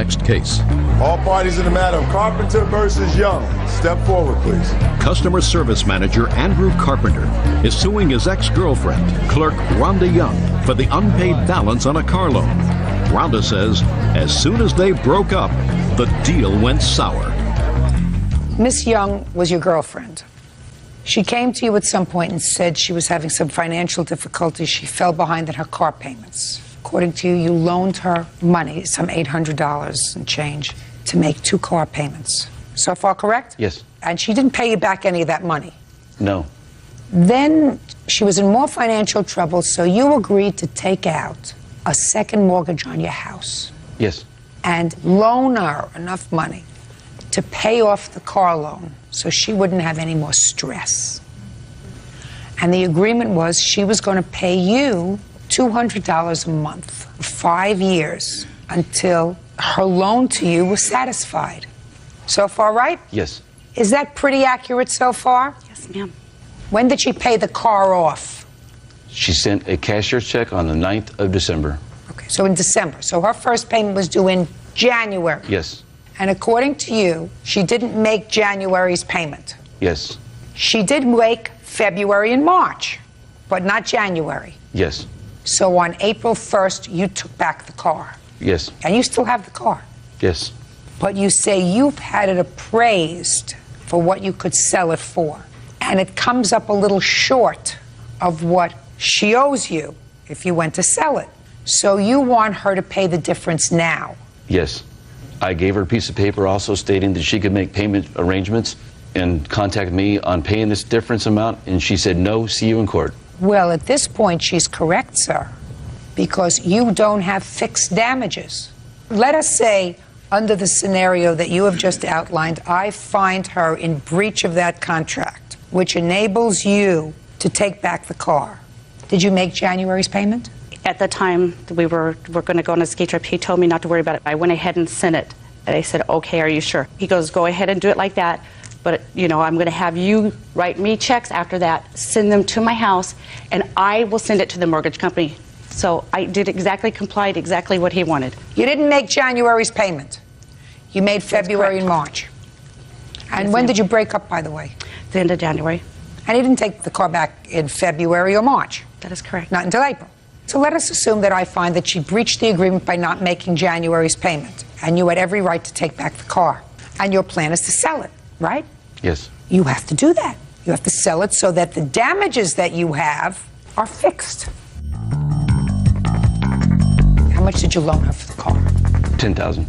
next case. All parties in the matter of Carpenter versus Young. Step forward, please. Customer service manager Andrew Carpenter is suing his ex-girlfriend, clerk Rhonda Young, for the unpaid balance on a car loan. Rhonda says as soon as they broke up, the deal went sour. Miss Young was your girlfriend. She came to you at some point and said she was having some financial difficulties. She fell behind in her car payments. According to you, you loaned her money, some $800 and change, to make 2 car payments. So far correct? Yes. And she didn't pay you back any of that money? No. Then she was in more financial trouble, so you agreed to take out a second mortgage on your house. Yes. And loan her enough money to pay off the car loan so she wouldn't have any more stress. And the agreement was she was going to pay you $200 a month for 5 years until her loan to you was satisfied. So far, right? Yes. Is that pretty accurate so far? Yes, ma'am. When did she pay the car off? She sent a cashier's check on the 9th of December. Okay, so in December. So her first payment was due in January. Yes. And according to you, she didn't make January's payment. Yes. She did make February and March, but not January. Yes. So on April 1st, you took back the car. Yes. And you still have the car. Yes. But you say you've had it appraised for what you could sell it for. And it comes up a little short of what she owes you if you went to sell it. So you want her to pay the difference now. Yes. I gave her a piece of paper also stating that she could make payment arrangements and contact me on paying this difference amount, and she said, no, see you in court. Well, at this point, she's correct, sir, because you don't have fixed damages. Let us say, under the scenario that you have just outlined, I find her in breach of that contract, which enables you to take back the car. Did you make January's payment? At the time we were going to go on a ski trip, he told me not to worry about it. I went ahead and sent it. And I said, okay, are you sure? He goes, go ahead and do it like that. But, you know, I'm going to have you write me checks after that, send them to my house, and I will send it to the mortgage company. So I complied exactly what he wanted. You didn't make January's payment. You made February and March. And Yes, when ma'am. did you break up, by the way? The end of January. And you didn't take the car back in February or March? That is correct. Not until April. So let us assume that I find that she breached the agreement by not making January's payment, and you had every right to take back the car. And your plan is to sell it, right? Yes. You have to do that. You have to sell it so that the damages that you have are fixed. How much did you loan her for the car? $10,000.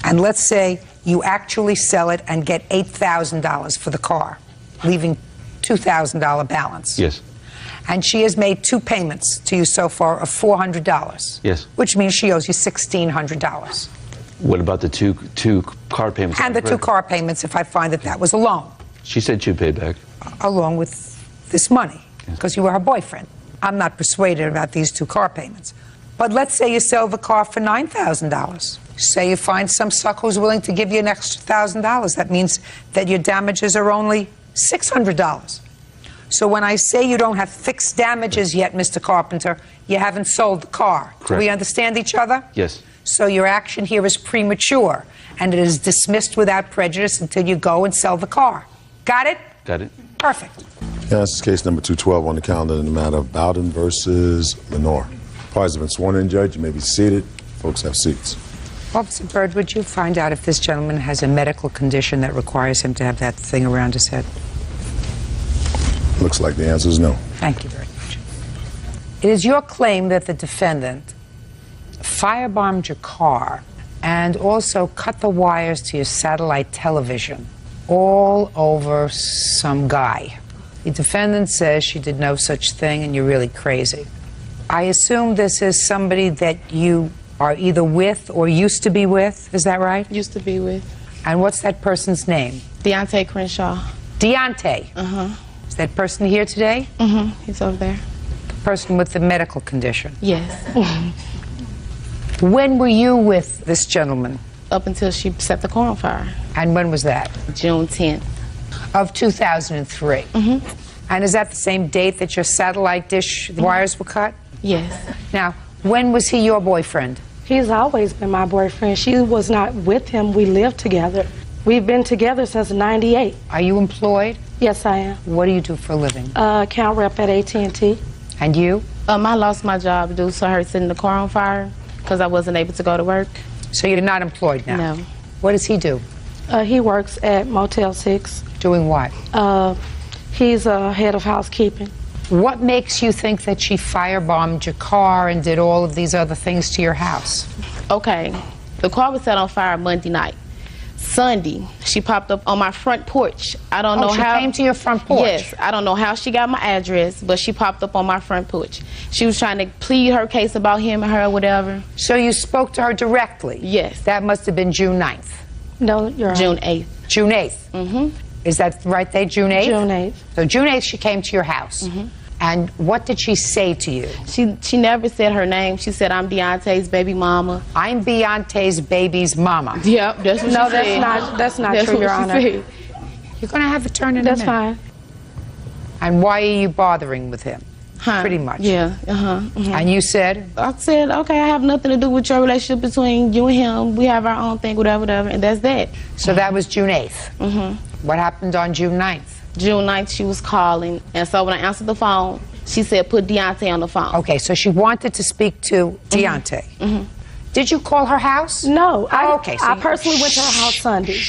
And let's say you actually sell it and get $8,000 for the car, leaving $2,000 balance. Yes. And she has made 2 payments to you so far of $400. Yes. Which means she owes you $1,600. What about the two car payments? And the 2 car payments if I find that that was a loan, She said she'd pay back. along with this money, because you were her boyfriend. I'm not persuaded about these 2 car payments. But let's say you sell the car for $9,000. Say you find some sucker who's willing to give you an extra $1,000. That means that your damages are only $600. So when I say you don't have fixed damages yet, Mr. Carpenter, you haven't sold the car. Correct. Do we understand each other? Yes. So your action here is premature, and it is dismissed without prejudice until you go and sell the car. Got it? Got it. Perfect. Yeah, this is case number 212 on the calendar in the matter of Bowden versus Lenore. Parties have been sworn in, Judge. You may be seated. Folks have seats. Officer Bird, would you find out if this gentleman has a medical condition that requires him to have that thing around his head? Looks like the answer is no. Thank you very much. It is your claim that the defendant firebombed your car and also cut the wires to your satellite television all over some guy. The defendant says she did no such thing and you're really crazy. I assume this is somebody that you are either with or used to be with, is that right? Used to be with. And what's that person's name? Deontay Crenshaw. Deontay? Uh-huh. Is that person here today? Mm-hmm. He's over there. The person with the medical condition? Yes. When were you with this gentleman? Up until she set the car on fire. And when was that? June 10th. Of 2003? Mm-hmm. And is that the same date that your satellite dish wires were cut? Yes. Now, when was he your boyfriend? He's always been my boyfriend. She was not with him. We lived together. We've been together since '98. Are you employed? Yes, I am. What do you do for a living? Account rep at AT&T. And you? I lost my job due to her setting the car on fire because I wasn't able to go to work. So you're not employed now? No. What does he do? He works at Motel 6. Doing what? He's head of housekeeping. What makes you think that she firebombed your car and did all of these other things to your house? Okay, the car was set on fire Monday night. Sunday, she popped up on my front porch. I don't know how. She came to your front porch? Yes, I don't know how she got my address, but she popped up on my front porch. She was trying to plead her case about him and her or whatever. So you spoke to her directly? Yes. That must have been June 9th. No, you're right. June 8th. June 8th? Mm-hmm. Is that the right day, June 8th? June 8th. So June 8th she came to your house. Mm-hmm. And what did she say to you? She never said her name. She said, I'm Deontay's baby mama. I'm Beyonce's baby's mama. Yep, that's what No, she said. that's not That's true, what Your she Honor. said. You're going to have it turned in That's a minute. fine. And why are you bothering with him? Huh. Pretty much. Yeah, And you said? I said, okay, I have nothing to do with your relationship between you and him. We have our own thing, whatever, and that's that. So that was June 8th. Mm-hmm. What happened on June 9th? June 9th, she was calling, and so when I answered the phone, she said, put Deontay on the phone. Okay, so she wanted to speak to Deontay. Mm-hmm. Did you call her house? No, okay, so I personally went to her house Sunday.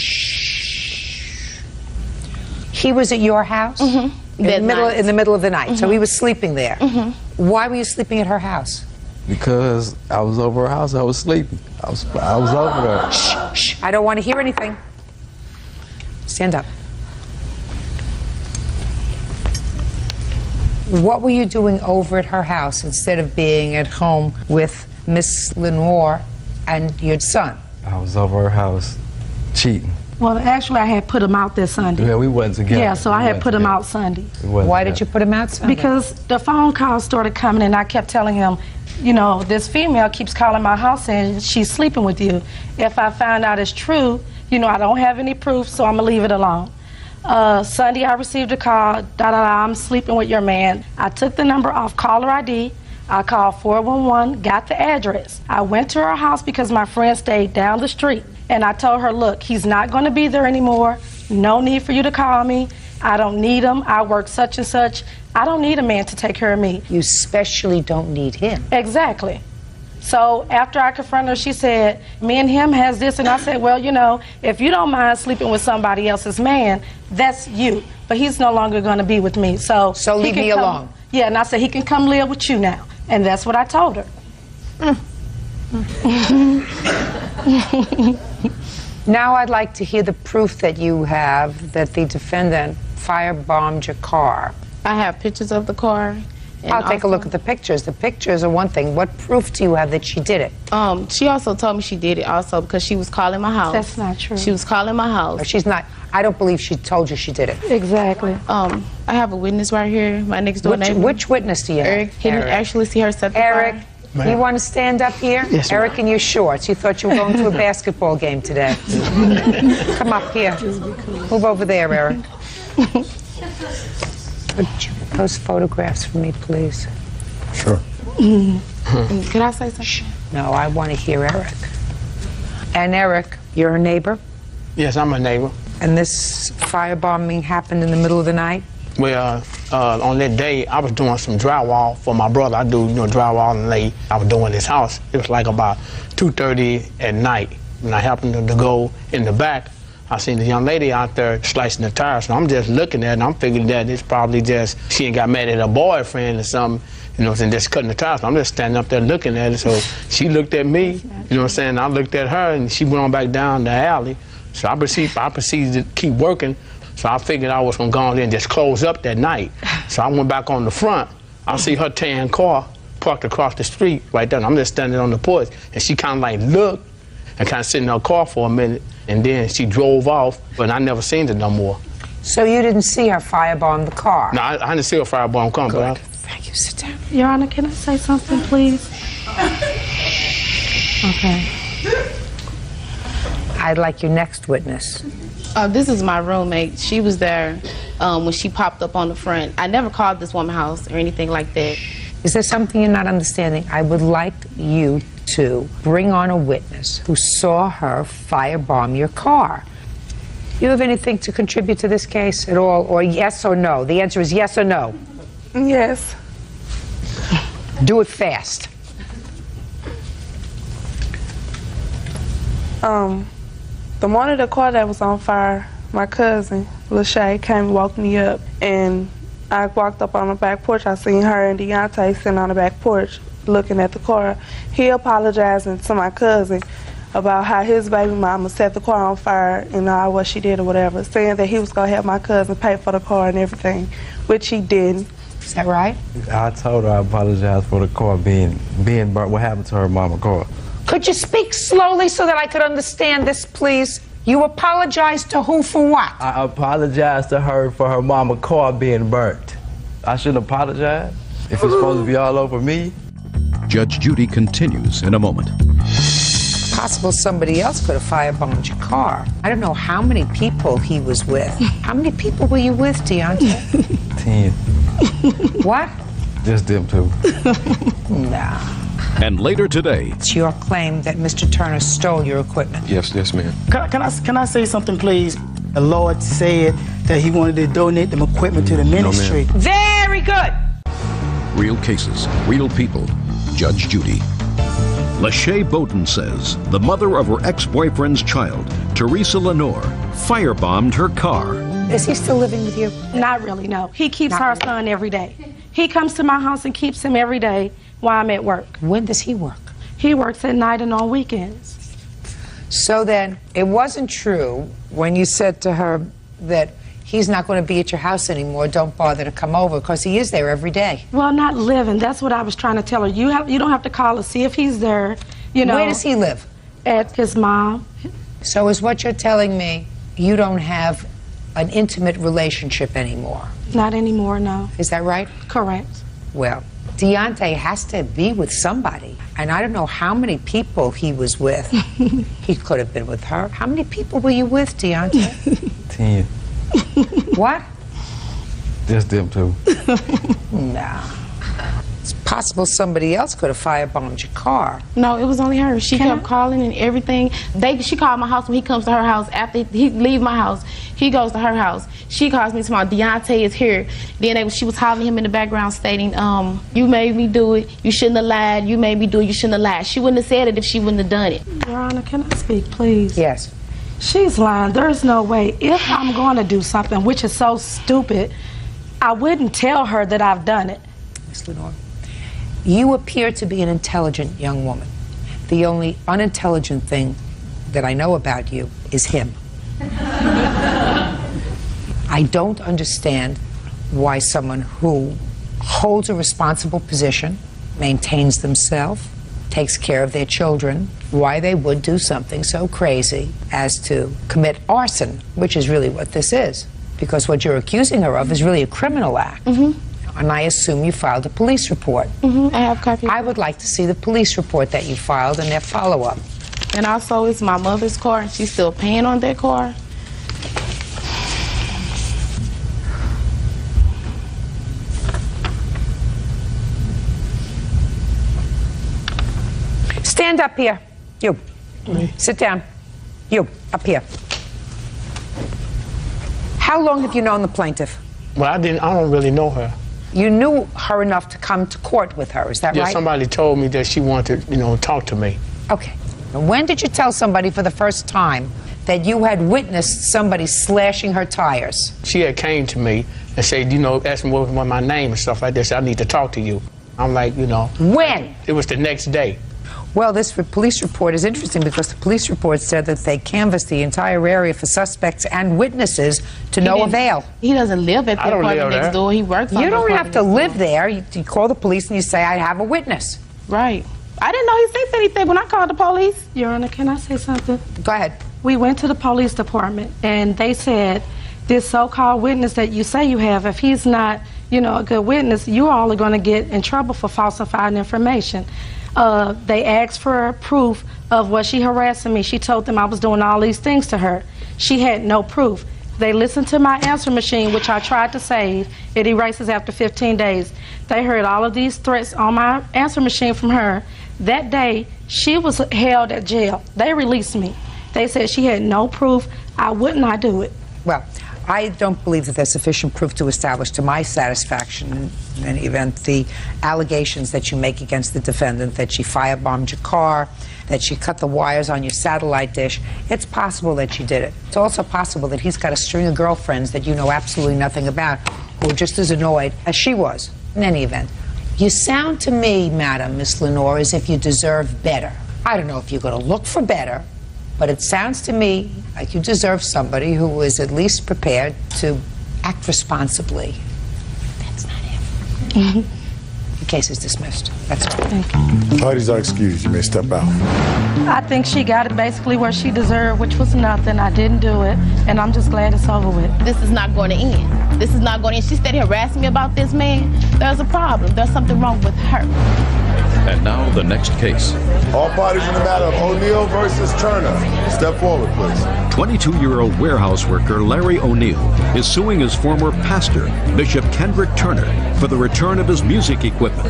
He was at your house? Mm-hmm. In the middle of the night. Mm-hmm. So he was sleeping there. Mm-hmm. Why were you sleeping at her house? Because I was over her house, I was sleeping. I was over there. Shh, I don't want to hear anything. Stand up. What were you doing over at her house instead of being at home with Miss Lenore and your son? I was over her house cheating. Well, actually, I had put him out there Sunday. Yeah, we wasn't together. Yeah, so I had put him out Sunday. Why did you put him out Sunday? Because the phone calls started coming and I kept telling him, you know, this female keeps calling my house and she's sleeping with you. If I find out it's true, you know, I don't have any proof, so I'm gonna leave it alone. Sunday, I received a call, I'm sleeping with your man. I took the number off caller ID. I called 411, got the address. I went to her house because my friend stayed down the street. And I told her, look, he's not going to be there anymore. No need for you to call me. I don't need him. I work such and such. I don't need a man to take care of me. You especially don't need him. Exactly. So after I confronted her, she said, me and him has this. And I said, well, you know, if you don't mind sleeping with somebody else's man, that's you. But he's no longer going to be with me. So leave me alone. Yeah, and I said, he can come live with you now. And that's what I told her. Now I'd like to hear the proof that you have that the defendant firebombed your car. I have pictures of the car. I'll take a look at the pictures. The pictures are one thing. What proof do you have that she did it? She also told me she did it also because she was calling my house. That's not true. She was calling my house. Or she's not. I don't believe she told you she did it. Exactly. I have a witness right here, my next door neighbor. Which witness do you have? Eric. He didn't actually see her set the Eric, fire. you want to stand up here? Yes, Eric, in your shorts. You thought you were going to a basketball game today. Come up here. Move over there, Eric. Would you post photographs for me, please? Sure. Could I say something? No, I want to hear Eric. And Eric, you're a neighbor? Yes, I'm a neighbor. And this firebombing happened in the middle of the night? Well, on that day, I was doing some drywall for my brother. I do, drywall and lay. I was doing his house. It was like about 2:30 at night. When I happened to go in the back, I seen the young lady out there slicing the tires. So I'm just looking at it, and I'm figuring that it's probably just she ain't got mad at her boyfriend or something, and just cutting the tires. So I'm just standing up there looking at it. So she looked at me, I looked at her, and she went on back down the alley. So I proceeded to keep working. So I figured I was gonna go on there and just close up that night. So I went back on the front. I see her tan car parked across the street right there. And I'm just standing on the porch, and she kind of like looked and kind of sit in her car for a minute, and then she drove off, but I never seen her no more. So you didn't see her firebomb the car? No, I didn't see a firebomb come. Good. Thank you. Sit down. Your Honor, can I say something, please? Okay. I'd like your next witness. This is my roommate. She was there when she popped up on the front. I never called this woman's house or anything like that. Is there something you're not understanding? I would like you to bring on a witness who saw her firebomb your car. You have anything to contribute to this case at all, or yes or no? The answer is yes or no. Yes. Do it fast. The morning the car that was on fire, my cousin, Lachey, came and woke me up, and I walked up on the back porch. I seen her and Deontay sitting on the back porch looking at the car. He apologizing to my cousin about how his baby mama set the car on fire and all what she did or whatever, saying that he was going to help my cousin pay for the car and everything, which he didn't. Is that right? I told her I apologized for the car being burnt. What happened to her mama car? Could you speak slowly so that I could understand this, please? You apologized to who for what? I apologized to her for her mama car being burnt. I shouldn't apologize if it's supposed to be all over me. Judge Judy continues in a moment. Possible somebody else could have firebombed your car. I don't know how many people he was with. How many people were you with, Deontay? 10. What? Just them two. Nah. And later today, It's your claim that Mr. Turner stole your equipment. Yes, ma'am. Can I say something, please? The Lord said that he wanted to donate them equipment to the ministry. Very good. real cases, real people. Judge Judy. Lachey Bowden says the mother of her ex-boyfriend's child, Teresa Lenore, firebombed her car. Is he still living with you? Not really, no. He keeps our son every day. He comes to my house and keeps him every day while I'm at work. When does he work? He works at night and on weekends. So then, it wasn't true when you said to her that he's not going to be at your house anymore, don't bother to come over, because he is there every day. Well, not living. That's what I was trying to tell her. You don't have to call to see if he's there, you know. Where does he live? At his mom. So is what you're telling me, you don't have an intimate relationship anymore? Not anymore, no. Is that right? Correct. Well, Deontay has to be with somebody. And I don't know how many people he was with. He could have been with her. How many people were you with, Deontay? 10. What? Just them two. Nah. It's possible somebody else could have firebombed your car. No, it was only her. She kept calling and everything. She called my house when he comes to her house. After he leave my house, he goes to her house. She calls me tomorrow, Deontay is here. Then she was hollering him in the background stating, you made me do it. You shouldn't have lied. You made me do it. You shouldn't have lied. She wouldn't have said it if she wouldn't have done it. Your Honor, can I speak, please? Yes. She's lying. There's no way. If I'm going to do something, which is so stupid, I wouldn't tell her that I've done it. Ms. Lenore, you appear to be an intelligent young woman. The only unintelligent thing that I know about you is him. I don't understand why someone who holds a responsible position, maintains themselves, takes care of their children, why they would do something so crazy as to commit arson, which is really what this is. Because what you're accusing her of is really a criminal act. Mm-hmm. And I assume you filed a police report. Mm-hmm. I have copies. I would like to see the police report that you filed and their follow-up. And also, it's my mother's car, and she's still paying on that car. Stand up here. You. Sit down. You, up here. How long have you known the plaintiff? Well, I don't really know her. You knew her enough to come to court with her, is that right? Yeah, somebody told me that she wanted to, talk to me. Okay. And when did you tell somebody for the first time that you had witnessed somebody slashing her tires? She had came to me and said, asked me what was my name and stuff like this. I need to talk to you. I'm like, When? It was the next day. Well, this police report is interesting because the police report said that they canvassed the entire area for suspects and witnesses to no avail. He doesn't live at the apartment next door. He works on You don't have to live there. You call the police and you say, I have a witness. Right. I didn't know he said anything when I called the police. Your Honor, can I say something? Go ahead. We went to the police department and they said, this so-called witness that you say you have, if he's not, a good witness, you all are going to get in trouble for falsifying information. They asked for proof of was she harassing me. She told them I was doing all these things to her. She had no proof. They listened to my answer machine, which I tried to save. It erases after 15 days. They heard all of these threats on my answer machine from her. That day, She was held at jail. They released me. They said she had no proof. I would not do it. Well, I don't believe that there's sufficient proof to establish to my satisfaction, in any event, the allegations that you make against the defendant, that she firebombed your car, that she cut the wires on your satellite dish. It's possible that she did it. It's also possible that he's got a string of girlfriends that you know absolutely nothing about, who are just as annoyed as she was. In any event, you sound to me, Madam Miss Lenore, as if you deserve better. I don't know if you're going to look for better, but it sounds to me like you deserve somebody who is at least prepared to act responsibly. That's not him. The case is dismissed. That's all. Thank you. Parties are excused. You may step out. I think she got it basically where she deserved, which was nothing. I didn't do it, and I'm just glad it's over with. This is not going to end. This is not going to end. She started harassing me about this man. There's a problem. There's something wrong with her. And now the next case. All parties in the matter of O'Neill versus Turner. Step forward, please. 22-year-old warehouse worker Larry O'Neill is suing his former pastor, Bishop Kendrick Turner, for the return of his music equipment.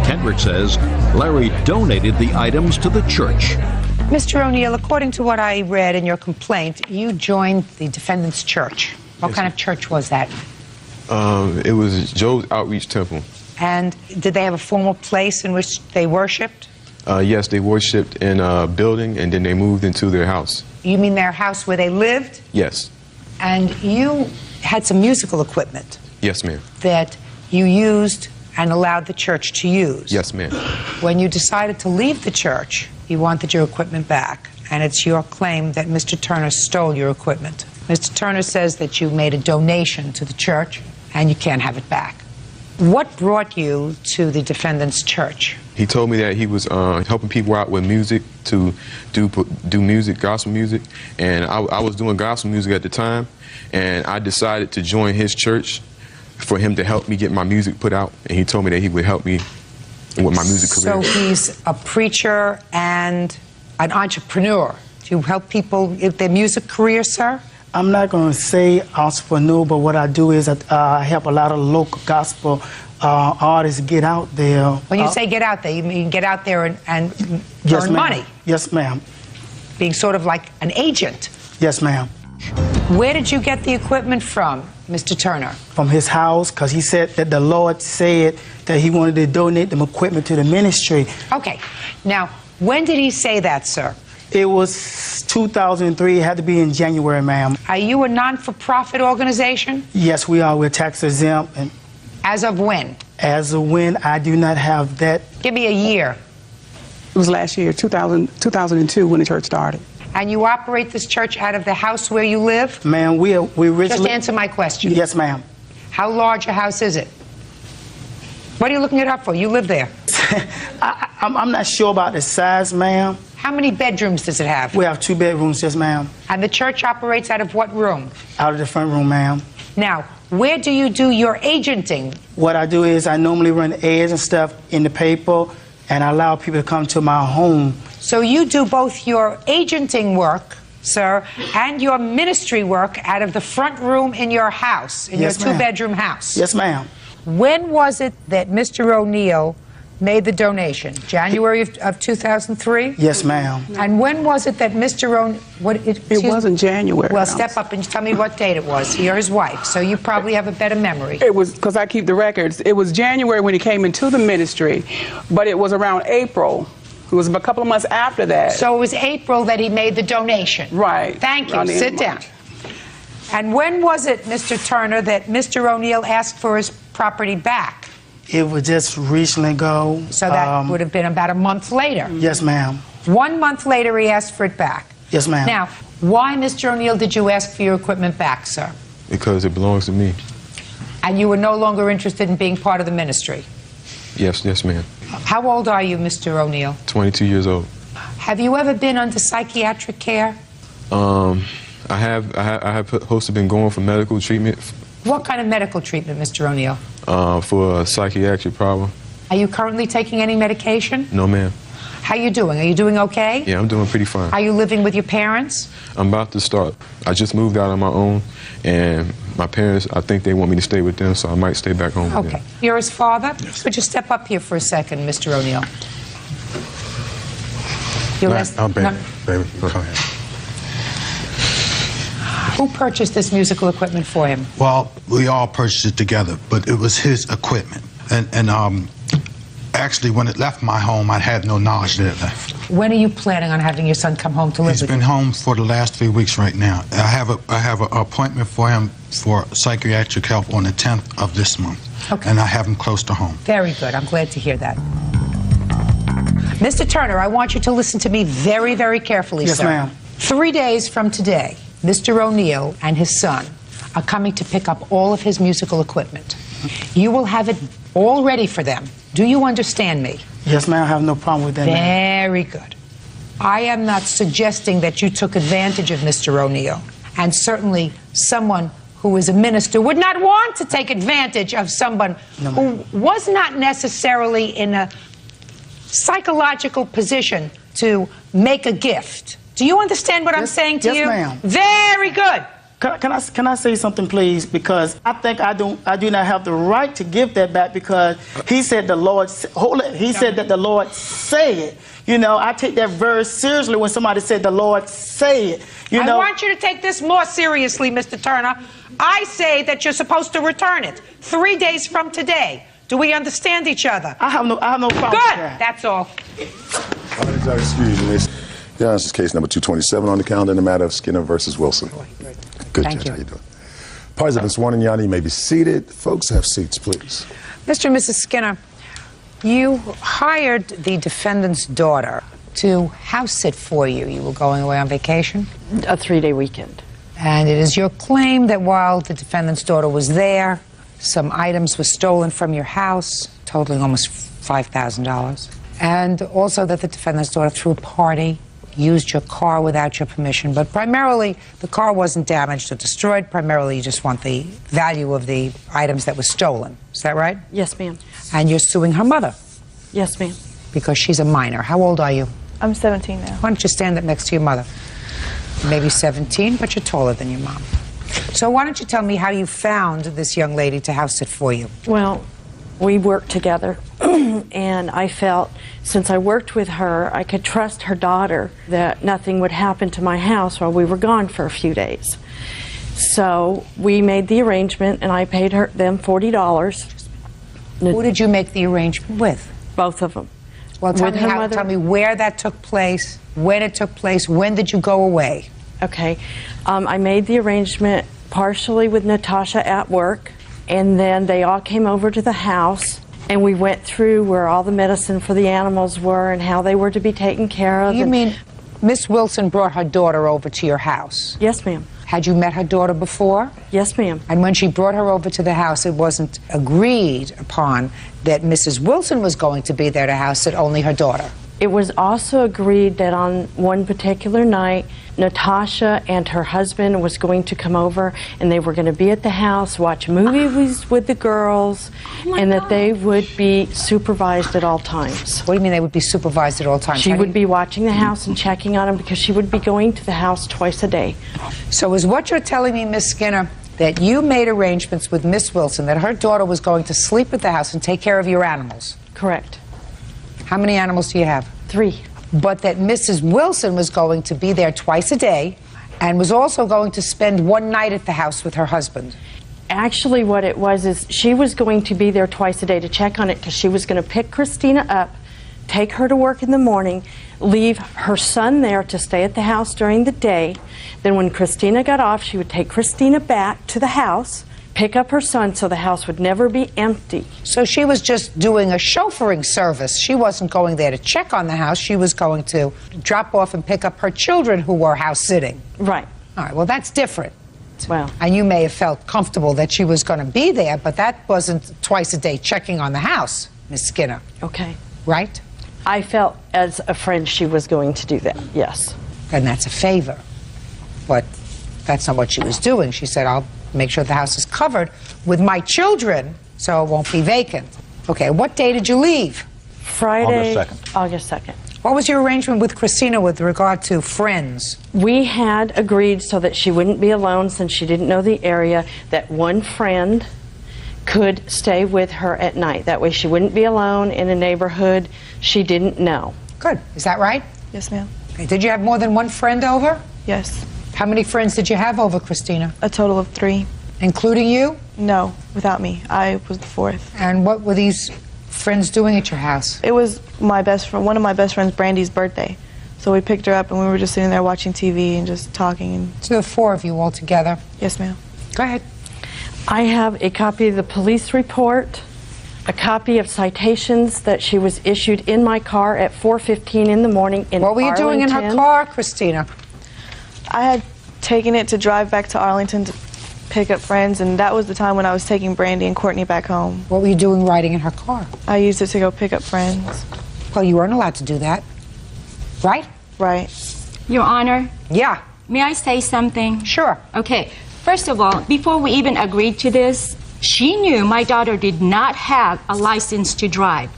Kendrick says Larry donated the items to the church. Mr. O'Neill, according to what I read in your complaint, you joined the defendant's church. What kind of church was that? It was Joe's Outreach Temple. And did they have a formal place in which they worshipped? Yes, they worshipped in a building, and then they moved into their house. You mean their house where they lived? Yes. And you had some musical equipment Yes, ma'am. that you used and allowed the church to use. Yes, ma'am. When you decided to leave the church, you wanted your equipment back, and it's your claim that Mr. Turner stole your equipment. Mr. Turner says that you made a donation to the church, and you can't have it back. What brought you to the defendant's church? He told me that he was helping people out with music, to do music, gospel music, and I was doing gospel music at the time, and I decided to join his church for him to help me get my music put out, and he told me that he would help me with my music career. So he's a preacher and an entrepreneur. Do you help people with their music career, sir? I'm not going to say entrepreneur, but what I do is I help a lot of local gospel artists get out there. When you say get out there, you mean get out there and yes, earn money? Yes, ma'am. Being sort of like an agent? Yes, ma'am. Where did you get the equipment from, Mr. Turner? From his house, because he said that the Lord said that he wanted to donate them equipment to the ministry. Okay. Now, when did he say that, sir? It was 2003. It had to be in January, ma'am. Are you a non-for-profit organization? Yes, we are. We're tax exempt. And as of when? As of when, I do not have that. Give me a year. It was last year, 2002, when the church started. And you operate this church out of the house where you live? Ma'am, we originally... Just answer my question. Yes, ma'am. How large a house is it? What are you looking it up for? You live there. I'm not sure about the size, ma'am. How many bedrooms does it have? We have 2 bedrooms, yes, ma'am. And the church operates out of what room? Out of the front room, ma'am. Now, where do you do your agenting? What I do is I normally run ads and stuff in the paper, and I allow people to come to my home. So you do both your agenting work, sir, and your ministry work out of the front room in your house, in Yes, your ma'am. 2-bedroom house? Yes, ma'am. When was it that Mr. O'Neill made the donation? January of 2003? Yes, ma'am. And when was it that Mr. O'Neill... It wasn't January. Well, step up and tell me what date it was. You're his wife, so you probably have a better memory. It was, because I keep the records, it was January when he came into the ministry, but it was around April. It was a couple of months after that. So it was April that he made the donation? Right. Thank you. Around the end Sit of down. March. And when was it, Mr. Turner, that Mr. O'Neill asked for his property back? It was just recently ago. So that would have been about a month later. Yes, ma'am. 1 month later, he asked for it back. Yes, ma'am. Now, why, Mr. O'Neill, did you ask for your equipment back, sir? Because it belongs to me. And you were no longer interested in being part of the ministry? Yes, yes, ma'am. How old are you, Mr. O'Neill? 22 years old. Have you ever been under psychiatric care? I have supposed to been going for medical treatment. What kind of medical treatment, Mr. O'Neill? For a psychiatric problem. Are you currently taking any medication? No, ma'am. How you doing? Are you doing okay? Yeah, I'm doing pretty fine. Are you living with your parents? I'm about to start. I just moved out on my own, and my parents, I think they want me to stay with them, so I might stay back home with Okay. them. You're his father? Yes. Would you step up here for a second, Mr. O'Neill? Your No, last, baby, no. baby, go ahead. Who purchased this musical equipment for him? Well, we all purchased it together, but it was his equipment. And actually, when it left my home, I had no knowledge that it left. When are you planning on having your son come home to live He's with been you? home for the last 3 weeks right now. I have an appointment for him for psychiatric help on the 10th of this month. Okay. And I have him close to home. Very good. I'm glad to hear that. Mr. Turner, I want you to listen to me very, very carefully, Yes, sir. ma'am. 3 days from today, Mr. O'Neill and his son are coming to pick up all of his musical equipment. You will have it all ready for them. Do you understand me? Yes, ma'am. I have no problem with that, ma'am. Very good. I am not suggesting that you took advantage of Mr. O'Neill, and certainly someone who is a minister would not want to take advantage of someone who was not necessarily in a psychological position to make a gift. Do you understand what I'm saying to you? Yes, ma'am. Very good. Can I say something, please? Because I think I do not have the right to give that back, because he said the Lord. He said that the Lord said. You know, I take that very seriously when somebody said the Lord said. You know. I want you to take this more seriously, Mr. Turner. I say that you're supposed to return it 3 days from today. Do we understand each other? I have no problem Good. with that. That's all. Excuse me. Yeah, this is case number 227 on the calendar in the matter of Skinner versus Wilson. Good, Thank Judge. you. How you doing? Parties have been sworn in, Your Honor. You may be seated. Folks, have seats, please. Mr. and Mrs. Skinner, you hired the defendant's daughter to house sit for you. You were going away on vacation? A 3-day weekend. And it is your claim that while the defendant's daughter was there, some items were stolen from your house, totaling almost $5,000. And also that the defendant's daughter threw a party, used your car without your permission, but primarily the car wasn't damaged or destroyed. Primarily you just want the value of the items that were stolen. Is that right? Yes, ma'am. And you're suing her mother? Yes, ma'am. Because she's a minor. How old are you? I'm 17 now. Why don't you stand up next to your mother? Maybe 17, but you're taller than your mom. So why don't you tell me how you found this young lady to house sit for you? Well, we worked together, and I felt since I worked with her, I could trust her daughter that nothing would happen to my house while we were gone for a few days. So we made the arrangement, and I paid them $40. Who did you make the arrangement with? Both of them. Well, tell me where that took place, when it took place, when did you go away? Okay. I made the arrangement partially with Natasha at work, and then they all came over to the house, and we went through where all the medicine for the animals were and how they were to be taken care of. You mean Miss Wilson brought her daughter over to your house? Yes, ma'am. Had you met her daughter before? Yes, ma'am. And when she brought her over to the house, it wasn't agreed upon that Mrs. Wilson was going to be there to house sit, only her daughter? It was also agreed that on one particular night, Natasha and her husband was going to come over, and they were going to be at the house, watch movies with the girls, and that they would be supervised at all times. What do you mean they would be supervised at all times? She would be watching the house and checking on them because she would be going to the house twice a day. So is what you're telling me, Miss Skinner, that you made arrangements with Miss Wilson that her daughter was going to sleep at the house and take care of your animals? Correct. How many animals do you have? 3. But that Mrs. Wilson was going to be there twice a day and was also going to spend one night at the house with her husband. Actually, what it was is she was going to be there twice a day to check on it because she was going to pick Christina up, take her to work in the morning, leave her son there to stay at the house during the day. Then when Christina got off, she would take Christina back to the house, pick up her son so the house would never be empty. So she was just doing a chauffeuring service. She wasn't going there to check on the house. She was going to drop off and pick up her children who were house sitting. Right. All right, well, that's different. Well. And you may have felt comfortable that she was going to be there, but that wasn't twice a day checking on the house, Miss Skinner. Okay. Right? I felt as a friend she was going to do that, yes. And that's a favor. But that's not what she was doing. She said, I'll make sure the house is covered with my children so it won't be vacant. Okay, what day did you leave? Friday, August 2nd. August 2nd. What was your arrangement with Christina with regard to friends? We had agreed so that she wouldn't be alone since she didn't know the area, that one friend could stay with her at night. That way she wouldn't be alone in a neighborhood she didn't know. Good. Is that right? Yes, ma'am. Okay. Did you have more than one friend over? Yes. How many friends did you have over, Christina? A total of 3. Including you? No, without me. I was the 4th. And what were these friends doing at your house? It was my best friend, one of my best friends, Brandy's birthday. So we picked her up and we were just sitting there watching TV and just talking. And so there were 4 of you all together? Yes, ma'am. Go ahead. I have a copy of the police report, a copy of citations that she was issued in my car at 4:15 in the morning in Arlington. What were you doing in her car, Christina? I had taken it to drive back to Arlington to pick up friends, and that was the time when I was taking Brandy and Courtney back home. What were you doing riding in her car? I used it to go pick up friends. Well, you weren't allowed to do that, right? Right. Your Honor? Yeah. May I say something? Sure. Okay. First of all, before we even agreed to this, she knew my daughter did not have a license to drive.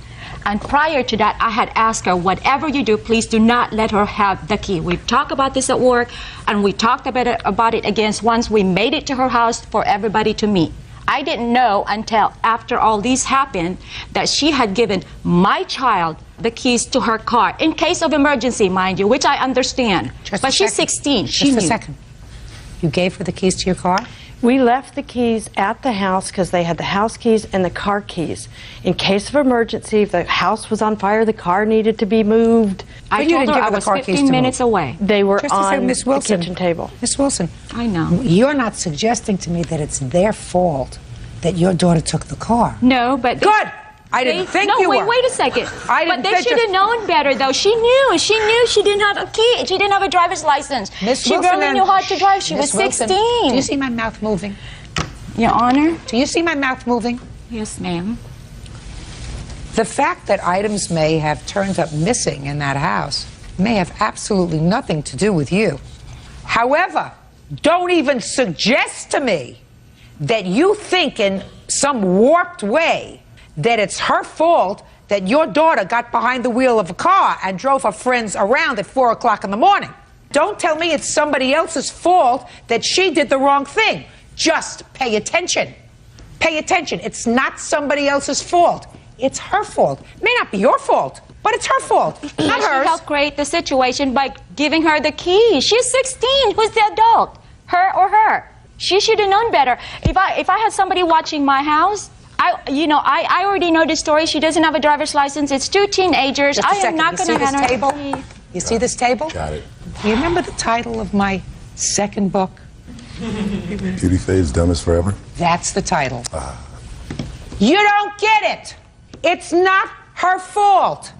And prior to that, I had asked her, whatever you do, please do not let her have the key. We talked about this at work, and we talked about it again once we made it to her house for everybody to meet. I didn't know until after all this happened that she had given my child the keys to her car, in case of emergency, mind you, which I understand. But she's 16. She knew. Just a second. You gave her the keys to your car? We left the keys at the house because they had the house keys and the car keys. In case of emergency, if the house was on fire, the car needed to be moved. I told her I was 15 minutes away. They were Just to say, on Miss the Wilson, kitchen table. Miss Wilson. I know. You're not suggesting to me that it's their fault that your daughter took the car. No, but... Good! I didn't think you were. No, wait a second. I didn't But they think should have known better, though. She knew she didn't have a key. She didn't have a driver's license. Miss She Wilson barely knew how to drive. She was Miss Wilson, 16. Do you see my mouth moving? Your Honor? Do you see my mouth moving? Yes, ma'am. The fact that items may have turned up missing in that house may have absolutely nothing to do with you. However, don't even suggest to me that you think in some warped way that it's her fault that your daughter got behind the wheel of a car and drove her friends around at 4 o'clock in the morning. Don't tell me it's somebody else's fault that she did the wrong thing. Just pay attention. Pay attention. It's not somebody else's fault. It's her fault. It may not be your fault, but it's her fault, not She hers. helped create the situation by giving her the key. She's 16. Who's the adult? Her or her? She should have known better. If I had somebody watching my house, I already know the story. She doesn't have a driver's license. It's 2 teenagers. Just a I am second. not You going see to this hand her table? the key. You see this table? Got it. Do you remember the title of my second book? Beauty fades, dumb is forever. That's the title. You don't get it. It's not her fault.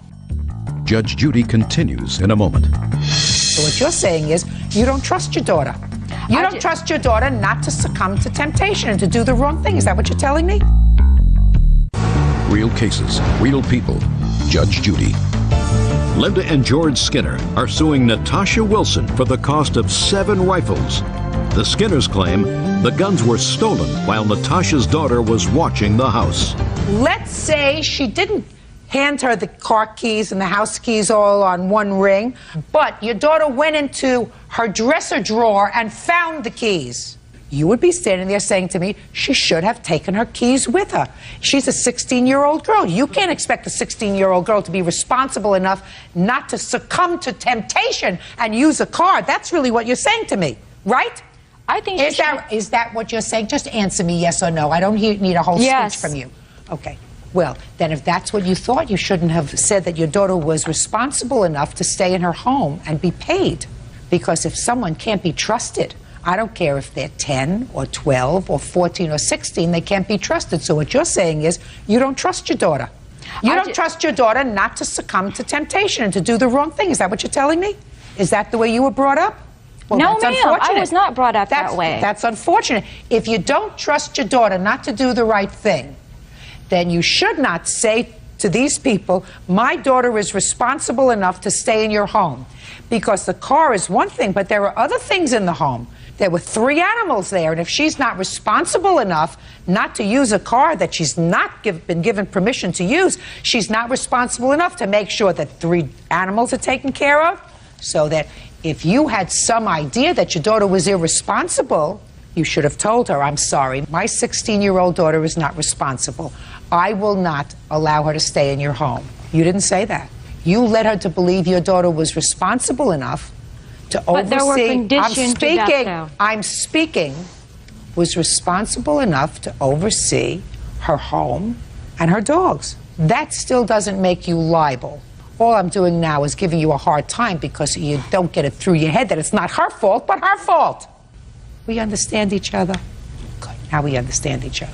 Judge Judy continues in a moment. So what you're saying is you don't trust your daughter. You don't trust your daughter not to succumb to temptation and to do the wrong thing. Is that what you're telling me? Real cases, real people. Judge Judy. Linda and George Skinner are suing Natasha Wilson for the cost of 7 rifles. The Skinners claim the guns were stolen while Natasha's daughter was watching the house. Let's say she didn't hand her the car keys and the house keys all on one ring, but your daughter went into her dresser drawer and found the keys. You would be standing there saying to me, she should have taken her keys with her. She's a 16-year-old girl. You can't expect a 16-year-old girl to be responsible enough not to succumb to temptation and use a car. That's really what you're saying to me, right? I think is that what you're saying? Just answer me yes or no. I don't need a whole Yes. speech from you. Okay. Well, then if that's what you thought, you shouldn't have said that your daughter was responsible enough to stay in her home and be paid. Because if someone can't be trusted, I don't care if they're 10 or 12 or 14 or 16, they can't be trusted. So what you're saying is you don't trust your daughter. You don't trust your daughter not to succumb to temptation and to do the wrong thing. Is that what you're telling me? Is that the way you were brought up? Well, No, that's ma'am, unfortunate. I was not brought up that way. That's unfortunate. If you don't trust your daughter not to do the right thing, then you should not say to these people, my daughter is responsible enough to stay in your home. Because the car is one thing, but there are other things in the home. There were 3 animals there, and if she's not responsible enough not to use a car that she's not been given permission to use, she's not responsible enough to make sure that 3 animals are taken care of. So that if you had some idea that your daughter was irresponsible, you should have told her, I'm sorry, my 16-year-old daughter is not responsible. I will not allow her to stay in your home. You didn't say that. You led her to believe your daughter was responsible enough to oversee. But there were conditions to that, though. I'm speaking. Was responsible enough to oversee her home and her dogs. That still doesn't make you liable. All I'm doing now is giving you a hard time because you don't get it through your head that it's not her fault, but her fault. We understand each other? Good. Now we understand each other.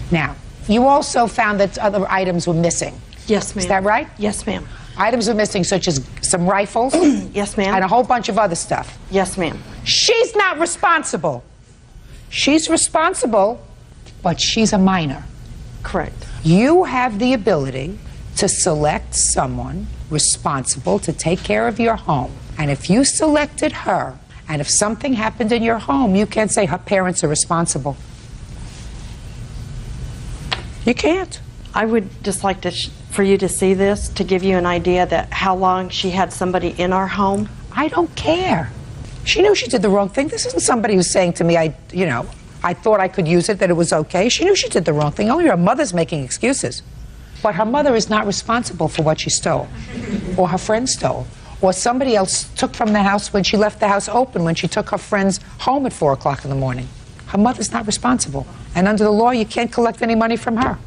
Now, you also found that other items were missing. Yes, ma'am. Is that right? Yes, ma'am. Items were missing, such as some rifles. Yes, ma'am. And a whole bunch of other stuff. Yes, ma'am. She's not responsible. She's responsible, but she's a minor. Correct. You have the ability to select someone responsible to take care of your home. And if you selected her, and if something happened in your home, you can't say her parents are responsible. You can't. I would just like to for you to see this, to give you an idea that how long she had somebody in our home. I don't care. She knew she did the wrong thing. This isn't somebody who's saying to me, I thought I could use it, that it was okay. She knew she did the wrong thing. Only her mother's making excuses. But her mother is not responsible for what she stole, or her friend stole, or somebody else took from the house when she left the house open, when she took her friends home at 4 o'clock in the morning. Her mother's not responsible. And under the law, you can't collect any money from her.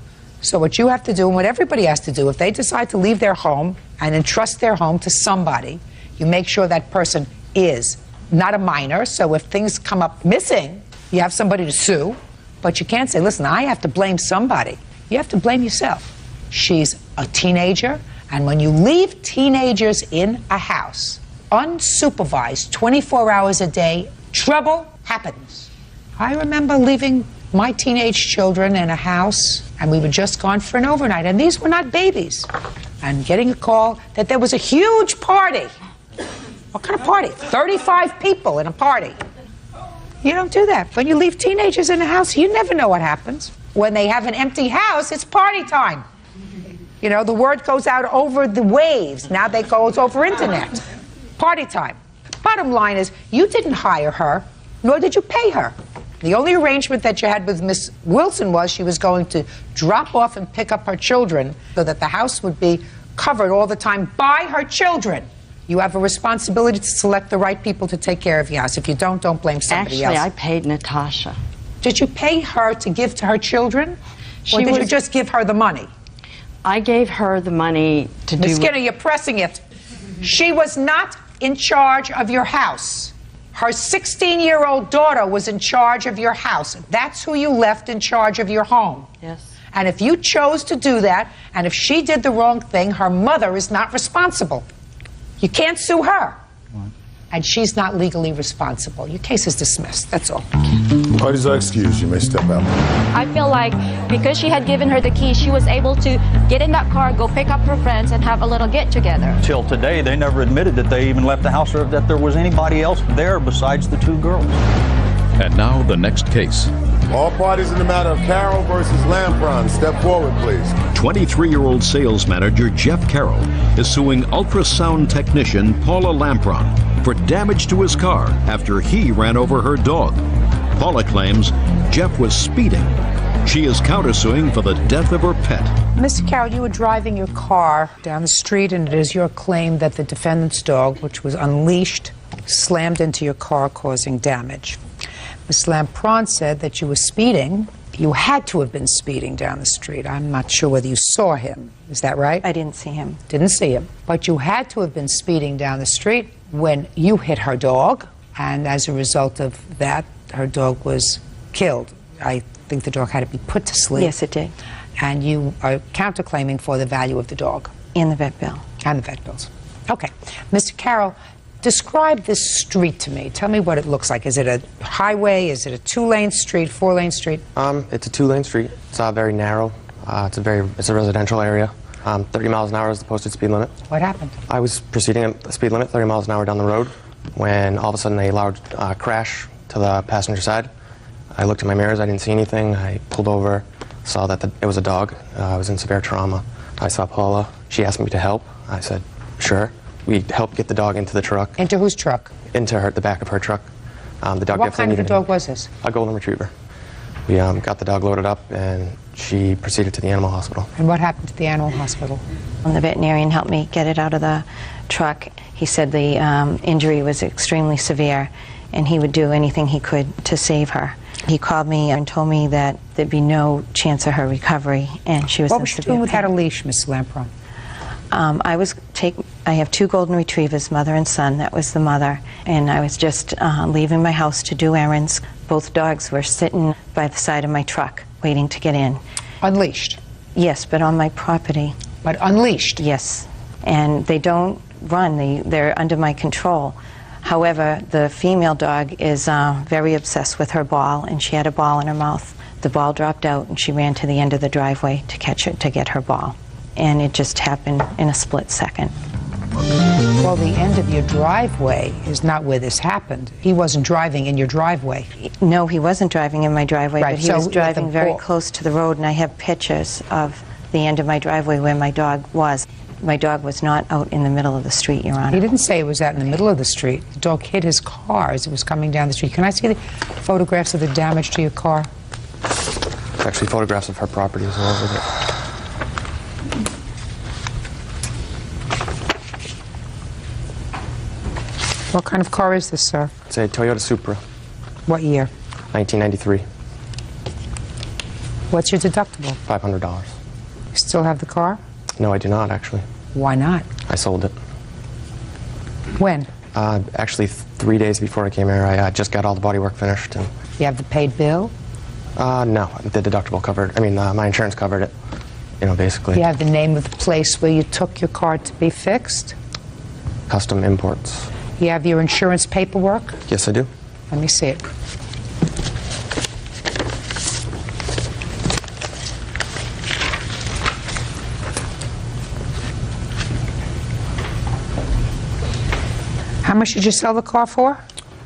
So what you have to do, and what everybody has to do, if they decide to leave their home and entrust their home to somebody, you make sure that person is not a minor, so if things come up missing, you have somebody to sue, but you can't say, listen, I have to blame somebody. You have to blame yourself. She's a teenager, and when you leave teenagers in a house, unsupervised, 24 hours a day, trouble happens. I remember leaving my teenage children in a house, and we were just gone for an overnight, and these were not babies, and getting a call that there was a huge party. What kind of party? 35 people in a party. You don't do that. When you leave teenagers in the house, you never know what happens. When they have an empty house, it's party time. You know, the word goes out over the waves. Now they goes over internet. Party time. Bottom line is, you didn't hire her, nor did you pay her. The only arrangement that you had with Miss Wilson was she was going to drop off and pick up her children so that the house would be covered all the time by her children. You have a responsibility to select the right people to take care of your house. If you don't blame somebody else. Actually, I paid Natasha. Did you pay her to give to her children? Or did you just give her the money? I gave her the money to do... Ms. Skinner, you're pressing it. She was not in charge of your house. Her 16-year-old daughter was in charge of your house. That's who you left in charge of your home. Yes. And if you chose to do that, and if she did the wrong thing, her mother is not responsible. You can't sue her. And she's not legally responsible. Your case is dismissed. That's all. Parties are excused. You may step out. I feel like because she had given her the key, she was able to get in that car, go pick up her friends, and have a little get-together. Till today, they never admitted that they even left the house or that there was anybody else there besides the 2 girls. And now the next case. All parties in the matter of Carroll versus Lampron, step forward, please. 23-year-old sales manager Jeff Carroll is suing ultrasound technician Paula Lampron for damage to his car after he ran over her dog. Paula claims Jeff was speeding. She is countersuing for the death of her pet. Mr. Carroll, you were driving your car down the street, and it is your claim that the defendant's dog, which was unleashed, slammed into your car, causing damage. Ms. Lampron said that you were speeding. You had to have been speeding down the street. I'm not sure whether you saw him. Is that right? I didn't see him. Didn't see him. But you had to have been speeding down the street when you hit her dog, and as a result of that, her dog was killed. I think the dog had to be put to sleep. Yes, it did. And you are counterclaiming for the value of the dog. In the vet bill. And the vet bills. Okay. Mr. Carroll, describe this street to me. Tell me what it looks like. Is it a highway? Is it a 2-lane street, 4-lane street? It's a 2-lane street. It's very narrow. It's a residential area. 30 miles an hour is the posted speed limit. What happened? I was proceeding at the speed limit, 30 miles an hour down the road, when all of a sudden a loud crash to the passenger side. I looked in my mirrors. I didn't see anything. I pulled over, saw that it was a dog. I was in severe trauma. I saw Paula. She asked me to help. I said, sure. We helped get the dog into the truck. Into whose truck? Into the back of her truck. The dog what kind of a dog was this? A golden retriever. We got the dog loaded up, and she proceeded to the animal hospital. And what happened to the animal hospital? And the veterinarian helped me get it out of the truck. He said the injury was extremely severe and he would do anything he could to save her. He called me and told me that there'd be no chance of her recovery, and she was What in was she severe doing without a pain. leash, Miss Lampron? I have 2 golden retrievers, mother and son. That was the mother. And I was just leaving my house to do errands. Both dogs were sitting by the side of my truck, waiting to get in. Unleashed? Yes, but on my property. But unleashed? Yes. And they don't run. They're under my control. However, the female dog is very obsessed with her ball, and she had a ball in her mouth. The ball dropped out, and she ran to the end of the driveway to catch it, to get her ball. And it just happened in a split second. Well, the end of your driveway is not where this happened. He wasn't driving in your driveway. No, he wasn't driving in my driveway, Right, but he so was driving the very ball- close to the road, and I have pictures of the end of my driveway where my dog was. My dog was not out in the middle of the street, Your Honor. He didn't say it was out in the middle of the street. The dog hit his car as it was coming down the street. Can I see the photographs of the damage to your car? It's actually photographs of her property as well with it. What kind of car is this, sir? It's a Toyota Supra, What year? 1993, What's your deductible? $500. You still have the car? No, I do not, actually. Why not? I sold it. When? Actually, 3 days before I came here, I just got all the bodywork finished. And You have the paid bill? no, the deductible covered. I mean, my insurance covered it. You know, basically. You have the name of the place where you took your car to be fixed? Custom imports. You have your insurance paperwork? Yes, I do. Let me see it. How much did you sell the car for?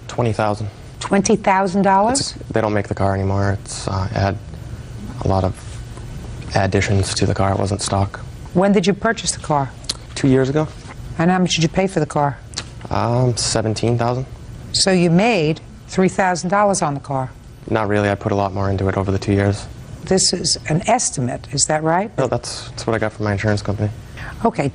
$20,000. $20,000? They don't make the car anymore. It's it had a lot of additions to the car. It wasn't stock. When did you purchase the car? 2 years ago. And how much did you pay for the car? $17,000. So you made $3,000 on the car. Not really. I put a lot more into it over the 2 years. This is an estimate, is that right? No, that's what I got from my insurance company. Okay.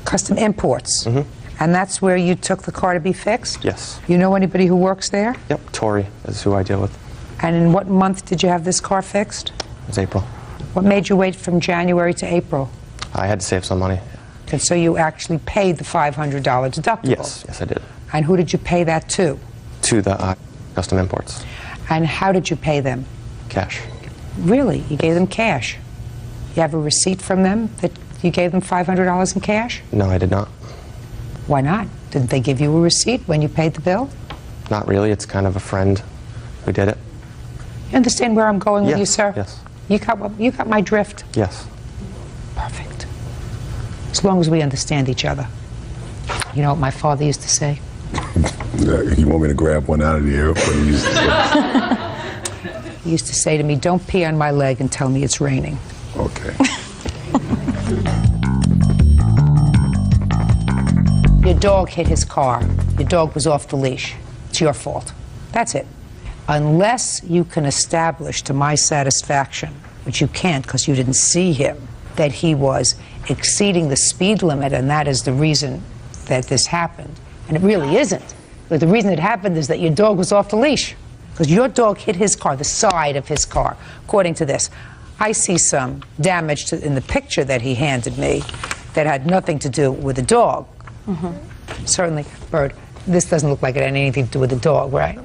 Custom imports. Mm-hmm. And that's where you took the car to be fixed? Yes. You know anybody who works there? Yep. Tori is who I deal with. And in what month did you have this car fixed? It was April. What made you wait from January to April? I had to save some money. And so you actually paid the $500 deductible? Yes, I did. And who did you pay that to? To the custom imports. And how did you pay them? Cash. Really? You gave them cash? You have a receipt from them that you gave them $500 in cash? No, I did not. Why not? Didn't they give you a receipt when you paid the bill? Not really. It's kind of a friend who did it. You understand where I'm going with you, sir? Yes. You got my drift? Yes. Perfect. As long as we understand each other. You know what my father used to say? You want me to grab one out of the air? What he used to say? He used to say to me, don't pee on my leg and tell me it's raining. Okay. Your dog hit his car. Your dog was off the leash. It's your fault. That's it. Unless you can establish to my satisfaction, which you can't because you didn't see him, that he was exceeding the speed limit and that is the reason that this happened. And it really isn't. But the reason it happened is that your dog was off the leash. Because your dog hit his car, the side of his car, according to this. I see some damage in the picture that he handed me that had nothing to do with the dog. Mm-hmm. Certainly, Bird, this doesn't look like it had anything to do with the dog, right?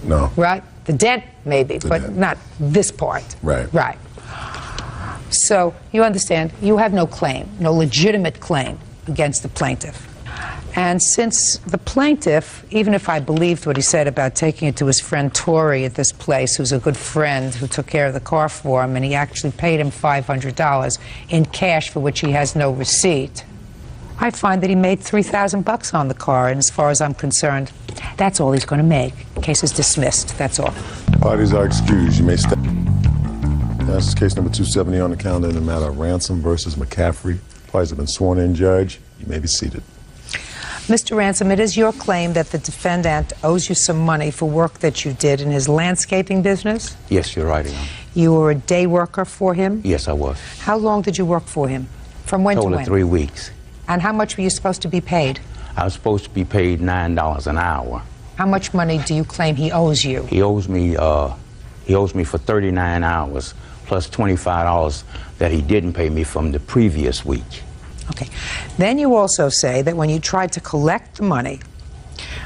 No. Right? The dent, maybe, but not this part. Right. Right. So, you understand, you have no claim, no legitimate claim against the plaintiff. And since the plaintiff, even if I believed what he said about taking it to his friend Tori at this place, who's a good friend who took care of the car for him, and he actually paid him $500 in cash for which he has no receipt, I find that he made $3,000 on the car, and as far as I'm concerned, that's all he's going to make. Case is dismissed, that's all. Parties are excused. You may step. That's case number 270 on the calendar in the matter of Ransom versus McCaffrey. Parties have been sworn in, Judge. You may be seated. Mr. Ransom, it is your claim that the defendant owes you some money for work that you did in his landscaping business? Yes, you're right, Your Honor. You were a day worker for him? Yes, I was. How long did you work for him? From when to Total when? 3 weeks. And how much were you supposed to be paid? I was supposed to be paid $9 an hour. How much money do you claim he owes you? He owes me for 39 hours plus $25 that he didn't pay me from the previous week. Okay. Then you also say that when you tried to collect the money,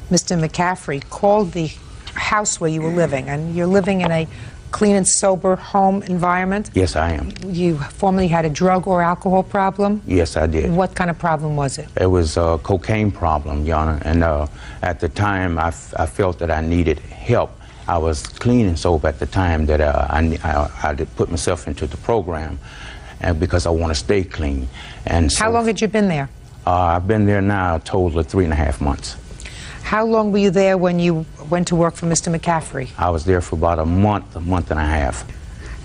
Mr. McCaffrey called the house where you were living, and you're living in a clean and sober home environment? Yes, I am. You formerly had a drug or alcohol problem? Yes, I did. What kind of problem was it? It was a cocaine problem, Your Honor, and at the time I felt that I needed help. I was clean and sober at the time that I did put myself into the program, and because I want to stay clean. And so, how long had you been there? I've been there now a total of 3.5 months. How long were you there when you went to work for Mr. McCaffrey? I was there for about a month and a half.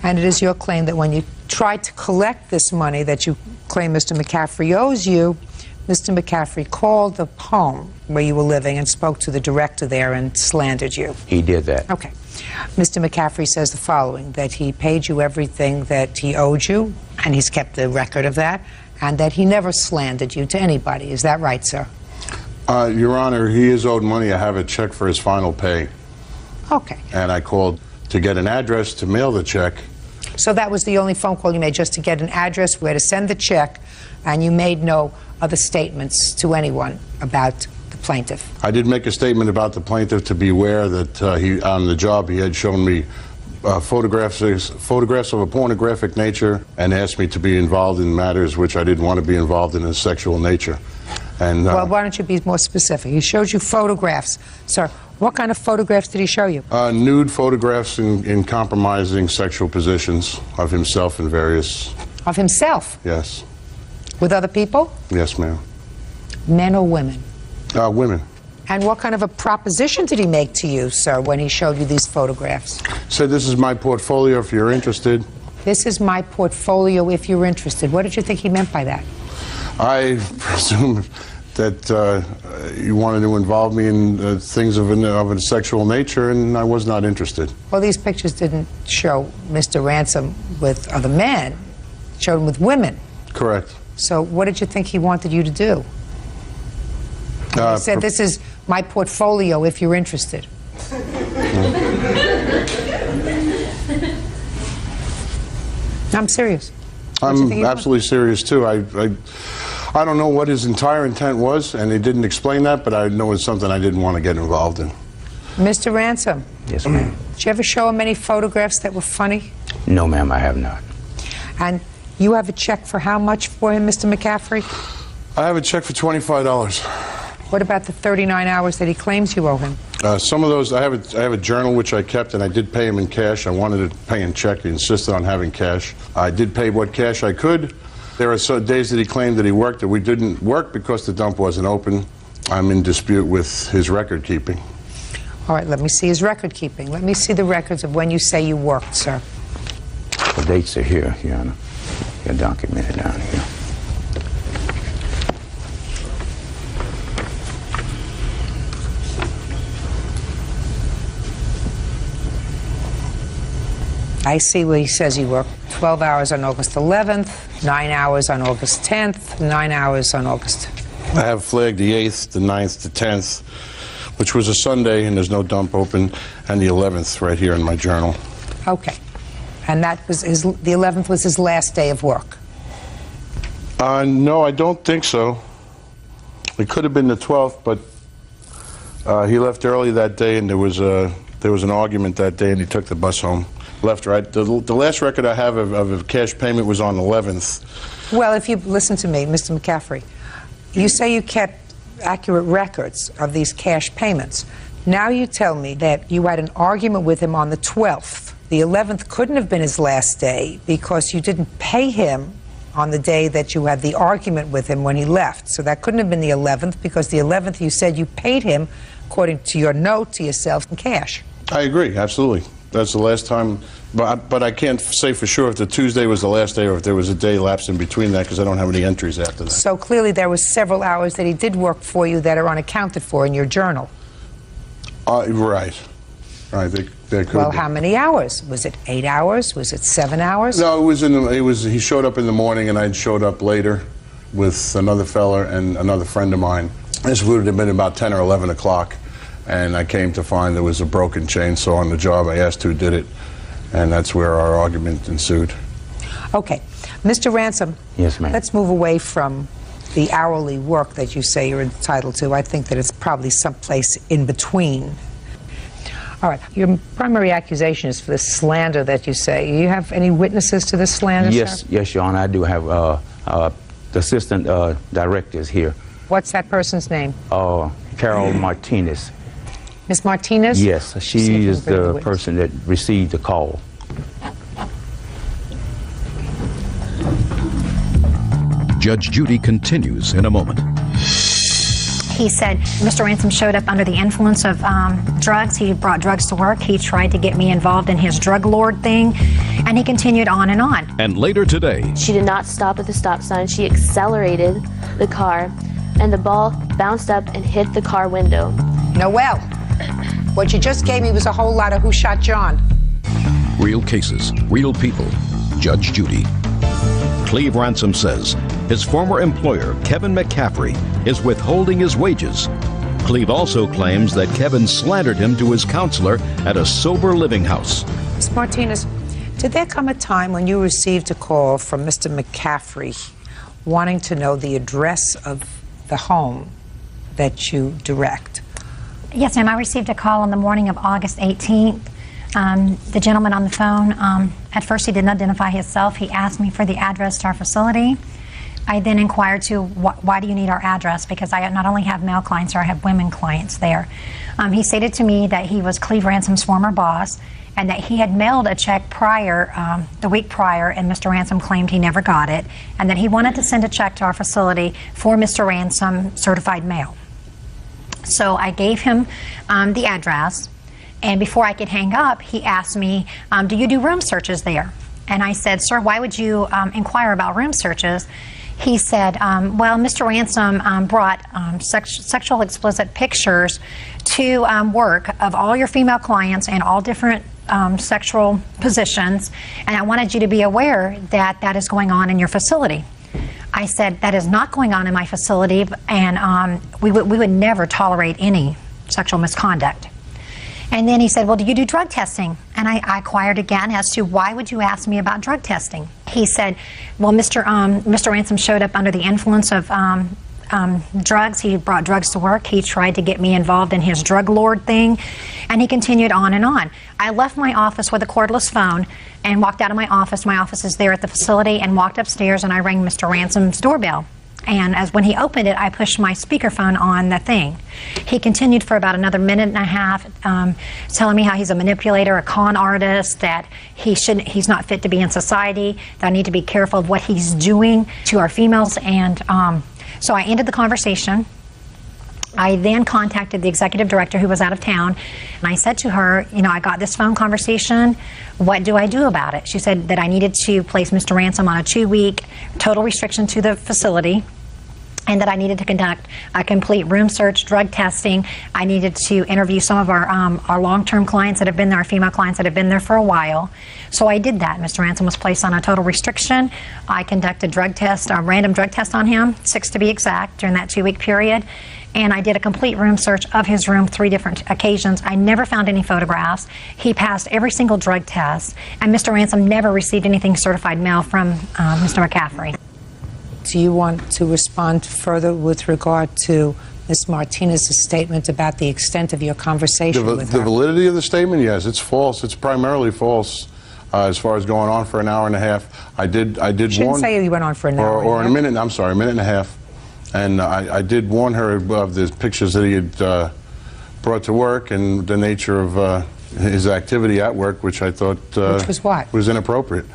And it is your claim that when you tried to collect this money that you claim Mr. McCaffrey owes you, Mr. McCaffrey called the home where you were living and spoke to the director there and slandered you. He did that. Okay. Mr. McCaffrey says the following, that he paid you everything that he owed you, and he's kept the record of that, and that he never slandered you to anybody. Is that right, sir? Your Honor, he is owed money. I have a check for his final pay. Okay. And I called to get an address to mail the check. So that was the only phone call you made, just to get an address where to send the check, and you made no other statements to anyone about the plaintiff? I did make a statement about the plaintiff to be aware that he, on the job, he had shown me photographs of a pornographic nature and asked me to be involved in matters which I didn't want to be involved in sexual nature. And, well, why don't you be more specific? He showed you photographs. Sir, what kind of photographs did he show you? Nude photographs in compromising sexual positions of himself in various... Of himself? Yes. With other people? Yes, ma'am. Men or women? Women. And what kind of a proposition did he make to you, sir, when he showed you these photographs? Said, this is my portfolio if you're interested. This is my portfolio if you're interested. What did you think he meant by that? I presume that you wanted to involve me in things of a sexual nature, and I was not interested. Well, these pictures didn't show Mr. Ransom with other men. It showed him with women. Correct. So what did you think he wanted you to do? He said, this is my portfolio if you're interested. I'm serious. I'm absolutely serious, too. I don't know what his entire intent was, and he didn't explain that, but I know it's something I didn't want to get involved in. Mr. Ransom. Yes, ma'am. Did you ever show him any photographs that were funny? No, ma'am, I have not. And you have a check for how much for him, Mr. McCaffrey? I have a check for $25. What about the 39 hours that he claims you owe him? Some of those, I have a journal which I kept, and I did pay him in cash. I wanted to pay in check. He insisted on having cash. I did pay what cash I could. There are some days that he claimed that he worked that we didn't work because the dump wasn't open. I'm in dispute with his record keeping. All right, let me see his record keeping. Let me see the records of when you say you worked, sir. The dates are here, Your Honor. They're documented down here. I see where he says he worked 12 hours on August 11th, 9 hours on August 10th, 9 hours on August. I have flagged the 8th, the 9th, the 10th, which was a Sunday, and there's no dump open, and the 11th right here in my journal. Okay. And that was the 11th was his last day of work? No, I don't think so. It could have been the 12th, but he left early that day, and there was an argument that day, and he took the bus home. Left, right? The last record I have of a cash payment was on the 11th. Well, if you listen to me, Mr. McCaffrey, you say you kept accurate records of these cash payments. Now you tell me that you had an argument with him on the 12th. The 11th couldn't have been his last day because you didn't pay him on the day that you had the argument with him when he left. So that couldn't have been the 11th because the 11th you said you paid him, according to your note to yourself, in cash. I agree, absolutely. That's the last time, but I can't say for sure if the Tuesday was the last day or if there was a day lapsed in between that because I don't have any entries after that. So clearly there was several hours that he did work for you that are unaccounted for in your journal. Right. Right, they could. Well, how many hours? Was it 8 hours? Was it 7 hours? No, he showed up in the morning and I showed up later with another fella and another friend of mine. This would have been about 10 or 11 o'clock, and I came to find there was a broken chainsaw on the job. I asked who did it, and that's where our argument ensued. Okay. Mr. Ransom. Yes, ma'am. Let's move away from the hourly work that you say you're entitled to. I think that it's probably someplace in between. All right. Your primary accusation is for this slander that you say. Do you have any witnesses to this slander, Yes, sir? yes, Your Honor. I do have the assistant directors here. What's that person's name? Carol Martinez. Ms. Martinez? Yes, she is the person that received the call. Judge Judy continues in a moment. He said Mr. Ransom showed up under the influence of drugs. He brought drugs to work. He tried to get me involved in his drug lord thing, and he continued on and on. And later today, she did not stop at the stop sign. She accelerated the car, and the ball bounced up and hit the car window. Noel, what you just gave me was a whole lot of Who Shot John. real cases, real people. Judge Judy. Cleve Ransom says his former employer, Kevin McCaffrey, is withholding his wages. Cleve also claims that Kevin slandered him to his counselor at a sober living house. Ms. Martinez, did there come a time when you received a call from Mr. McCaffrey wanting to know the address of the home that you direct? Yes, ma'am. I received a call on the morning of August 18th. The gentleman on the phone, at first he didn't identify himself. He asked me for the address to our facility. I then inquired to why do you need our address, because I not only have male clients, I have women clients there. He stated to me that he was Cleve Ransom's former boss and that he had mailed a check prior, the week prior, and Mr. Ransom claimed he never got it, and that he wanted to send a check to our facility for Mr. Ransom certified mail. So I gave him the address, and before I could hang up, he asked me, do you do room searches there? And I said, sir, why would you inquire about room searches? He said, well, Mr. Ransom brought sexual explicit pictures to work of all your female clients and all different sexual positions, and I wanted you to be aware that that is going on in your facility. I said, that is not going on in my facility, and we would never tolerate any sexual misconduct. And then he said, well, do you do drug testing? And I inquired again as to why would you ask me about drug testing? He said, well, Mr. Ransom showed up under the influence of drugs. He brought drugs to work. He tried to get me involved in his drug lord thing, and he continued on and on. I left my office with a cordless phone and walked out of my office. My office is there at the facility, and walked upstairs, and I rang Mr. Ransom's doorbell. And when he opened it, I pushed my speakerphone on the thing. He continued for about another minute and a half, telling me how he's a manipulator, a con artist, that he's not fit to be in society, that I need to be careful of what he's doing to our females. And so I ended the conversation. I then contacted the executive director, who was out of town, and I said to her, you know, I got this phone conversation. What do I do about it? She said that I needed to place Mr. Ransom on a 2-week total restriction to the facility, and that I needed to conduct a complete room search, drug testing. I needed to interview some of our long-term clients that have been there, our female clients that have been there for a while. So I did that. Mr. Ransom was placed on a total restriction. I conducted drug test, a random drug test on him, 6 to be exact, during that 2-week period. And I did a complete room search of his room 3 different occasions. I never found any photographs. He passed every single drug test, and Mr. Ransom never received anything certified mail from Mr. McCaffrey. Do you want to respond further with regard to Ms. Martinez's statement about the extent of your conversation with her? The validity of the statement, yes, it's false. It's primarily false as far as going on for an hour and a half. I did You shouldn't warn, say you went on for an hour. or a minute. I'm sorry, a minute and a half. And I did warn her of the pictures that he had brought to work and the nature of his activity at work, which I thought Which was what? Was inappropriate.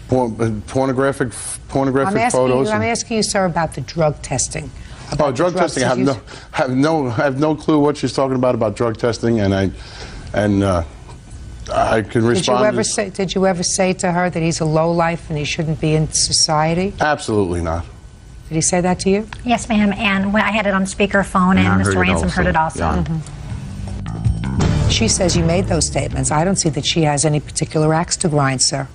Pornographic photos. I'm asking you, sir, about the drug testing. Oh, drug testing. I have no clue what she's talking about drug testing, and I can respond. Did you ever say to her that he's a lowlife and he shouldn't be in society? Absolutely not. Did he say that to you? Yes, ma'am, and when I had it on speakerphone, and Mr. Ransom heard it also. She says you made those statements. I don't see that she has any particular axe to grind, sir.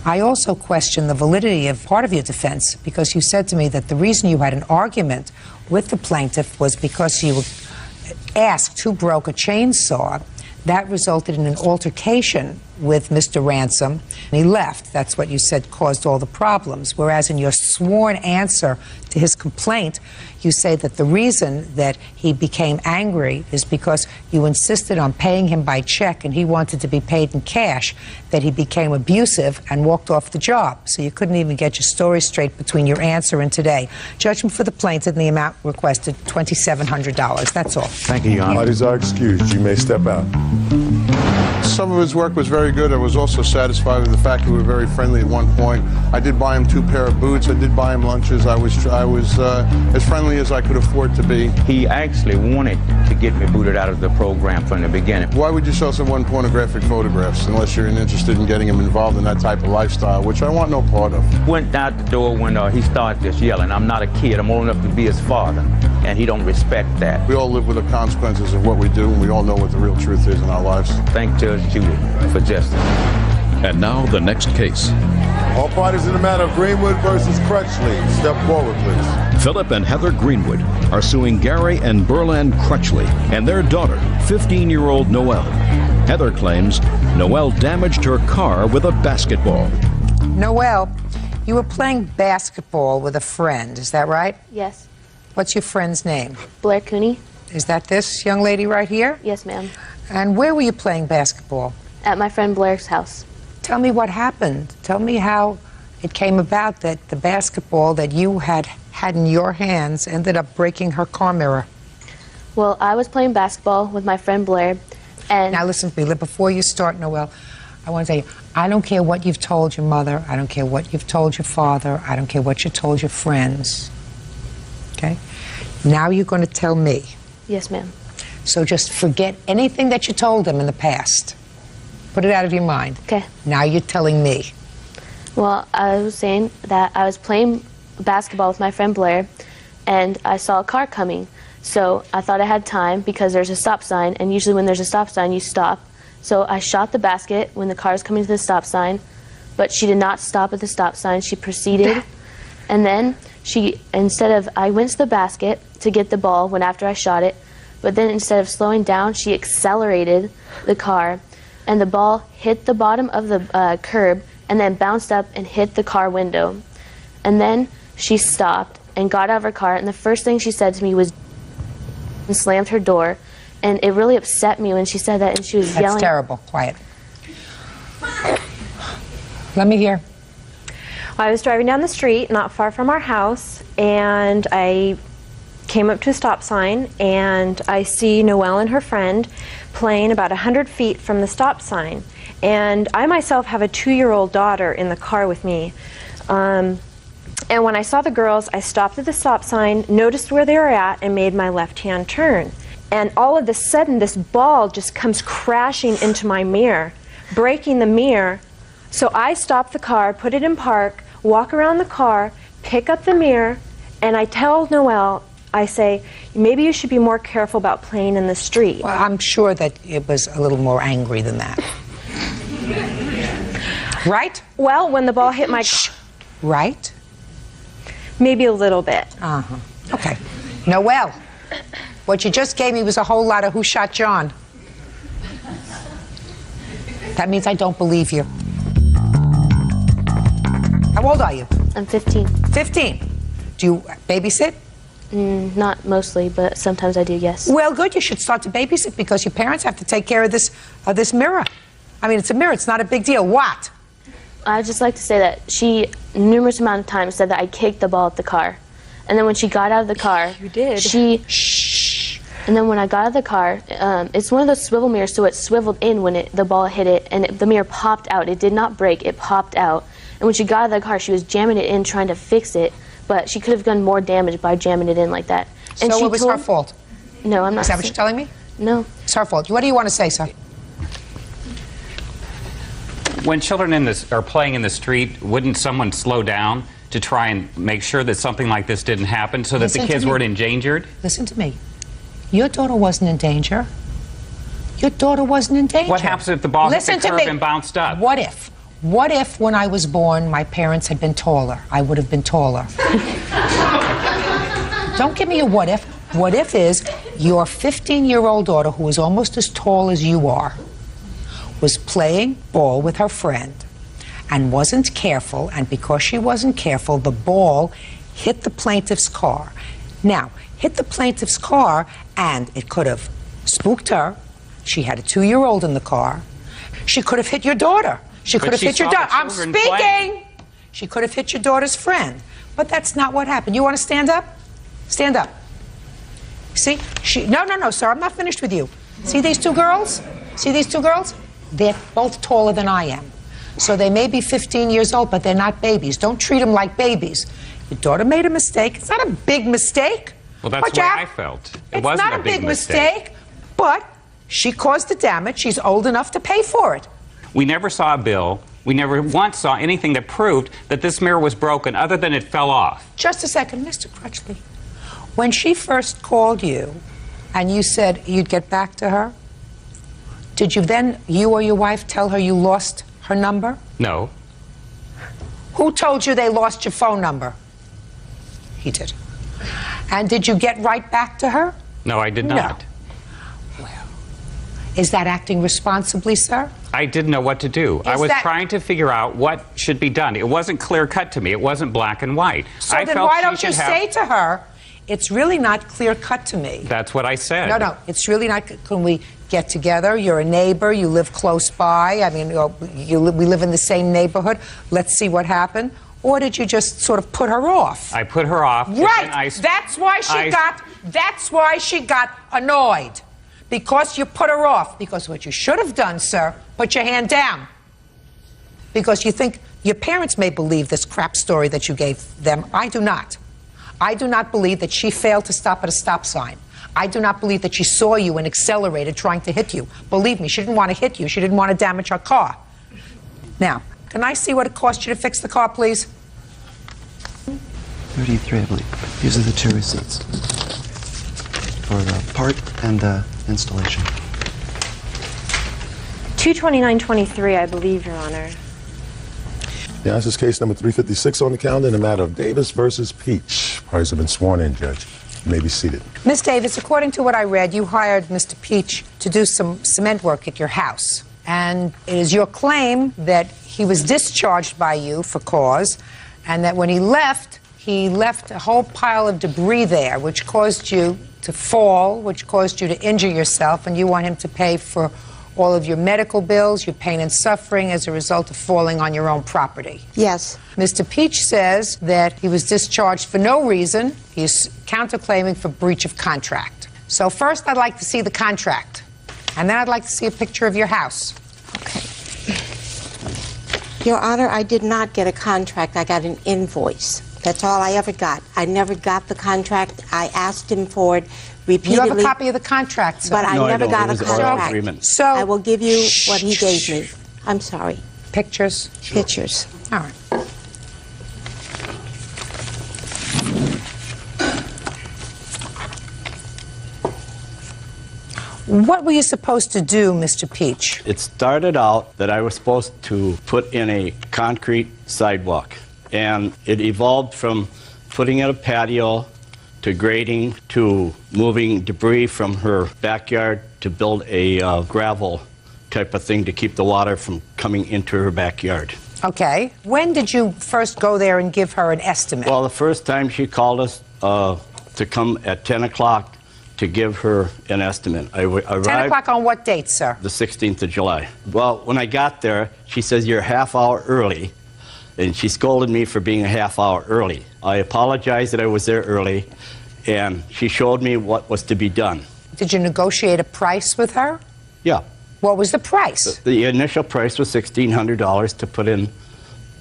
I also question the validity of part of your defense because you said to me that the reason you had an argument with the plaintiff was because you asked who broke a chainsaw. That resulted in an altercation with Mr. Ransom, and he left. That's what you said caused all the problems. Whereas in your sworn answer to his complaint, you say that the reason that he became angry is because you insisted on paying him by check and he wanted to be paid in cash, that he became abusive and walked off the job. So you couldn't even get your story straight between your answer and today. Judgment for the plaintiff in the amount requested, $2,700. That's all. Thank you, Your Honor. Parties are excused. You may step out. Some of his work was very good. I was also satisfied with the fact that we were very friendly at one point. I did buy him 2 pair of boots. I did buy him lunches. I was as friendly as I could afford to be. He actually wanted to get me booted out of the program from the beginning. Why would you show someone pornographic photographs unless you're interested in getting him involved in that type of lifestyle, which I want no part of? Went out the door when he started just yelling, "I'm not a kid. I'm old enough to be his father," and he don't respect that. We all live with the consequences of what we do, and we all know what the real truth is in our lives. Thank Judge Judy for justice. And now the next case. All parties in the matter of Greenwood versus Crutchley. Step forward, please. Philip and Heather Greenwood are suing Gary and Berland Crutchley and their daughter, 15-year-old Noelle. Heather claims Noelle damaged her car with a basketball. Noelle, you were playing basketball with a friend, is that right? Yes. What's your friend's name? Blair Cooney. Is that this young lady right here? Yes, ma'am. And where were you playing basketball? At my friend Blair's house. Tell me what happened. Tell me how it came about that the basketball that you had in your hands ended up breaking her car mirror. Well, I was playing basketball with my friend Blair, and... Now listen to me, before you start, Noelle, I want to tell you, I don't care what you've told your mother, I don't care what you've told your father, I don't care what you told your friends, okay? Now you're going to tell me. Yes, ma'am. So just forget anything that you told them in the past. Put it out of your mind. Okay. Now you're telling me. Well, I was saying that I was playing basketball with my friend Blair, and I saw a car coming. So I thought I had time because there's a stop sign, and usually when there's a stop sign, you stop. So I shot the basket when the car is coming to the stop sign, but she did not stop at the stop sign. She proceeded, and then I went to the basket to get the ball after I shot it, but then instead of slowing down, she accelerated the car, and the ball hit the bottom of the curb and then bounced up and hit the car window. And then she stopped and got out of her car, and the first thing she said to me was, and slammed her door, and it really upset me when she said that, and she was yelling. That's terrible. Quiet. Let me hear. I was driving down the street not far from our house, and I came up to a stop sign, and I see Noelle and her friend playing about 100 feet from the stop sign. And I myself have a 2-year-old daughter in the car with me. And when I saw the girls, I stopped at the stop sign, noticed where they were at, and made my left-hand turn. And all of a sudden, this ball just comes crashing into my mirror, breaking the mirror. So I stop the car, put it in park, walk around the car, pick up the mirror, and I tell Noelle, I say, maybe you should be more careful about playing in the street. Well, I'm sure that it was a little more angry than that. Right? Well, when the ball hit my... Right? Maybe a little bit. Uh-huh. Okay. Noelle, what you just gave me was a whole lot of who shot John. That means I don't believe you. How old are you? I'm 15. 15. Do you babysit? Not mostly, but sometimes I do, yes. Well, good. You should start to babysit because your parents have to take care of this mirror. I mean, it's a mirror. It's not a big deal. What? I'd just like to say that she, numerous amount of times, said that I kicked the ball at the car. And then when she got out of the car... You did. Shh. And then when I got out of the car, it's one of those swivel mirrors, so it swiveled in when the ball hit it, and the mirror popped out. It did not break. It popped out. And when she got out of the car, she was jamming it in, trying to fix it, but she could have done more damage by jamming it in like that. And so it was her fault? No, I'm not. Is that what you're telling me? No. It's her fault. What do you want to say, sir? When children are playing in the street, wouldn't someone slow down to try and make sure that something like this didn't happen so that the kids weren't endangered? Listen to me. Your daughter wasn't in danger. Your daughter wasn't in danger. What happens if the ball hit the Listen to curb me. and bounced up? What if? What if when I was born, my parents had been taller? I would have been taller. Don't give me a what if. What if is your 15-year-old daughter, who is almost as tall as you are, was playing ball with her friend and wasn't careful, and because she wasn't careful, the ball hit the plaintiff's car. Now, hit the plaintiff's car, and it could have spooked her. She had a 2-year-old in the car. She could have hit your daughter. She could have hit your daughter. I'm speaking! She could have hit your daughter's friend. But that's not what happened. You want to stand up? Stand up. See? No, sir, I'm not finished with you. See these two girls? See these two girls? They're both taller than I am. So they may be 15 years old, but they're not babies. Don't treat them like babies. Your daughter made a mistake. It's not a big mistake. Well, that's the way I felt. It wasn't not a big mistake, but she caused the damage. She's old enough to pay for it. We never saw a bill. We never once saw anything that proved that this mirror was broken other than it fell off. Just a second, Mr. Crutchley. When she first called you and you said you'd get back to her, did you then, you or your wife, tell her you lost her number? No. Who told you they lost your phone number? He did. And did you get right back to her? No, I did not. Well, is that acting responsibly, sir? I didn't know what to do. I was trying to figure out what should be done. It wasn't clear cut to me. It wasn't black and white. So then why don't you say to her, it's really not clear cut to me? That's what I said. No, it's really not. Can we get together? You're a neighbor. You live close by. I mean, we live in the same neighborhood. Let's see what happened. Or did you just sort of put her off? I put her off. Right. That's why she got annoyed. Because you put her off. Because what you should have done, sir, put your hand down. Because you think your parents may believe this crap story that you gave them. I do not. I do not believe that she failed to stop at a stop sign. I do not believe that she saw you and accelerated trying to hit you. Believe me, she didn't want to hit you. She didn't want to damage her car. Now, can I see what it cost you to fix the car, please? $33, I believe. These are the 2 receipts for the part and the installation. $229.23, I believe, Your Honor. Yeah, this is case number 356 on the calendar in the matter of Davis versus Peach. Parties have been sworn in, Judge. You may be seated. Miss Davis, according to what I read, you hired Mr. Peach to do some cement work at your house. And it is your claim that he was discharged by you for cause, and that when he left a whole pile of debris there, which caused you to fall, which caused you to injure yourself, and you want him to pay for all of your medical bills, your pain and suffering as a result of falling on your own property. Yes. Mr. Peach says that he was discharged for no reason. He's counterclaiming for breach of contract. So first I'd like to see the contract, and then I'd like to see a picture of your house. Okay. Your Honor, I did not get a contract. I got an invoice. That's all I ever got. I never got the contract. I asked him for it repeatedly. You have a copy of the contract, sir. But I never got a contract. So I will give you what he gave me. I'm sorry. Pictures? Pictures. All right. What were you supposed to do, Mr. Peach? It started out that I was supposed to put in a concrete sidewalk, and it evolved from putting in a patio to grading to moving debris from her backyard to build a gravel type of thing to keep the water from coming into her backyard. Okay. When did you first go there and give her an estimate? Well, the first time she called us to come at 10 o'clock to give her an estimate. I arrived 10 o'clock on what date, sir? The 16th of July. Well, when I got there, she says, you're a half hour early, and she scolded me for being a half hour early. I apologized that I was there early, and she showed me what was to be done. Did you negotiate a price with her? Yeah. What was the price? The initial price was $1,600 to put in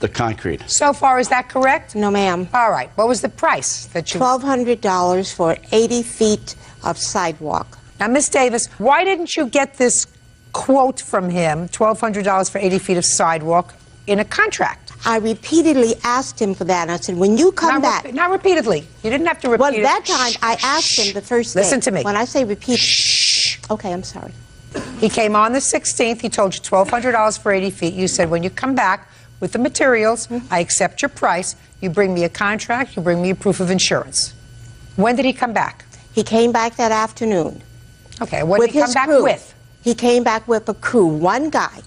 the concrete. So far, is that correct? No, ma'am. All right. What was the price that you... $1,200 for 80 feet of sidewalk. Now, Miss Davis, why didn't you get this quote from him, $1,200 for 80 feet of sidewalk, in a contract? I repeatedly asked him for that, and I said, when you come back... Not repeatedly. You didn't have to repeat it. Well, that time, I asked him the first day. Listen to me. When I say repeat... Okay, I'm sorry. He came on the 16th. He told you $1,200 for 80 feet. You said, when you come back with the materials, I accept your price. You bring me a contract. You bring me a proof of insurance. When did he come back? He came back that afternoon. Okay, what did he come back crew. with? He came back with a crew, one guy.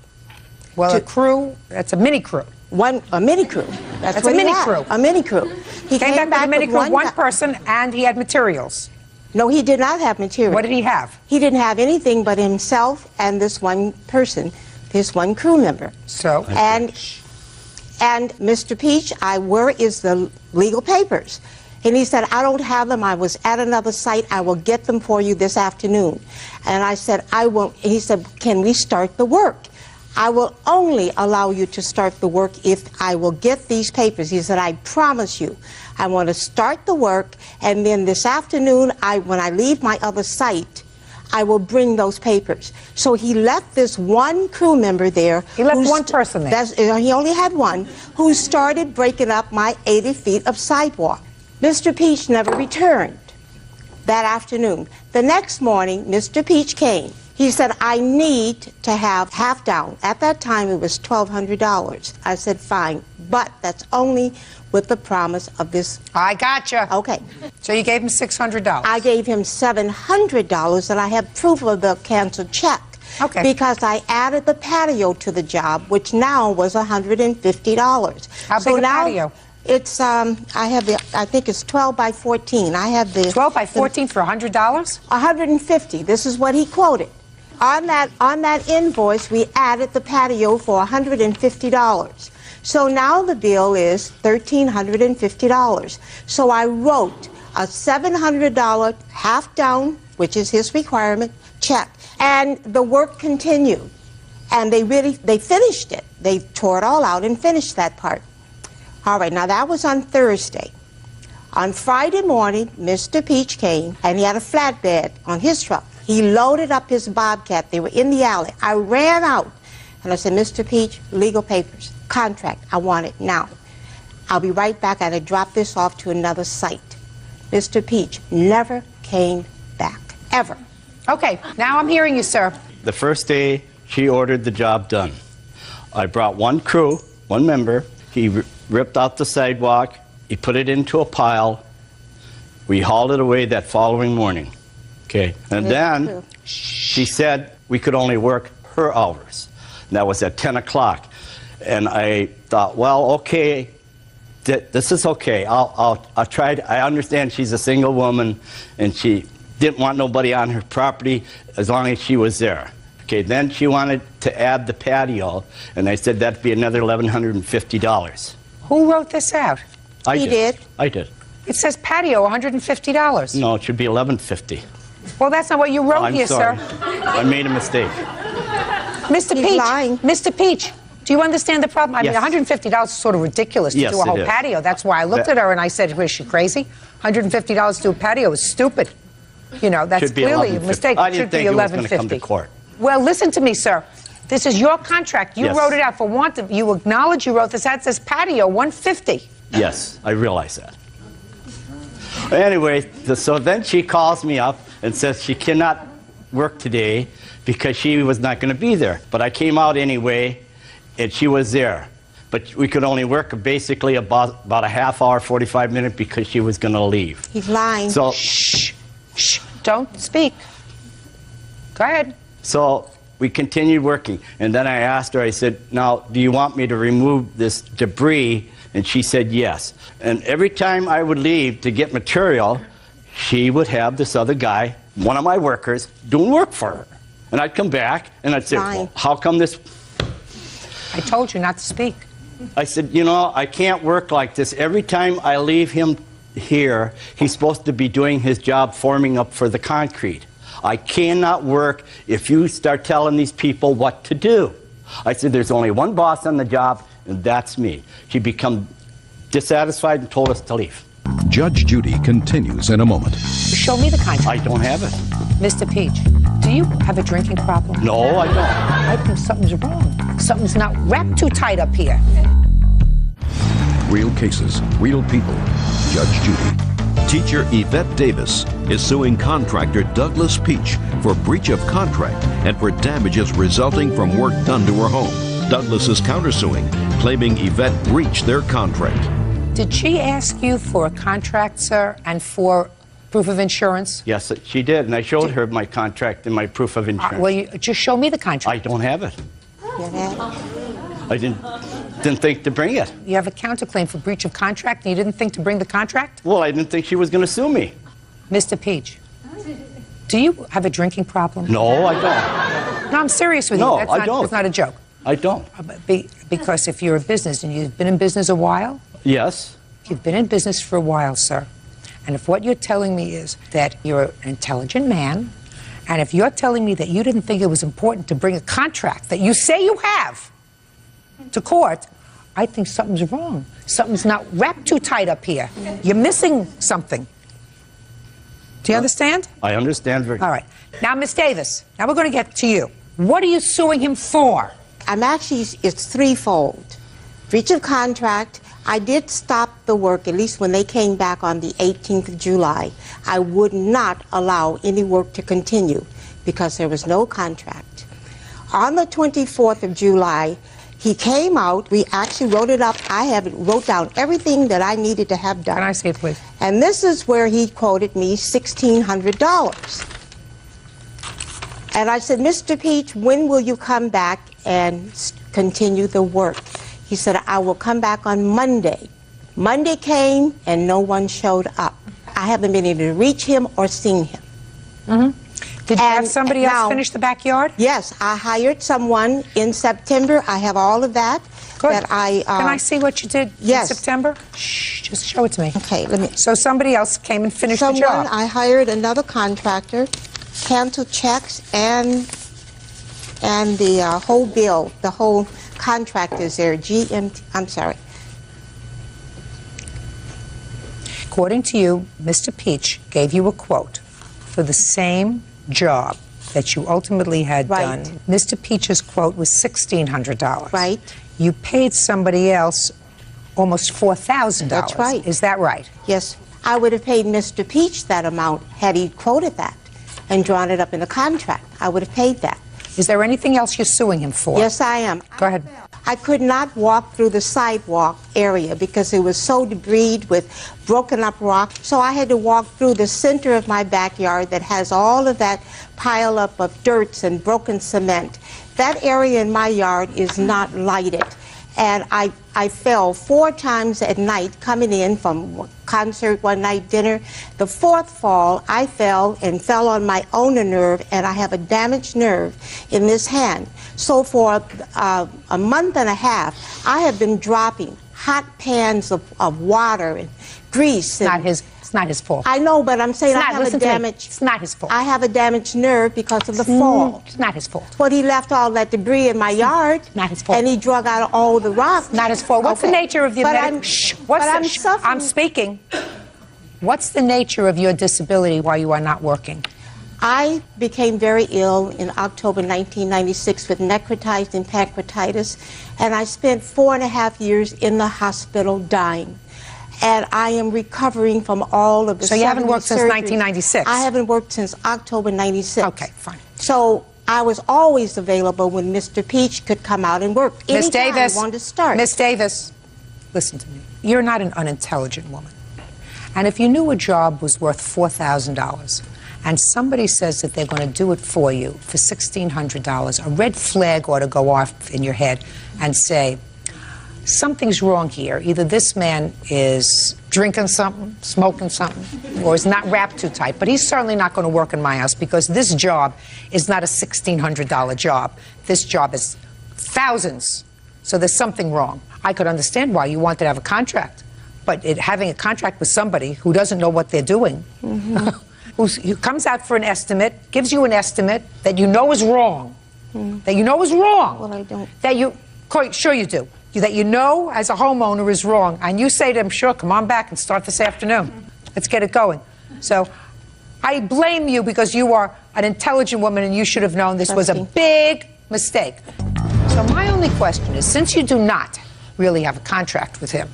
Well, a crew, that's a mini crew. A mini crew. That's what a he mini had, crew. A mini crew. He came back with a mini crew, one person, and he had materials. No, he did not have materials. What did he have? He didn't have anything but himself and this one person, this one crew member. So? And Mr. Peach, where is the legal papers? And he said, I don't have them. I was at another site. I will get them for you this afternoon. And I said, I won't. He said, can we start the work? I will only allow you to start the work if I will get these papers. He said, I promise you. I want to start the work, and then this afternoon, when I leave my other site, I will bring those papers. So he left this one crew member there. He left one person there. He only had one, who started breaking up my 80 feet of sidewalk. Mr. Peach never returned that afternoon. The next morning, Mr. Peach came. He said, I need to have half down. At that time, it was $1,200. I said, fine, but that's only with the promise of this. I gotcha. Okay. So you gave him $600. I gave him $700, and I have proof of the canceled check. Okay. Because I added the patio to the job, which now was $150. How big a patio? It's I think it's 12 by 14. I have the 12 by 14 for $100? $150. This is what he quoted. On that invoice, we added the patio for $150. So now the bill is $1,350. So I wrote a $700 half down, which is his requirement, check. And the work continued. And they finished it. They tore it all out and finished that part. All right, now that was on Thursday. On Friday morning, Mr. Peach came, and he had a flatbed on his truck. He loaded up his Bobcat. They were in the alley. I ran out, and I said, Mr. Peach, legal papers, contract, I want it now. I'll be right back. I dropped this off to another site. Mr. Peach never came back, ever. Okay, now I'm hearing you, sir. The first day, she ordered the job done. I brought one crew, one member. He ripped out the sidewalk. He put it into a pile. We hauled it away that following morning. Okay, and then she said we could only work her hours. And that was at 10 o'clock. And I thought, well, okay, this is okay. I'll try. I understand she's a single woman, and she didn't want nobody on her property as long as she was there. Okay, then she wanted to add the patio, and I said that'd be another $1,150. Who wrote this out? He did. I did. It says patio, $150. No, it should be $1,150. Well, that's not what you wrote here, sorry. sir. I made a mistake. Mr. He's Peach, lying. Mr. Peach, do you understand the problem? I Yes. mean, $150 is sort of ridiculous to Yes, do a it whole is. patio. That's why I looked at her and I said, was she crazy? $150 to do a patio is stupid. You know, that's Should be clearly a $1,150. mistake. I It didn't should be think it was going to come to $1,150. court. Well, listen to me, sir. This is your contract. You Yes. wrote it out for want of. You acknowledge you wrote this out. It says patio, $150. Yes, I realize that. Anyway, so then she calls me up and says she cannot work today because she was not going to be there. But I came out anyway, and she was there. But we could only work basically about a half hour, 45 minutes, because she was going to leave. He's lying. So, Shh. Don't speak. Go ahead. So we continued working, and then I asked her, I said, now, do you want me to remove this debris? And she said yes. And every time I would leave to get material, she would have this other guy, one of my workers, doing work for her. And I'd come back, and I'd say, well, how come this? I told you not to speak. I said, you know, I can't work like this. Every time I leave him here, he's supposed to be doing his job forming up for the concrete. I cannot work if you start telling these people what to do. I said, there's only one boss on the job, and that's me. She became dissatisfied and told us to leave. Judge Judy continues in a moment. Show me the contract. I don't have it. Mr. Peach, do you have a drinking problem? No, I don't. I think something's wrong. Something's not wrapped too tight up here. Real cases, real people. Judge Judy. Teacher Yvette Davis is suing contractor Douglas Peach for breach of contract and for damages resulting from work done to her home. Douglas is countersuing, claiming Yvette breached their contract. Did she ask you for a contract, sir, and for proof of insurance? Yes, she did, and I showed her my contract and my proof of insurance. Well, you just show me the contract. I don't have it. I didn't think to bring it. You have a counterclaim for breach of contract, and you didn't think to bring the contract? Well, I didn't think she was going to sue me. Mr. Peach, do you have a drinking problem? No, I don't. No, I'm serious with you. No, That's I not, don't. It's not a joke. I don't. Because if you're a business and you've been in business a while, Yes. you've been in business for a while, sir. And if what you're telling me is that you're an intelligent man, and if you're telling me that you didn't think it was important to bring a contract that you say you have to court, I think something's wrong. Something's not wrapped too tight up here. You're missing something. Do you understand? I understand very. All right. Now, Miss Davis, now we're going to get to you. What are you suing him for? It's threefold. Breach of contract. I did stop the work, at least when they came back on the 18th of July. I would not allow any work to continue because there was no contract. On the 24th of July, he came out. We actually wrote it up. Wrote down everything that I needed to have done. Can I see it, please? And this is where he quoted me $1,600. And I said, Mr. Peach, when will you come back and continue the work? He said, I will come back on Monday. Monday came and no one showed up. I haven't been able to reach him or seen him. Mm-hmm. Did you have somebody else finish the backyard? Yes, I hired someone in September. I have all of that. Good. That I, Can I see what you did yes. in September? Shh, just show it to me. Okay, let me. So somebody else came and finished the job. I hired another contractor, canceled checks, and the whole bill, the whole contract is there. I'm sorry. According to you, Mr. Peach gave you a quote for the same job that you ultimately had done. Mr. Peach's quote was $1,600. Right. You paid somebody else almost $4,000. That's right. Is that right? Yes. I would have paid Mr. Peach that amount had he quoted that and drawn it up in the contract. I would have paid that. Is there anything else you're suing him for? Yes, I am. Go ahead. I could not walk through the sidewalk area because it was so debris with broken up rock. So I had to walk through the center of my backyard that has all of that pile up of dirt and broken cement. That area in my yard is not lighted. And I fell 4 times at night coming in from concert one night, dinner. The 4th fall, I fell on my ulnar nerve, and I have a damaged nerve in this hand. So for a month and a half, I have been dropping hot pans of water and grease. It's not his fault. I know, but I'm saying I have a damage. It's not his fault. I have a damaged nerve because of the fall. It's not his fault. But he left all that debris in my yard. Not his fault. And he drug out all the rocks. Not his fault. What's the nature of your I'm speaking. What's the nature of your disability while you are not working? I became very ill in October 1996 with necrotitis and pancreatitis, and I spent 4.5 years in the hospital dying. And I am recovering from all of the So you haven't worked since surgeries. 1996? I haven't worked since October 96. Okay, fine. So I was always available when Mr. Peach could come out and work. Miss Davis, I wanted to start. Miss Davis, listen to me. You're not an unintelligent woman. And if you knew a job was worth $4,000 and somebody says that they're going to do it for you for $1,600, a red flag ought to go off in your head and say, something's wrong here. Either this man is drinking something, smoking something, or is not wrapped too tight. But he's certainly not going to work in my house because this job is not a $1,600 job. This job is thousands. So there's something wrong. I could understand why you wanted to have a contract. But having a contract with somebody who doesn't know what they're doing, who comes out for an estimate, gives you an estimate that you know is wrong, that you know is wrong. Well, I don't. That you, sure you do. That you know as a homeowner is wrong, and you say to him, sure, come on back and start this afternoon. Let's get it going. So I blame you because you are an intelligent woman and you should have known this was a big mistake. So my only question is, since you do not really have a contract with him,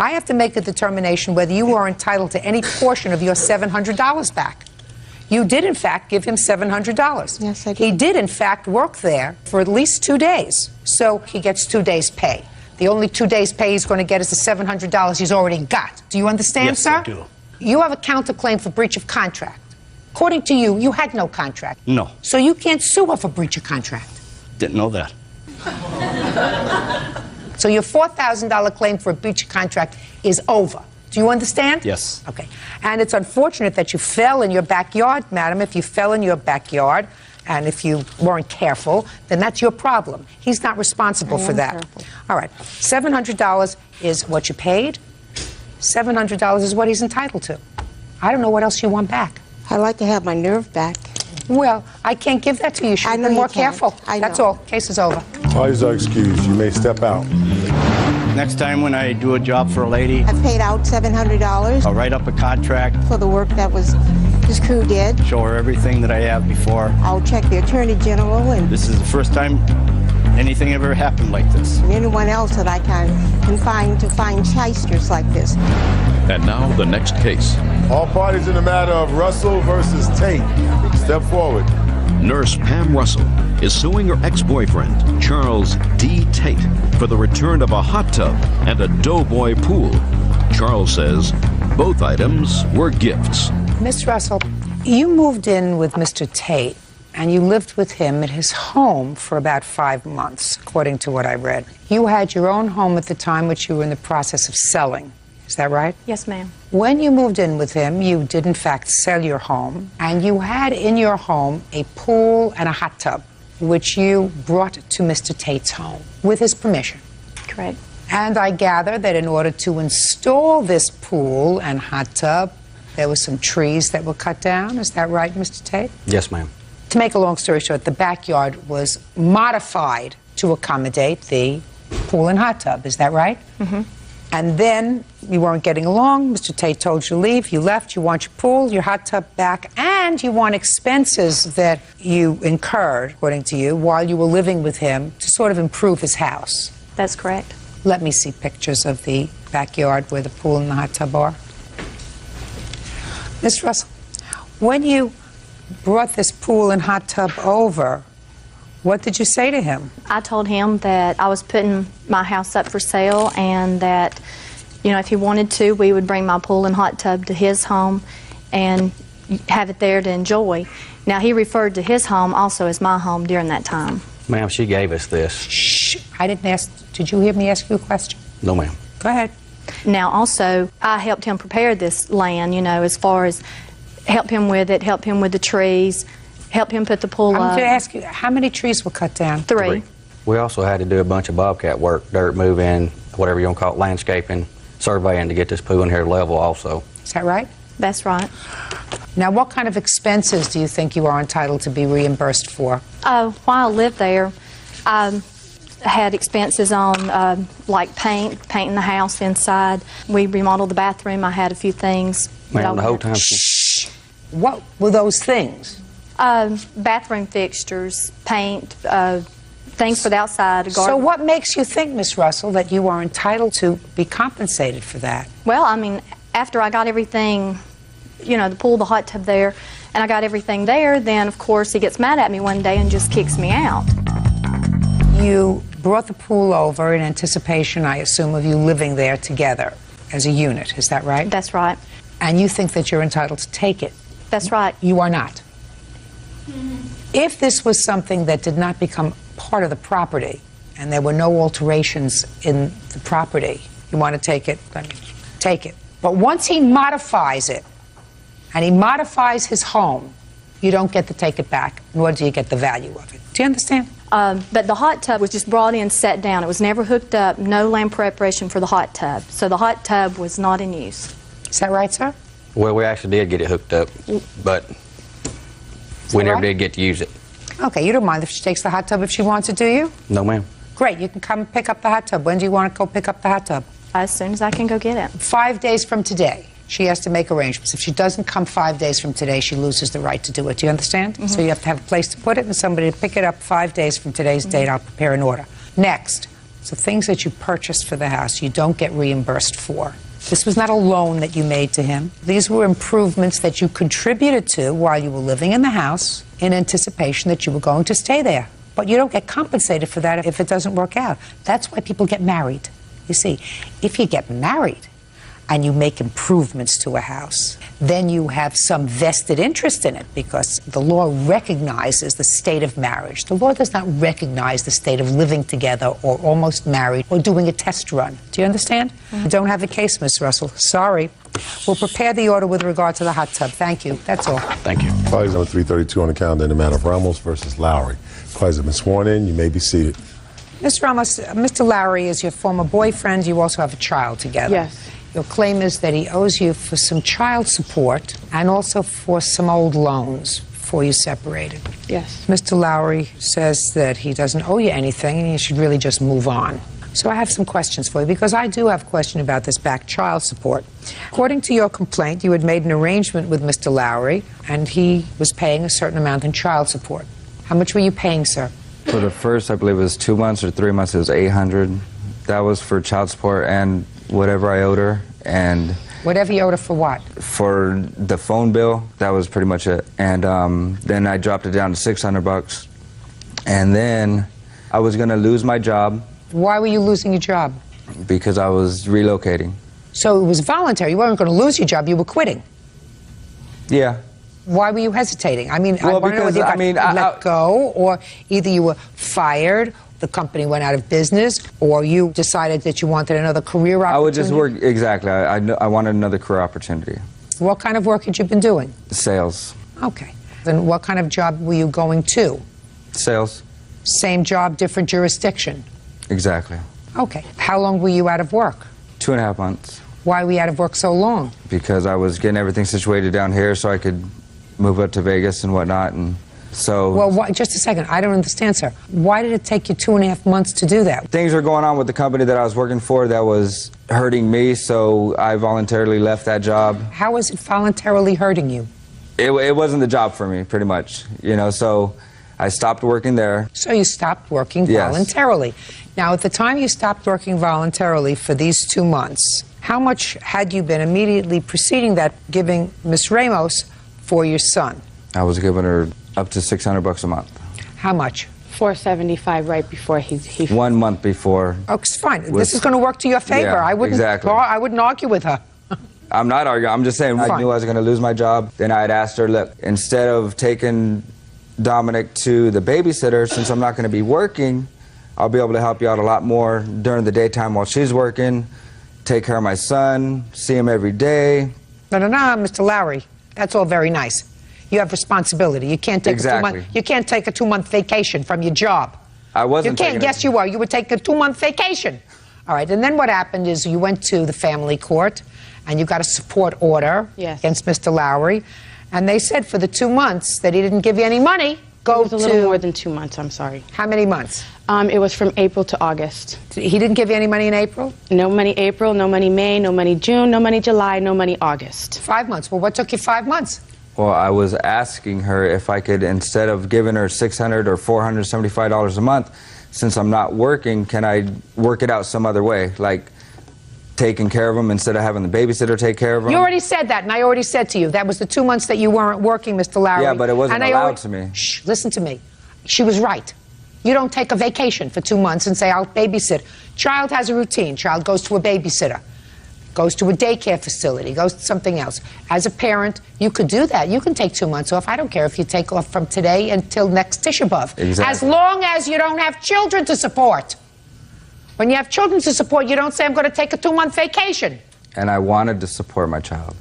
I have to make a determination whether you are entitled to any portion of your $700 back. You did, in fact, give him $700. Yes, I did. He did, in fact, work there for at least 2 days. So he gets 2 days' pay. The only 2 days' pay he's going to get is the $700 he's already got. Do you understand, Yes, sir? I do. You have a counterclaim for breach of contract. According to you, you had no contract. No, So you can't sue her for breach of contract. didn't know that. So your $4,000 claim for a breach of contract is over. Do you understand? Yes. Okay. And it's unfortunate that you fell in your backyard, madam. If you fell in your backyard and if you weren't careful, then that's your problem. He's not responsible for that. Careful. All right. $700 is what you paid. $700 is what he's entitled to. I don't know what else you want back. I'd like to have my nerve back. Well, I can't give that to you. You should I have know been you more can't. careful. I That's know. all. Case is over. Parties are excused. You may step out. Next time when I do a job for a lady, I paid out $700 I'll write up a contract, for the work that was his crew did. show her everything that I have before. I'll check the Attorney General and This is the first time anything ever happened like this. anyone else that I can find to find shysters like this. And now the next case. All parties in the matter of Russell versus Tate, step forward. Nurse Pam Russell is suing her ex-boyfriend, Charles D. Tate, for the return of a hot tub and a Doughboy pool. Charles says both items were gifts. Miss Russell, you moved in with Mr. Tate, and you lived with him at his home for about 5 months, according to what I read. You had your own home at the time, which you were in the process of selling. Is that right? Yes, ma'am. When you moved in with him, you did in fact sell your home, and you had in your home a pool and a hot tub, which you brought to Mr. Tate's home with his permission. Correct. And I gather that in order to install this pool and hot tub, there were some trees that were cut down. Is that right, Mr. Tate? Yes, ma'am. To make a long story short, the backyard was modified to accommodate the pool and hot tub. Is that right? Mm-hmm. And then you weren't getting along. Mr. Tate told you to leave. You left. You want your pool, your hot tub back, and you want expenses that you incurred, according to you, while you were living with him to sort of improve his house. That's correct. Let me see pictures of the backyard where the pool and the hot tub are. Miss Russell, when you brought this pool and hot tub over, what did you say to him? I told him that I was putting my house up for sale and that, you know, if he wanted to, we would bring my pool and hot tub to his home and have it there to enjoy. Now, he referred to his home also as my home during that time. Ma'am, she gave us this. Shh. I didn't ask. Did you hear me ask you a question? No, ma'am. Go ahead. Now, also, I helped him prepare this land, you know, as far as help him with it, help him with the trees, help him put the pool I'm up. going to ask you, how many trees were cut down? 3. We also had to do a bunch of bobcat work, dirt moving, whatever you want to call it, landscaping, surveying to get this pool in here level also. Is that right? That's right. Now, what kind of expenses do you think you are entitled to be reimbursed for? While I lived there, I had expenses on like painting the house inside. We remodeled the bathroom. I had a few things. Ma'am, the whole time Shh. What were those things? Bathroom fixtures, paint, things for the outside. A garden. So what makes you think, Miss Russell, that you are entitled to be compensated for that? Well, I mean, after I got everything, you know, the pool, the hot tub there, and I got everything there, then of course he gets mad at me one day and just kicks me out. You brought the pool over in anticipation, I assume, of you living there together as a unit. Is that right? That's right. And you think that you're entitled to take it. That's right. You are not. If this was something that did not become part of the property and there were no alterations in the property, you want to take it, then take it. But once he modifies it and he modifies his home, you don't get to take it back, nor do you get the value of it. Do you understand? But the hot tub was just brought in, set down. It was never hooked up, no land preparation for the hot tub. So the hot tub was not in use. Is that right, sir? Well, we actually did get it hooked up, but we never right? did get to use it. Okay, you don't mind if she takes the hot tub if she wants to, do you? No, ma'am. Great, you can come pick up the hot tub. When do you want to go pick up the hot tub? As soon as I can go get it. 5 days from today. She has to make arrangements. If she doesn't come 5 days from today, she loses the right to do it. Do you understand? Mm-hmm. So you have to have a place to put it and somebody to pick it up 5 days from today's date. I'll prepare an order. Next, So things that you purchased for the house, you don't get reimbursed for. This was not a loan that you made to him. These were improvements that you contributed to while you were living in the house in anticipation that you were going to stay there. But you don't get compensated for that if it doesn't work out. That's why people get married. You see, if you get married and you make improvements to a house, then you have some vested interest in it because the law recognizes the state of marriage. The law does not recognize the state of living together or almost married or doing a test run. Do you understand? You don't have a case, Miss Russell. Sorry. We'll prepare the order with regard to the hot tub. Thank you. That's all. Thank you. Parties number 332 on the calendar in the matter of Ramos versus Lowry. Parties have been sworn in. You may be seated. Ms. Ramos, Mr. Lowry is your former boyfriend. You also have a child together. Yes. Your claim is that he owes you for some child support and also for some old loans before you separated. Yes. Mr. Lowry says that he doesn't owe you anything and you should really just move on. So I have some questions for you because I do have a question about this back child support. According to your complaint, you had made an arrangement with Mr. Lowry and he was paying a certain amount in child support. How much were you paying, sir? For the first, I believe it was 2 months or 3 months, it was $800. That was for child support and whatever I owed her, and whatever you owed her for what? For the phone bill, that was pretty much it. And then I dropped it down to $600, and then I was gonna lose my job. Why were you losing your job? Because I was relocating. So it was voluntary. You weren't going to lose your job. You were quitting. Yeah. Why were you hesitating? I mean, well, I want to know whether you got let go, or either you were fired, the company went out of business, or you decided that you wanted another career opportunity. I would just work, exactly. I wanted another career opportunity. What kind of work had you been doing? Sales. Okay. Then what kind of job were you going to? Sales. Same job, different jurisdiction? Exactly. Okay. How long were you out of work? 2.5 months. Why were you out of work so long? Because I was getting everything situated down here so I could move up to Vegas and whatnot, and so... Well, just a second. I don't understand, sir. Why did it take you 2.5 months to do that? Things were going on with the company that I was working for that was hurting me, so I voluntarily left that job. How was it voluntarily hurting you? It wasn't the job for me, pretty much, you know, so I stopped working there. So you stopped working voluntarily. Now, at the time you stopped working voluntarily for these 2 months, how much had you been immediately preceding that giving Miss Ramos for your son? I was giving her up to $600 a month. How much? $475 right before he 1 month before. Oh, it's fine. This is going to work to your favor. Yeah, I wouldn't. exactly. I wouldn't argue with her. I'm not arguing. I'm just saying I knew I was going to lose my job. Then I had asked her, look, instead of taking Dominic to the babysitter, since I'm not going to be working, I'll be able to help you out a lot more during the daytime while she's working, take care of my son, see him every day. No, Mr. Lowry. That's all very nice. You have responsibility. You can't take a 2 month. You can't take a 2 month vacation from your job. I wasn't. You can't. Yes, you were. You would take a 2 month vacation. All right. And then what happened is you went to the family court, and you got a support order against Mr. Lowry, and they said for the 2 months that he didn't give you any money. It was a little more than 2 months. I'm sorry. How many months? It was from April to August. He didn't give you any money in April? No money April, no money May, no money June, no money July, no money August. 5 months. Well, what took you 5 months? Well, I was asking her if I could, instead of giving her $600 or $475 a month, since I'm not working, can I work it out some other way, like taking care of him instead of having the babysitter take care of him? You already said that, and I already said to you that was the 2 months that you weren't working, Mr. Lowry. Yeah, but it wasn't allowed to me. Shh, listen to me. She was right. You don't take a vacation for 2 months and say, I'll babysit. Child has a routine. Child goes to a babysitter, goes to a daycare facility, goes to something else. As a parent, you could do that. You can take 2 months off. I don't care if you take off from today until next Tisha B'Av. Exactly. As long as you don't have children to support. When you have children to support, you don't say, I'm going to take a 2 month vacation. And I wanted to support my child.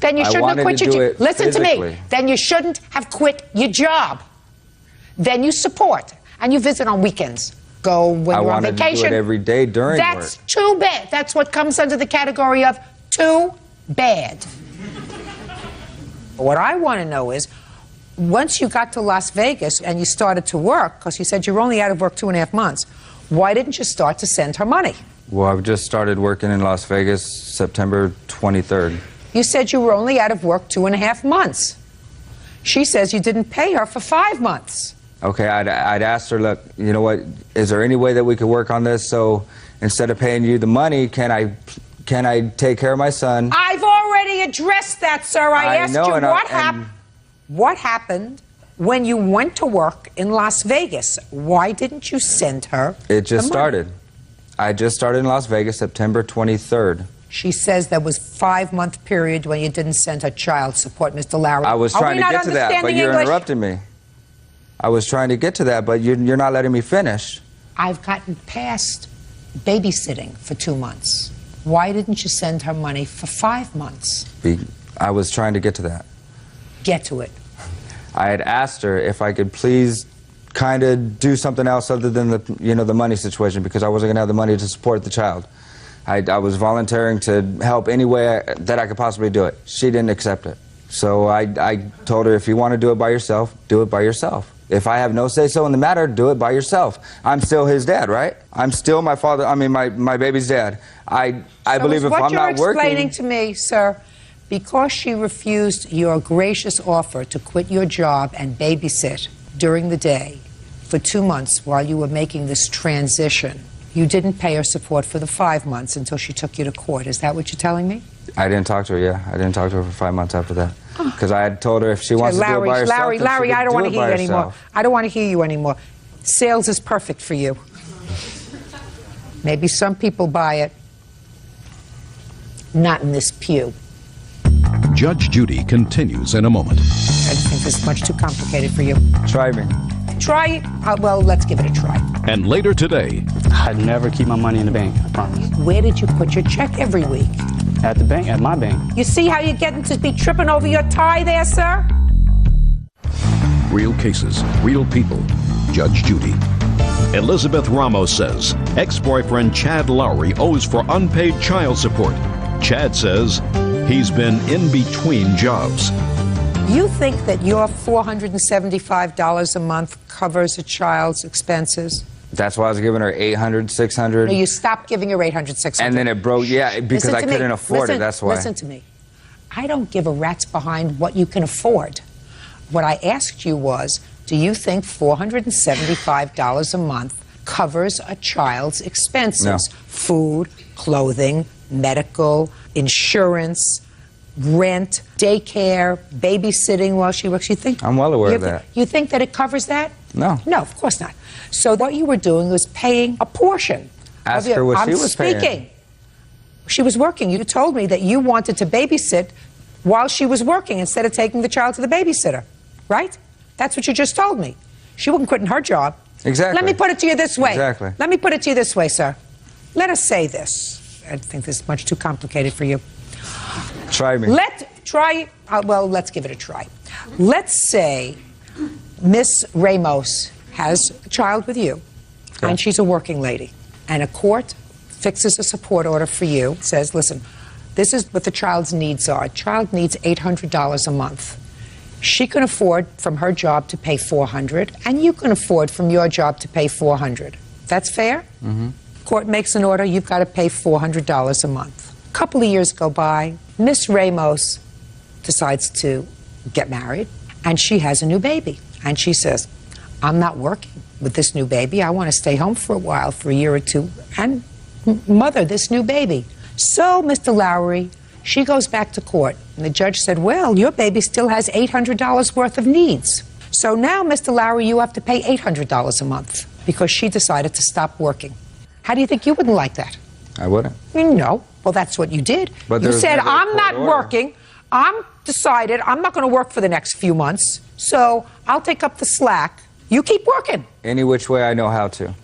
Then you shouldn't have quit your job. Listen to me. Then you shouldn't have quit your job. Then you support. And you visit on weekends. Go when you're on vacation. I wanted to do it every day during work. That's too bad. That's what comes under the category of too bad. What I want to know is, once you got to Las Vegas and you started to work, because you said you were only out of work 2.5 months, why didn't you start to send her money? Well, I've just started working in Las Vegas September 23rd. You said you were only out of work 2.5 months. She says you didn't pay her for 5 months. Okay, I'd asked her, look, you know what, is there any way that we could work on this? So instead of paying you the money, can I take care of my son? I've already addressed that, sir. I asked know, you what happened when you went to work in Las Vegas. Why didn't you send her It just the money? started. I just started in Las Vegas September 23rd. She says there was a 5-month period when you didn't send her child support, Mr. Lowry. I was trying to get to that, but you're interrupting me. I was trying to get to that, but you're not letting me finish. I've gotten past babysitting for 2 months. Why didn't you send her money for 5 months? I was trying to get to that. Get to it. I had asked her if I could please kind of do something else other than the money situation, because I wasn't going to have the money to support the child. I was volunteering to help any way that I could possibly do it. She didn't accept it. So I told her, if you want to do it by yourself, do it by yourself. If I have no say-so in the matter, do it by yourself. I'm still his dad, right? I'm still my father, my baby's dad. I believe if I'm not working... What you're explaining to me, sir, because she refused your gracious offer to quit your job and babysit during the day for 2 months while you were making this transition, you didn't pay her support for the 5 months until she took you to court. Is that what you're telling me? I didn't talk to her, yeah. I didn't talk to her for 5 months after that. Because I had told her if she wants to do it by herself, Larry, I don't want to hear you anymore. I don't want to hear you anymore. Sales is perfect for you. Maybe some people buy it. Not in this pew. Judge Judy continues in a moment. I think this is much too complicated for you. Try me. Try it? Well, let's give it a try. And later today... I'd never keep my money in the bank, I promise. Where did you put your check every week? At the bank, at my bank. You see how you're getting to be tripping over your tie there, sir? Real cases, real people. Judge Judy. Elizabeth Ramos says ex-boyfriend Chad Lowry owes for unpaid child support. Chad says he's been in between jobs. You think that your $475 a month covers a child's expenses? That's why I was giving her $800, $600. No, you stopped giving her $800, $600. And then it broke, yeah, because I couldn't afford it, that's why. Listen to me. I don't give a rat's behind what you can afford. What I asked you was, do you think $475 a month covers a child's expenses? No. Food, clothing, medical, insurance, rent, daycare, babysitting while she works. You think? I'm well aware of that. You think that it covers that? No. No, of course not. So what you were doing was paying a portion. Ask her what she was paying. I'm speaking. She was working. You told me that you wanted to babysit while she was working instead of taking the child to the babysitter, right? That's what you just told me. She wasn't quitting her job. Exactly. Let me put it to you this way. Exactly. Let me put it to you this way, sir. Let us say this. I think this is much too complicated for you. Try me. Well, let's give it a try. Let's say Miss Ramos has a child with you, and she's a working lady, and a court fixes a support order for you, says, listen, this is what the child's needs are. Child needs $800 a month. She can afford from her job to pay $400, and you can afford from your job to pay $400. That's fair? Mm-hmm. Court makes an order, you've got to pay $400 a month. A couple of years go by, Miss Ramos decides to get married, and she has a new baby. And she says, I'm not working with this new baby. I want to stay home for a while, for a year or two, and mother this new baby. So, Mr. Lowry, she goes back to court, and the judge said, well, your baby still has $800 worth of needs. So now, Mr. Lowry, you have to pay $800 a month because she decided to stop working. How do you think you wouldn't like that? I wouldn't. No. Well, that's what you did. But you said, I'm not working. I'm decided I'm not going to work for the next few months, so I'll take up the slack. You keep working. Any which way I know how to.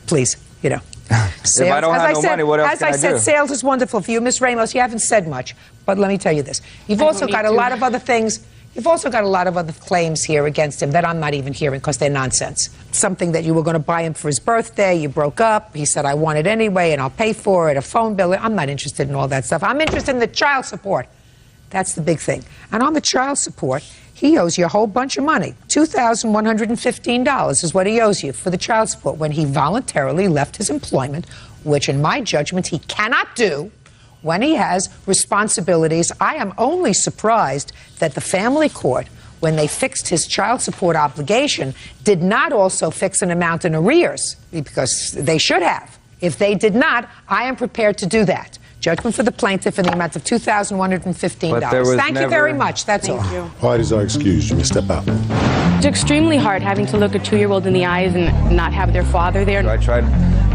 Please, you know. If I don't have no money, what else can I do? As I said, sales is wonderful for you. Miss Ramos, you haven't said much, but let me tell you this. You've also got a lot of other things. You've also got a lot of other claims here against him that I'm not even hearing because they're nonsense. Something that you were going to buy him for his birthday, you broke up, he said, I want it anyway, and I'll pay for it, a phone bill. I'm not interested in all that stuff. I'm interested in the child support. That's the big thing. And on the child support, he owes you a whole bunch of money. $2,115 is what he owes you for the child support when he voluntarily left his employment, which in my judgment he cannot do when he has responsibilities. I am only surprised that the family court when they fixed his child support obligation, did not also fix an amount in arrears, because they should have. If they did not, I am prepared to do that. Judgment for the plaintiff in the amount of $2,115. Thank you very much. That's all. Parties are excused. You may step out. It's extremely hard having to look a 2-year-old in the eyes and not have their father there. I tried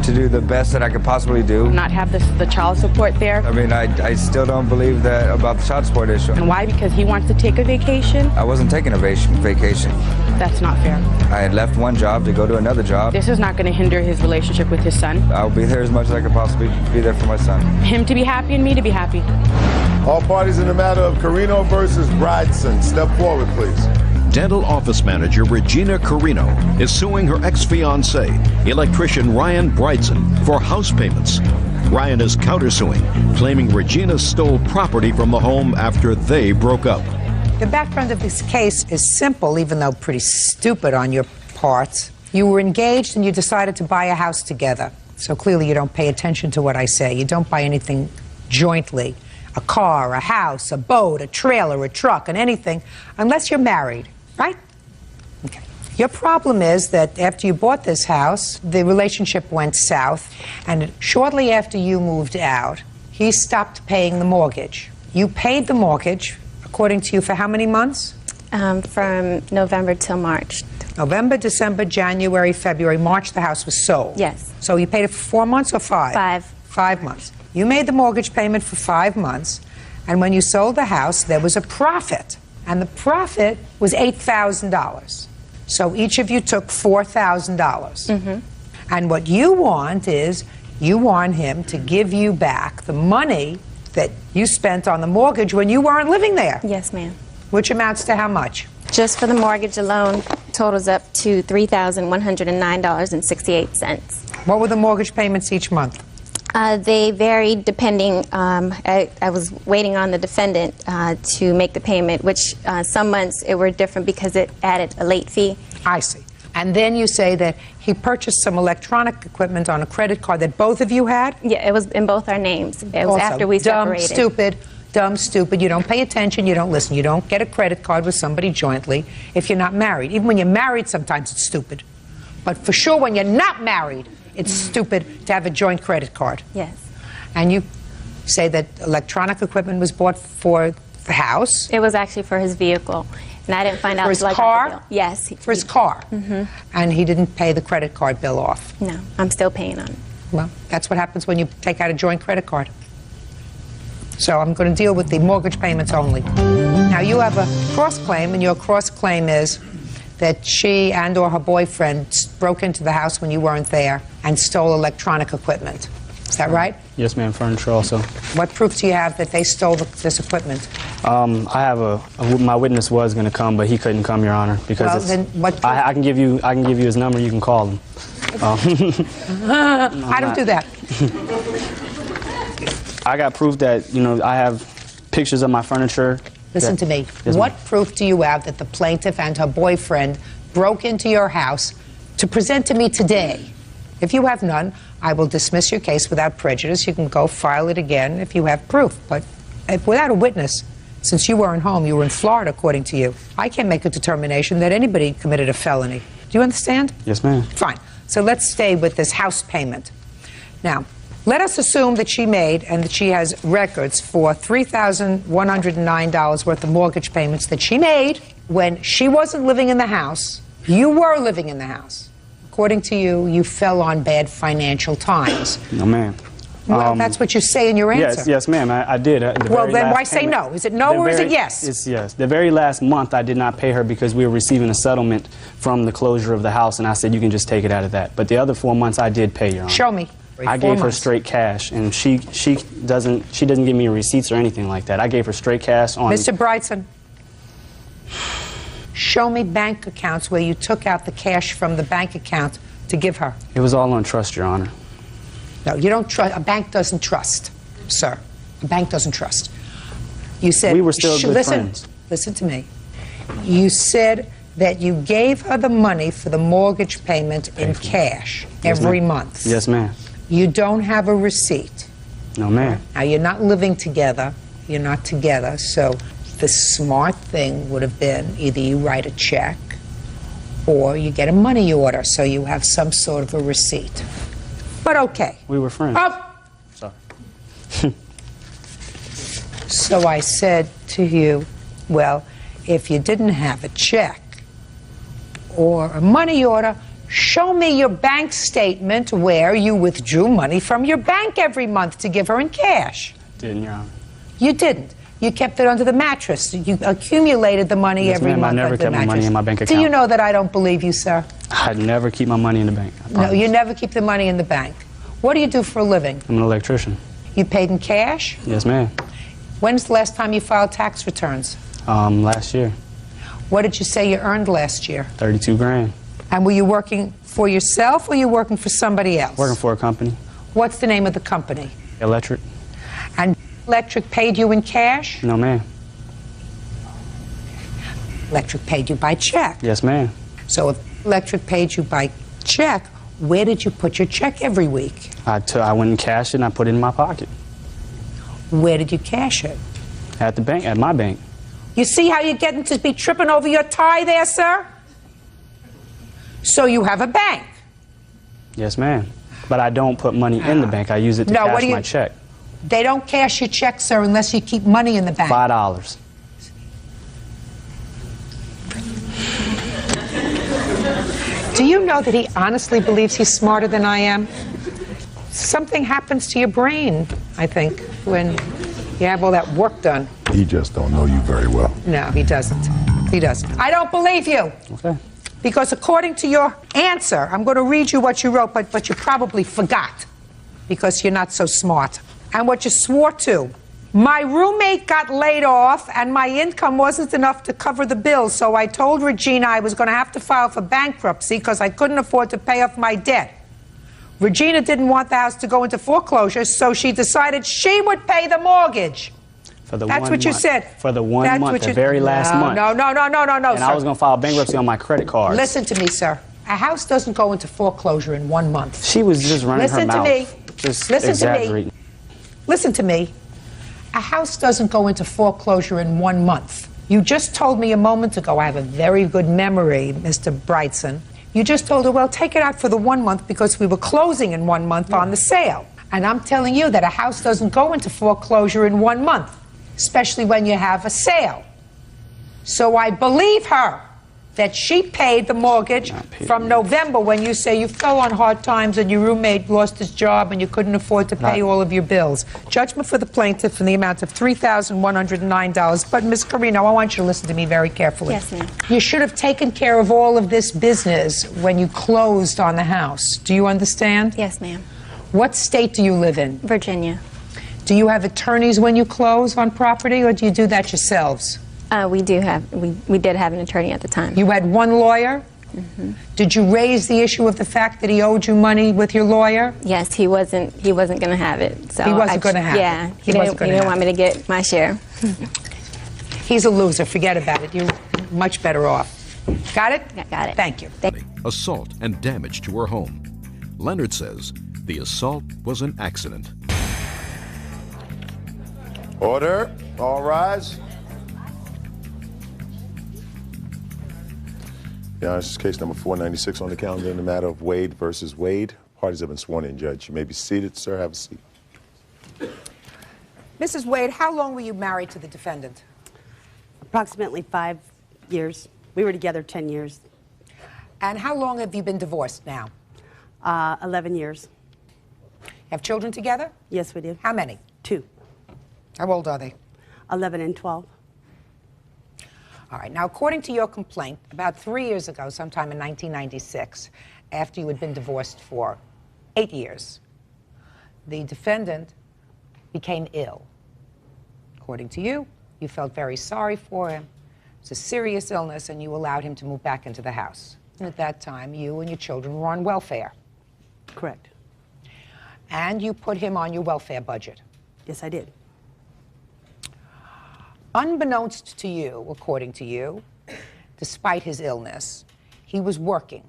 to do the best that I could possibly do. Not have the child support there. I mean, I still don't believe that about the child support issue. And why? Because he wants to take a vacation? I wasn't taking a vacation. That's not fair. I had left one job to go to another job. This is not going to hinder his relationship with his son. I'll be there as much as I could possibly be there for my son. Him to be happy and me to be happy. All parties in the matter of Carino versus Bradson, step forward, please. Dental office manager Regina Carino is suing her ex-fiancé, electrician Ryan Bridson, for house payments. Ryan is countersuing, claiming Regina stole property from the home after they broke up. The background of this case is simple, even though pretty stupid on your part. You were engaged and you decided to buy a house together. So clearly you don't pay attention to what I say. You don't buy anything jointly. A car, a house, a boat, a trailer, a truck, and anything, unless you're married, right? Okay. Your problem is that after you bought this house, the relationship went south, and shortly after you moved out, he stopped paying the mortgage. You paid the mortgage, according to you, for how many months? From November till March. November, December, January, February, March, the house was sold. Yes. So you paid it for 4 months or 5? 5. 5 months. You made the mortgage payment for 5 months, and when you sold the house, there was a profit, and the profit was $8,000. So each of you took $4,000. Mm-hmm. And what you want is, you want him to give you back the money that you spent on the mortgage when you weren't living there. Yes, ma'am. Which amounts to how much? Just for the mortgage alone, totals up to $3,109.68. What were the mortgage payments each month? They varied depending. I was waiting on the defendant to make the payment, which some months it were different because it added a late fee. I see. And then you say that he purchased some electronic equipment on a credit card that both of you had? Yeah, it was in both our names. It was Also, after we separated. Dumb, stupid. You don't pay attention. You don't listen. You don't get a credit card with somebody jointly if you're not married. Even when you're married, sometimes it's stupid. But for sure, when you're not married, it's stupid to have a joint credit card. Yes. And you say that electronic equipment was bought for the house? It was actually for his vehicle. And I didn't find out for his until I got the car? bill. Yes. For his car? Mm-hmm. And he didn't pay the credit card bill off? No, I'm still paying on it. Well, that's what happens when you take out a joint credit card. So I'm going to deal with the mortgage payments only. Now, you have a cross-claim, and your cross-claim is that she and or her boyfriend broke into the house when you weren't there and stole electronic equipment. Is that right? Yes, ma'am. Furniture also. What proof do you have that they stole this equipment? I have my witness was going to come, but he couldn't come, Your Honor, because Well, then what proof? I can give you his number. You can call him. I don't do that. I got proof that I have pictures of my furniture. Listen to me. Yes, what proof do you have that the plaintiff and her boyfriend broke into your house to present to me today? If you have none, I will dismiss your case without prejudice. You can go file it again if you have proof. But without a witness, since you weren't home, you were in Florida, according to you, I can't make a determination that anybody committed a felony. Do you understand? Yes, ma'am. Fine. So let's stay with this house payment. Now, let us assume that she made and that she has records for $3,109 worth of mortgage payments that she made when she wasn't living in the house. You were living in the house. According to you, you fell on bad financial times. No, ma'am. Well, that's what you say in your answer. Yes, ma'am, I did. Well, then why say no? Is it no or is it yes? It's yes. The very last month, I did not pay her because we were receiving a settlement from the closure of the house, and I said you can just take it out of that. But the other 4 months, I did pay, Your Honor. Show me. I gave her straight cash, and she doesn't give me receipts or anything like that. I gave her straight cash on. Mr. Bridson, show me bank accounts where you took out the cash from the bank account to give her. It was all on trust, Your Honor. No, you don't trust. A bank doesn't trust, sir. A bank doesn't trust. You said we were still good friends. Listen to me. You said that you gave her the money for the mortgage payment in cash every month. Yes, ma'am. You don't have a receipt. No, ma'am. Now, you're not living together. You're not together, so The smart thing would have been either you write a check or you get a money order so you have some sort of a receipt. But okay. We were friends. Oh. Sorry. So I said to you, well, if you didn't have a check or a money order, show me your bank statement where you withdrew money from your bank every month to give her in cash. Didn't, Your Honor. You didn't. You kept it under the mattress. You accumulated the money Yes, every ma'am, month I never under the kept my mattress. money in my bank Do account. you know that I don't believe you, sir? I never keep my money in the bank. No, you never keep the money in the bank. What do you do for a living? I'm an electrician. You paid in cash? Yes, ma'am. When's the last time you filed tax returns? Last year. What did you say you earned last year? 32 grand. And were you working for yourself or you working for somebody else? Working for a company. What's the name of the company? Electric. And Electric paid you in cash? No, ma'am. Electric paid you by check. Yes, ma'am. So if Electric paid you by check, where did you put your check every week? I went and cashed it and I put it in my pocket. Where did you cash it? At the bank, at my bank. You see how you're getting to be tripping over your tie there, sir? So you have a bank. Yes, ma'am. But I don't put money in the bank. I use it to cash my check. They don't cash your check, sir, unless you keep money in the bank. $5. Do you know that he honestly believes he's smarter than I am? Something happens to your brain, I think, when you have all that work done. He just don't know you very well. No, he doesn't. He doesn't. I don't believe you. Okay. Because according to your answer, I'm going to read you what you wrote, but you probably forgot because you're not so smart. And what you swore to. My roommate got laid off and my income wasn't enough to cover the bills, so I told Regina I was going to have to file for bankruptcy because I couldn't afford to pay off my debt. Regina didn't want the house to go into foreclosure, so she decided she would pay the mortgage. For the That's what you said. For the one month, the very last month. No, And sir. I was going to file bankruptcy on my credit card. Listen to me, sir. A house doesn't go into foreclosure in 1 month. She was just running her mouth. Listen to me. Just Listen exaggerating. to me. Listen to me. A house doesn't go into foreclosure in 1 month. You just told me a moment ago, I have a very good memory, Mr. Brightson. You just told her, well, take it out for the 1 month because we were closing in 1 month on the sale. And I'm telling you that a house doesn't go into foreclosure in 1 month, especially when you have a sale. So I believe her that she paid the mortgage from November when you say you fell on hard times and your roommate lost his job and you couldn't afford to pay all of your bills. Judgment for the plaintiff in the amount of $3,109. But, Ms. Carino, I want you to listen to me very carefully. Yes, ma'am. You should have taken care of all of this business when you closed on the house. Do you understand? Yes, ma'am. What state do you live in? Virginia. Do you have attorneys when you close on property, or do you do that yourselves? We did have an attorney at the time. You had one lawyer? Mm-hmm. Did you raise the issue of the fact that he owed you money with your lawyer? Yes, he wasn't going to have it. So he wasn't going to have it. Yeah, he didn't want me to get my share. He's a loser. Forget about it. You're much better off. Got it? Got it. Thank you. Assault and damage to her home. Leonard says the assault was an accident. Order. All rise. Yeah, this is case number 496 on the calendar in the matter of Wade versus Wade. Parties have been sworn in, Judge. You may be seated, sir. Have a seat. Mrs. Wade, how long were you married to the defendant? Approximately 5 years. We were together 10 years. And how long have you been divorced now? 11 years. Have children together? Yes, we do. How many? 2. How old are they? 11 and 12. All right. Now, according to your complaint, about 3 years ago, sometime in 1996, after you had been divorced for 8 years, the defendant became ill. According to you, you felt very sorry for him. It's a serious illness, and you allowed him to move back into the house. And at that time, you and your children were on welfare. Correct. And you put him on your welfare budget. Yes, I did. Unbeknownst to you, according to you, despite his illness, he was working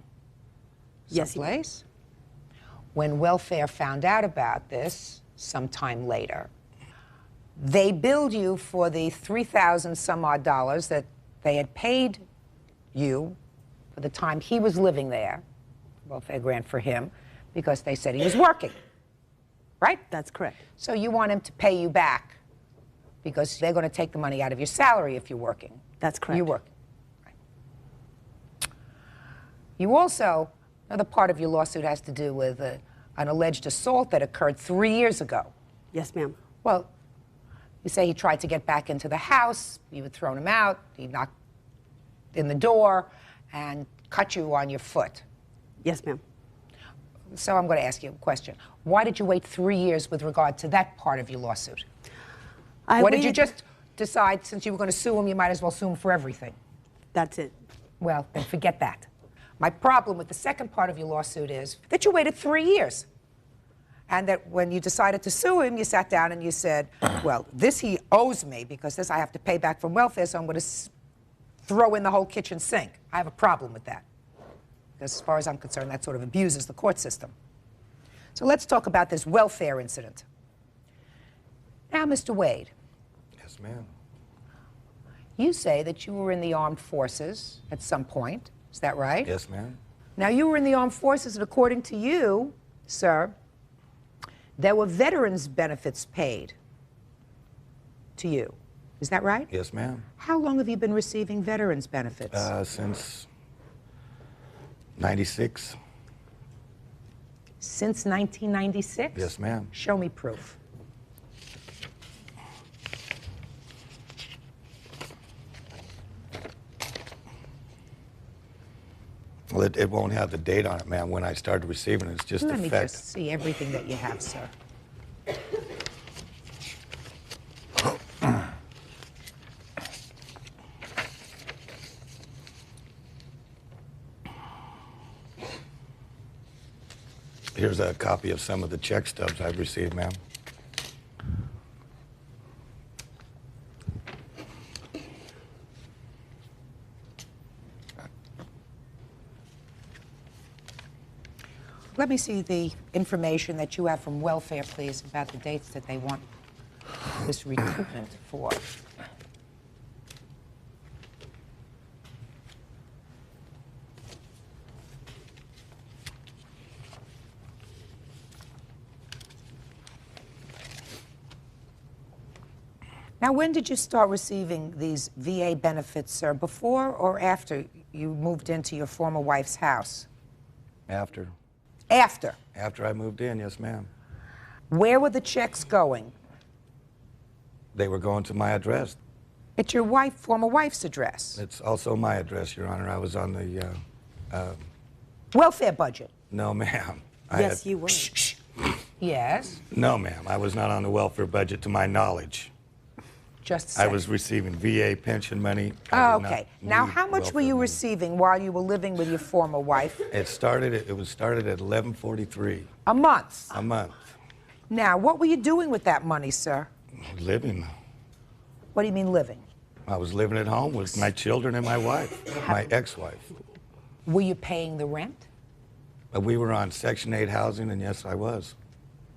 someplace. When welfare found out about this sometime later, They billed you for the $3,000 some odd dollars that they had paid you for the time he was living there, welfare grant for him, because they said he was working. Right? That's correct. So you want him to pay you back because they're going to take the money out of your salary if you're working. That's correct. You work. Right. You also, another part of your lawsuit has to do with an alleged assault that occurred 3 years ago. Yes, ma'am. Well, you say he tried to get back into the house, you had thrown him out, he knocked in the door and cut you on your foot. Yes, ma'am. So I'm going to ask you a question. Why did you wait 3 years with regard to that part of your lawsuit? Why did you just decide, since you were going to sue him, you might as well sue him for everything? That's it. Well, then forget that. My problem with the second part of your lawsuit is that you waited 3 years. And that when you decided to sue him, you sat down and you said, well, this he owes me because this I have to pay back from welfare, so I'm going to throw in the whole kitchen sink. I have a problem with that. Because as far as I'm concerned, that sort of abuses the court system. So let's talk about this welfare incident. Now, Mr. Wade. Yes, ma'am. You say that you were in the armed forces at some point. Is that right? Yes, ma'am. Now, you were in the armed forces, and according to you, sir, there were veterans' benefits paid to you. Is that right? Yes, ma'am. How long have you been receiving veterans' benefits? Since 96. Since 1996? Yes, ma'am. Show me proof. Well, it won't have the date on it, ma'am, when I started receiving it. It's just Let the me fact. just see everything that you have, sir. Here's a copy of some of the check stubs I've received, ma'am. Let me see the information that you have from welfare, please, about the dates that they want this recoupment for. Now, when did you start receiving these VA benefits, sir? Before or after you moved into your former wife's house? After. After. After I moved in, yes, ma'am. Where were the checks going? They were going to my address. It's your former wife's address. It's also my address, Your Honor. I was on the welfare budget. No, ma'am. Yes, you were. Yes. No, ma'am. I was not on the welfare budget to my knowledge. Just a I second. was receiving VA pension money. Oh, okay. Now, how much were you receiving while you were living with your former wife? It started at $11.43. A month. A month. Now, what were you doing with that money, sir? Living. What do you mean living? I was living at home with my children and my wife, my ex-wife. Were you paying the rent? We were on Section 8 housing, and yes, I was.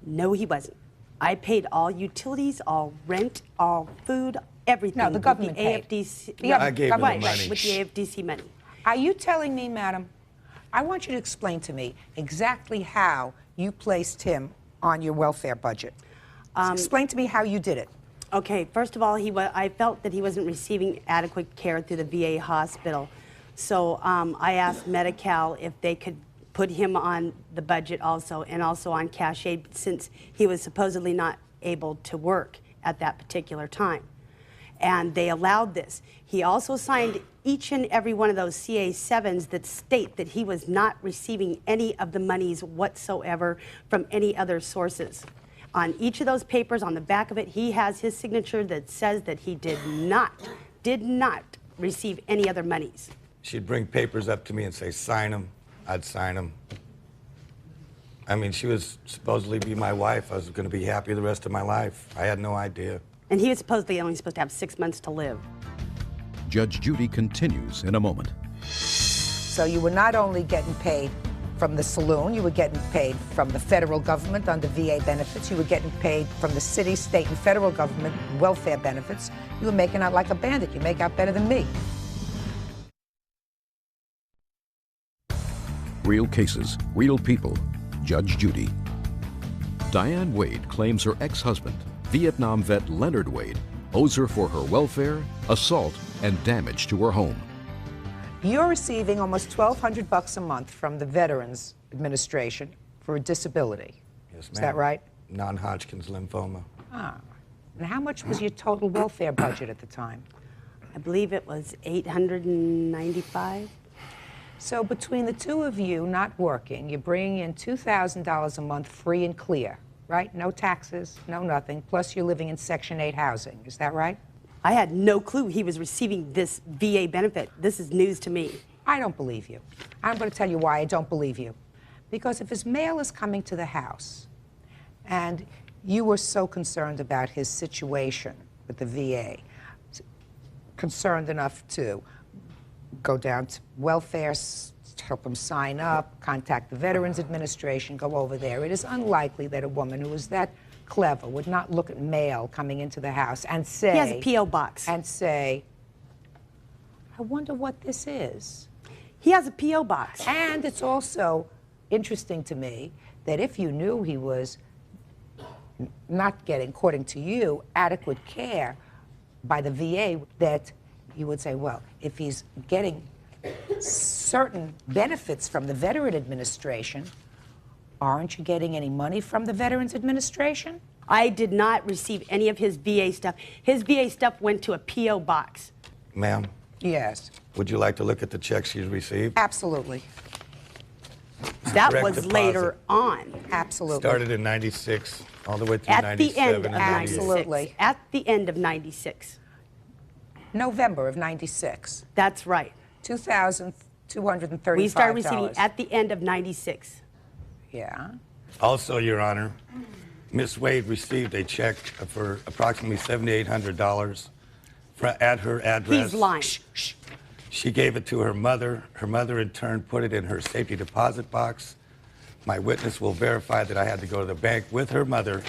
No, he wasn't. I paid all utilities, all rent, all food, everything. No, the government with the paid. AFDC. I gave them the money. Right, with the AFDC money. Are you telling me, madam, I want you to explain to me exactly how you placed him on your welfare budget. Explain to me how you did it. Okay, first of all, I felt that he wasn't receiving adequate care through the VA hospital. So I asked Medi-Cal if they could put him on the budget also, and also on cash aid, since he was supposedly not able to work at that particular time. And they allowed this. He also signed each and every one of those CA-7s that state that he was not receiving any of the monies whatsoever from any other sources. On each of those papers, on the back of it, he has his signature that says that he did not receive any other monies. She'd bring papers up to me and say, sign them. I'd sign them. I mean, she was supposedly be my wife. I was going to be happy the rest of my life. I had no idea. And he was supposedly only supposed to have 6 months to live. Judge Judy continues in a moment. So you were not only getting paid from the saloon. You were getting paid from the federal government under VA benefits. You were getting paid from the city, state, and federal government welfare benefits. You were making out like a bandit. You make out better than me. Real cases, real people. Judge Judy. Diane Wade claims her ex-husband, Vietnam vet Leonard Wade, owes her for her welfare, assault, and damage to her home. You're receiving almost $1,200 a month from the Veterans Administration for a disability. Yes, ma'am. Is that right? Non-Hodgkin's lymphoma. Ah. And how much was your total welfare budget at the time? I believe it was $895. So between the two of you not working, you're bringing in $2,000 a month free and clear, right? No taxes, no nothing, plus you're living in Section 8 housing. Is that right? I had no clue he was receiving this VA benefit. This is news to me. I don't believe you. I'm going to tell you why I don't believe you. Because if his mail is coming to the house and you were so concerned about his situation with the VA, concerned enough to go down to welfare, help him sign up, contact the Veterans Administration, go over there. It is unlikely that a woman who is that clever would not look at mail coming into the house and say... He has a P.O. box. And say, I wonder what this is. He has a P.O. box. And it's also interesting to me that if you knew he was not getting, according to you, adequate care by the VA, that you would say, well, if he's getting certain benefits from the Veteran Administration, aren't you getting any money from the Veterans Administration? I did not receive any of his VA stuff. His VA stuff went to a P.O. box. Ma'am? Yes. Would you like to look at the checks she's received? Absolutely. That Direct was deposit. later on. Absolutely. Started in 96, all the way through At 97 the end of and 96. 98. Absolutely. At the end of 96. November of 96. That's right. $2,235. We started receiving at the end of 96. Yeah. Also, Your Honor, Miss Wade received a check for approximately $7,800 at her address. He's lying. She gave it to her mother. Her mother, in turn, put it in her safety deposit box. My witness will verify that I had to go to the bank with her mother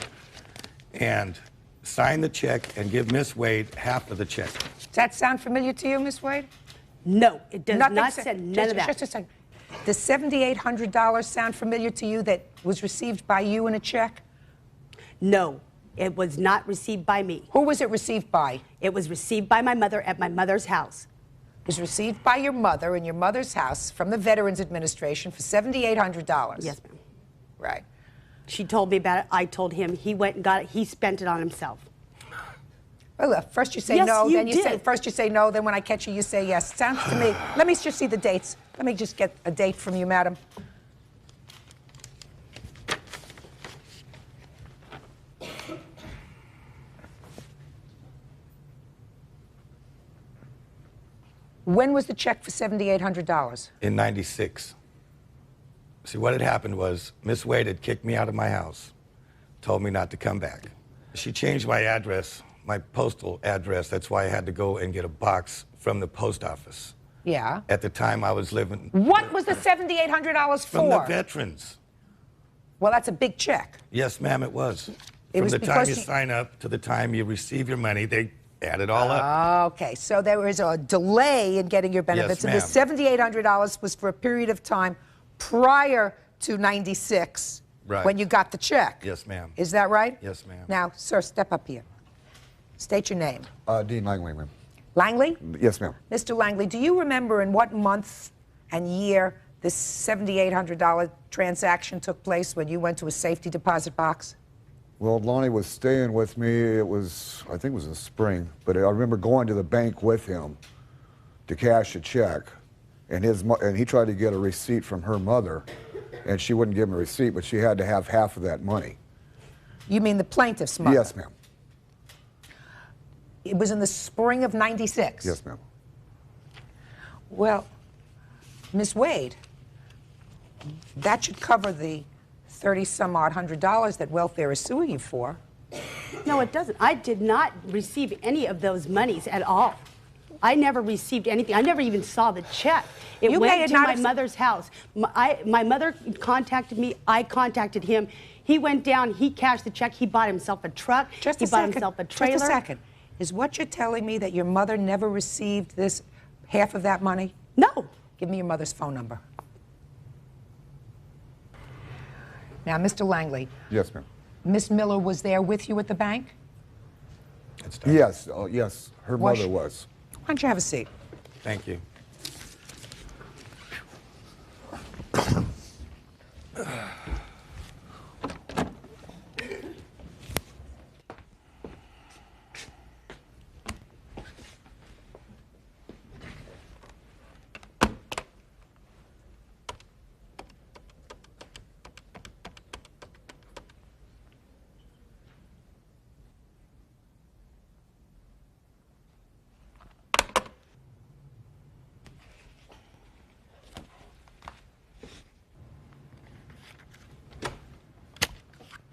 and sign the check and give Miss Wade half of the check. Does that sound familiar to you, Miss Wade? No, it does Nothing not sa- say none of that. Just a second. Does $7,800 sound familiar to you that was received by you in a check? No, it was not received by me. Who was it received by? It was received by my mother at my mother's house. It was received by your mother in your mother's house from the Veterans Administration for $7,800. Yes, ma'am. Right. She told me about it. I told him. He went and got it. He spent it on himself. Well, look, first you say Yes, no, you then you did. say first you say no, then when I catch you, you say yes. Sounds to me. Let me just see the dates. Let me just get a date from you, madam. When was the check for $7,800? In 96. See, what had happened was Miss Wade had kicked me out of my house, told me not to come back. She changed my address, my postal address. That's why I had to go and get a box from the post office. Yeah. At the time, I was living... What was the $7,800 for? From the veterans. Well, that's a big check. Yes, ma'am, it was. It From was the time because you she- sign up to the time you receive your money, they add it all up. Okay, so there was a delay in getting your benefits, Yes, and the $7,800 was for a period of time prior to 96, Right. when you got the check. Yes, ma'am. Is that right? Yes, ma'am. Now, sir, step up here. State your name. Dean Langley, ma'am. Langley? Yes, ma'am. Mr. Langley, do you remember in what month and year this $7,800 transaction took place when you went to a safety deposit box? Well, Lonnie was staying with me. It was, I think it was in the spring, but I remember going to the bank with him to cash a check, and he tried to get a receipt from her mother, and she wouldn't give him a receipt, but she had to have half of that money. You mean the plaintiff's mother? Yes, ma'am. It was in the spring of 96? Yes, ma'am. Well, Ms. Wade, that should cover the $30-some-odd $100 that welfare is suing you for. No, it doesn't. I did not receive any of those monies at all. I never received anything. I never even saw the check. It You may went have to not my have- mother's house. My mother contacted me. I contacted him. He went down. He cashed the check. He bought himself a truck. Just he a bought second. himself a trailer. Just a second. Is what you're telling me that your mother never received this half of that money? No. Give me your mother's phone number. Now, Mr. Langley. Yes, ma'am. Miss Miller was there with you at the bank? Yes, yes, her Was mother she? was. Why don't you have a seat? Thank you.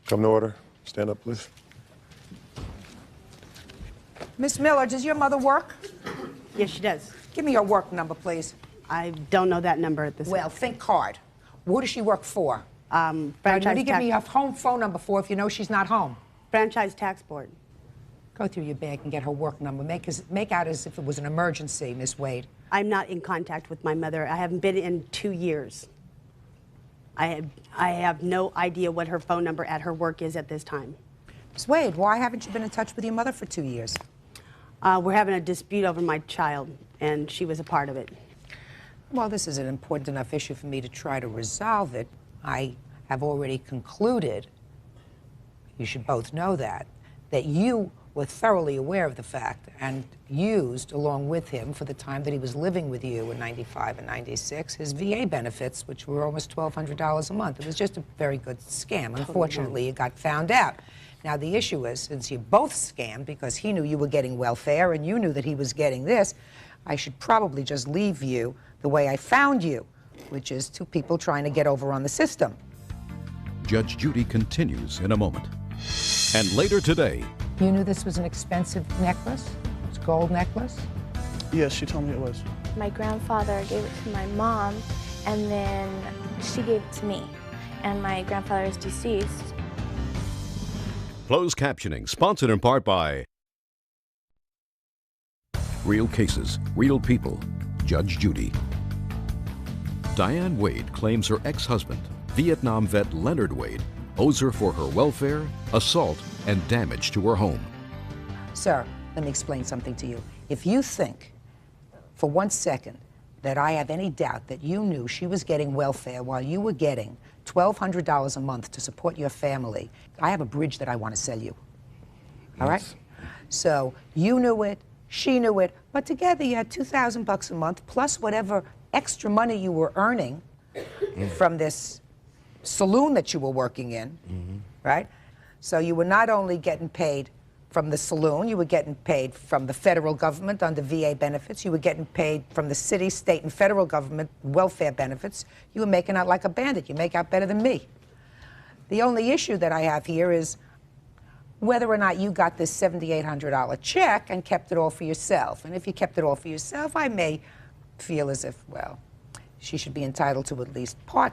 Come to order. Stand up, please. Miss Miller, does your mother work? Yes, she does. Give me your work number, please. I don't know that number at this Well, think hard. Who does she work for? Now, Franchise what do you give me tax- her home phone number for if you know she's not home? Franchise Tax Board. Go through your bag and get her work number. Make out as if it was an emergency, Miss Wade. I'm not in contact with my mother. I haven't been in 2 years. I have no idea what her phone number at her work is at this time. Miss Wade, why haven't you been in touch with your mother for 2 years? We're having a dispute over my child, and she was a part of it. Well, this is an important enough issue for me to try to resolve it. I have already concluded, you should both know that you were thoroughly aware of the fact and used, along with him, for the time that he was living with you in 95 and 96, his VA benefits, which were almost $1,200 a month. It was just a very good scam. Unfortunately, it got found out. Now, the issue is, since you both scammed because he knew you were getting welfare and you knew that he was getting this, I should probably just leave you the way I found you, which is two people trying to get over on the system. Judge Judy continues in a moment. And later today, You knew this was an expensive necklace? It's a gold necklace? Yes, she told me it was. My grandfather gave it to my mom, and then she gave it to me. And my grandfather is deceased. closed captioning sponsored in part by Real Cases, Real People, Judge Judy. Diane Wade claims her ex-husband, Vietnam vet Leonard Wade, owes her for her welfare, assault, and damage to her home. Sir, let me explain something to you. If you think for 1 second that I have any doubt that you knew she was getting welfare while you were getting $1,200 a month to support your family, I have a bridge that I want to sell you. All right? So you knew it, she knew it, but together you had $2,000 a month plus whatever extra money you were earning from this saloon that you were working in, right? So you were not only getting paid from the saloon, you were getting paid from the federal government under VA benefits, you were getting paid from the city, state, and federal government welfare benefits. You were making out like a bandit. You make out better than me. The only issue that I have here is whether or not you got this $7,800 check and kept it all for yourself. And if you kept it all for yourself, I may feel as if, well, she should be entitled to at least part.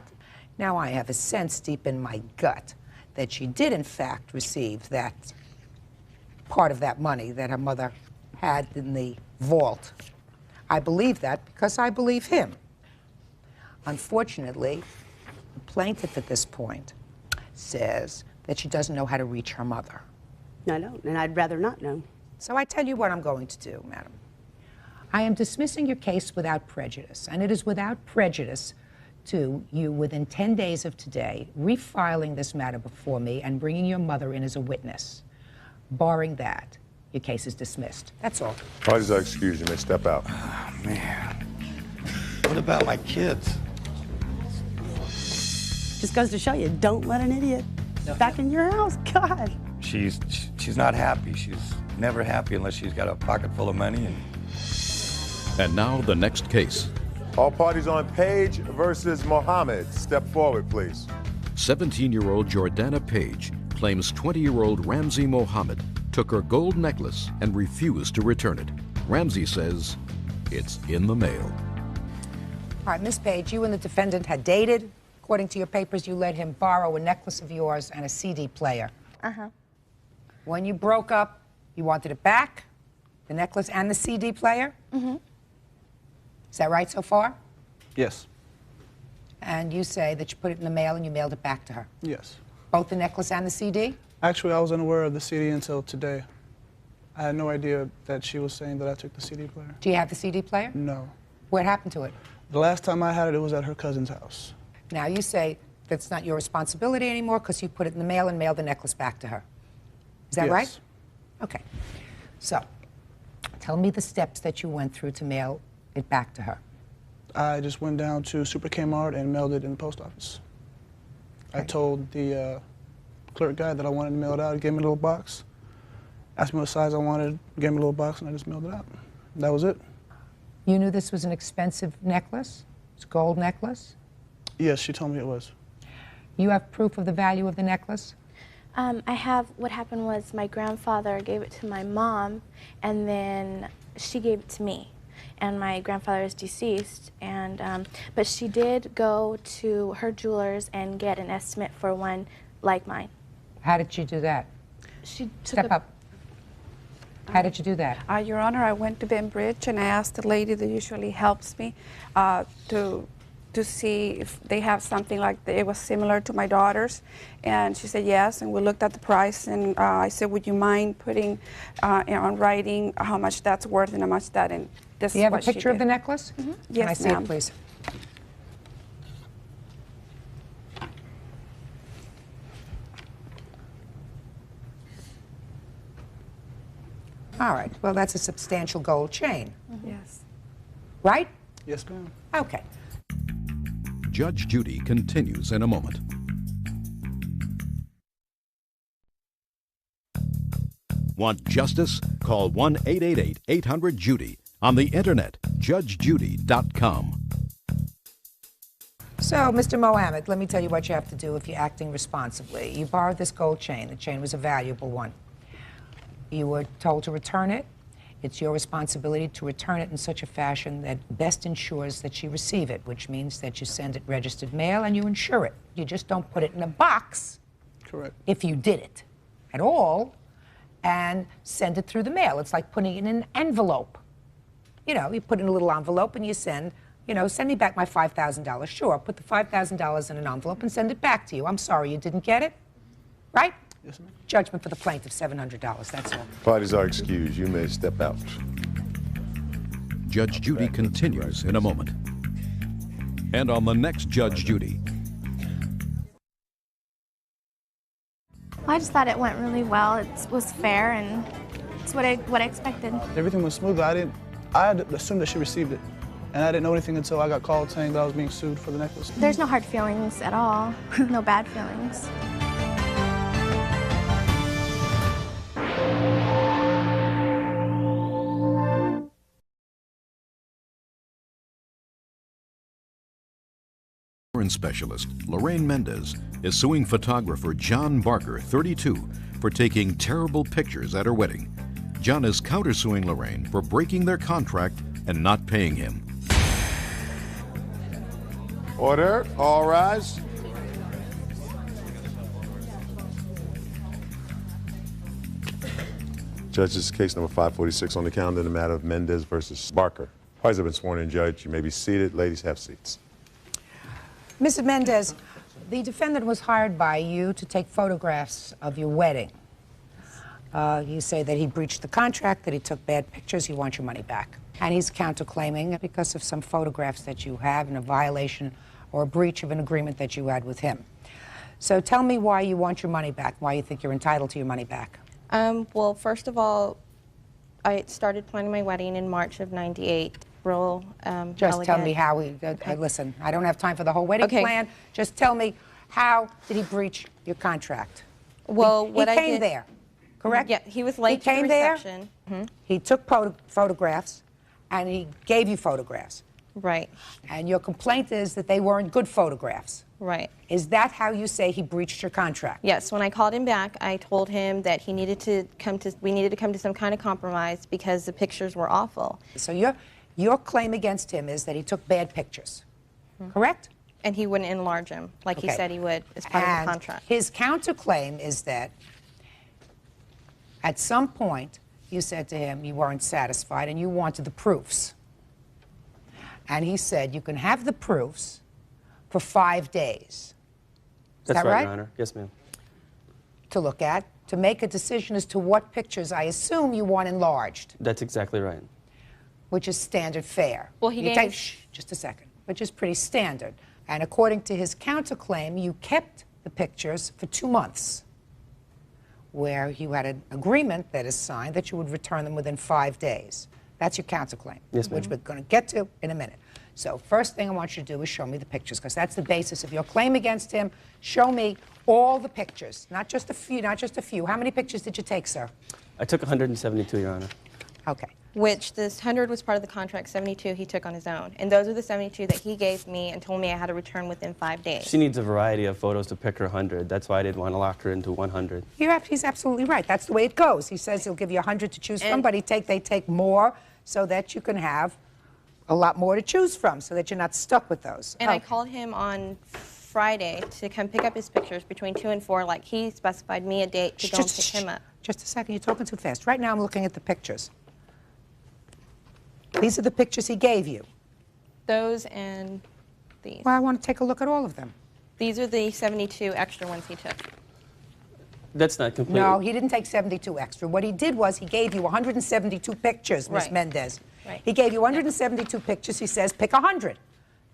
Now I have a sense deep in my gut that she did, in fact, receive that part of that money that her mother had in the vault. I believe that because I believe him. Unfortunately, the plaintiff at this point says that she doesn't know how to reach her mother. I don't, and I'd rather not know. So I tell you what I'm going to do, madam. I am dismissing your case without prejudice, and it is without prejudice to you within 10 days of today refiling this matter before me and bringing your mother in as a witness. Barring that, your case is dismissed. That's all. Parties are excused. You may step out. Oh, man. What about my kids? Just goes to show you, don't let an idiot back in your house. God. She's not happy. She's never happy unless she's got a pocket full of money. And now the next case. All parties on Page versus Mohammed. Step forward, please. 17-year-old Jordana Page claims 20-year-old Ramsey Mohammed took her gold necklace and refused to return it. Ramsey says it's in the mail. All right, Miss Page, you and the defendant had dated. According to your papers, you let him borrow a necklace of yours and a CD player. Uh-huh. When you broke up, you wanted it back, the necklace and the CD player? Mm-hmm. Is that right so far? Yes. And you say that you put it in the mail and you mailed it back to her? Yes. Both the necklace and the CD? Actually, I was unaware of the CD until today. I had no idea that she was saying that I took the CD player. Do you have the CD player? No. What happened to it? The last time I had it, it was at her cousin's house. Now, you say that's not your responsibility anymore because you put it in the mail and mailed the necklace back to her. Is that Yes. right? Okay. So, tell me the steps that you went through to mail it back to her. I just went down to Super Kmart and mailed it in the post office. I told the clerk guy that I wanted to mail it out. He gave me a little box, asked me what size I wanted, gave me a little box, and I just mailed it out. That was it. You knew this was an expensive necklace? It's a gold necklace? Yes, she told me it was. You have proof of the value of the necklace? I have, what happened was my grandfather gave it to my mom, and then she gave it to me. And my grandfather is deceased, and but she did go to her jeweler's and get an estimate for one like mine. How did she do that? She took Step up. How did you do that? Your Honor, I went to Bainbridge and I asked the lady that usually helps me to see if they have something like it was similar to my daughter's, and she said yes, and we looked at the price, and I said, would you mind putting on writing how much that's worth and how much that, and this Do you have a picture of the necklace? Mm-hmm. Can Yes, I see it, please? All right, well, that's a substantial gold chain, Yes. right? Yes, ma'am. Okay. Judge Judy continues in a moment. Want justice? Call 1-888-800-JUDY. On the internet, judgejudy.com. So, Mr. Mohammed, let me tell you what you have to do if you're acting responsibly. You borrowed this gold chain. The chain was a valuable one. You were told to return it. It's your responsibility to return it in such a fashion that best ensures that you receive it, which means that you send it registered mail and you insure it. You just don't put it in a box. Correct. If you did it at all, and send it through the mail. It's like putting it in an envelope. You know, you put it in a little envelope and you send, you know, send me back my $5,000. Sure, I'll put the $5,000 in an envelope and send it back to you. I'm sorry you didn't get it, right? Yes, ma'am. Judgment for the plaintiff, $700, that's all. Parties are excused. You may step out. Judge Judy continues in a moment. And on the next Judge Judy. I just thought it went really well. It was fair, and it's what I expected. Everything was smooth. I had assumed that she received it, and I didn't know anything until I got called saying that I was being sued for the necklace. There's no hard feelings at all. No bad feelings. Specialist Lorraine Mendez is suing photographer John Barker, 32, for taking terrible pictures at her wedding. John is countersuing Lorraine for breaking their contract and not paying him. Order. All rise. Judge, this is case number 546 on the calendar in the matter of Mendez versus Barker. Parties have been sworn in, Judge. You may be seated. Ladies, have seats. Mrs. Mendez, the defendant was hired by you to take photographs of your wedding. You say that he breached the contract, that he took bad pictures, you want your money back. And he's counterclaiming because of some photographs that you have in a violation or a breach of an agreement that you had with him. So tell me why you want your money back, why you think you're entitled to your money back. Well, first of all, I started planning my wedding in March of '98. Just tell me how he, listen, I don't have time for the whole wedding plan. Just tell me, how did he breach your contract? Well, he what I came did, there, correct? Yeah, he was late he to the came reception. There, he took photographs, and he gave you photographs. Right. And your complaint is that they weren't good photographs. Right. Is that how you say he breached your contract? Yes, when I called him back, I told him that we needed to come to some kind of compromise because the pictures were awful. So your claim against him is that he took bad pictures, correct? And he wouldn't enlarge them like he said he would as part of the contract. His counterclaim is that at some point you said to him you weren't satisfied and you wanted the proofs. And he said you can have the proofs for 5 days. Is That's that right? Your Honor. Yes, ma'am. To look at, to make a decision as to what pictures I assume you want enlarged, That's exactly right. which is standard fare. Well, he You gave take, us- just a second, which is pretty standard. And according to his counterclaim, you kept the pictures for 2 months, where you had an agreement that is signed that you would return them within 5 days. That's your counterclaim, Yes, ma'am. which we're going to get to in a minute. So first thing I want you to do is show me the pictures, because that's the basis of your claim against him. Show me all the pictures, not just a few, not just a few. How many pictures did you take, sir? I took 172, Your Honor. Okay. Which this 100 was part of the contract, 72 he took on his own. And those are the 72 that he gave me and told me I had to return within 5 days. She needs a variety of photos to pick her 100. That's why I didn't want to lock her into 100. He's absolutely right. That's the way it goes. He says he'll give you 100 to choose from, but they take more so that you can have a lot more to choose from, so that you're not stuck with those. And I called him on Friday to come pick up his pictures between 2 and 4, like he specified me a date to go and pick him up. Just a second, you're talking too fast. Right now I'm looking at the pictures. These are the pictures he gave you. Those and these. Well, I want to take a look at all of them. These are the 72 extra ones he took. That's not complete. No, he didn't take 72 extra. What he did was he gave you 172 pictures, Miss Right. Mendez. Right. He gave you 172 pictures. He says, pick 100.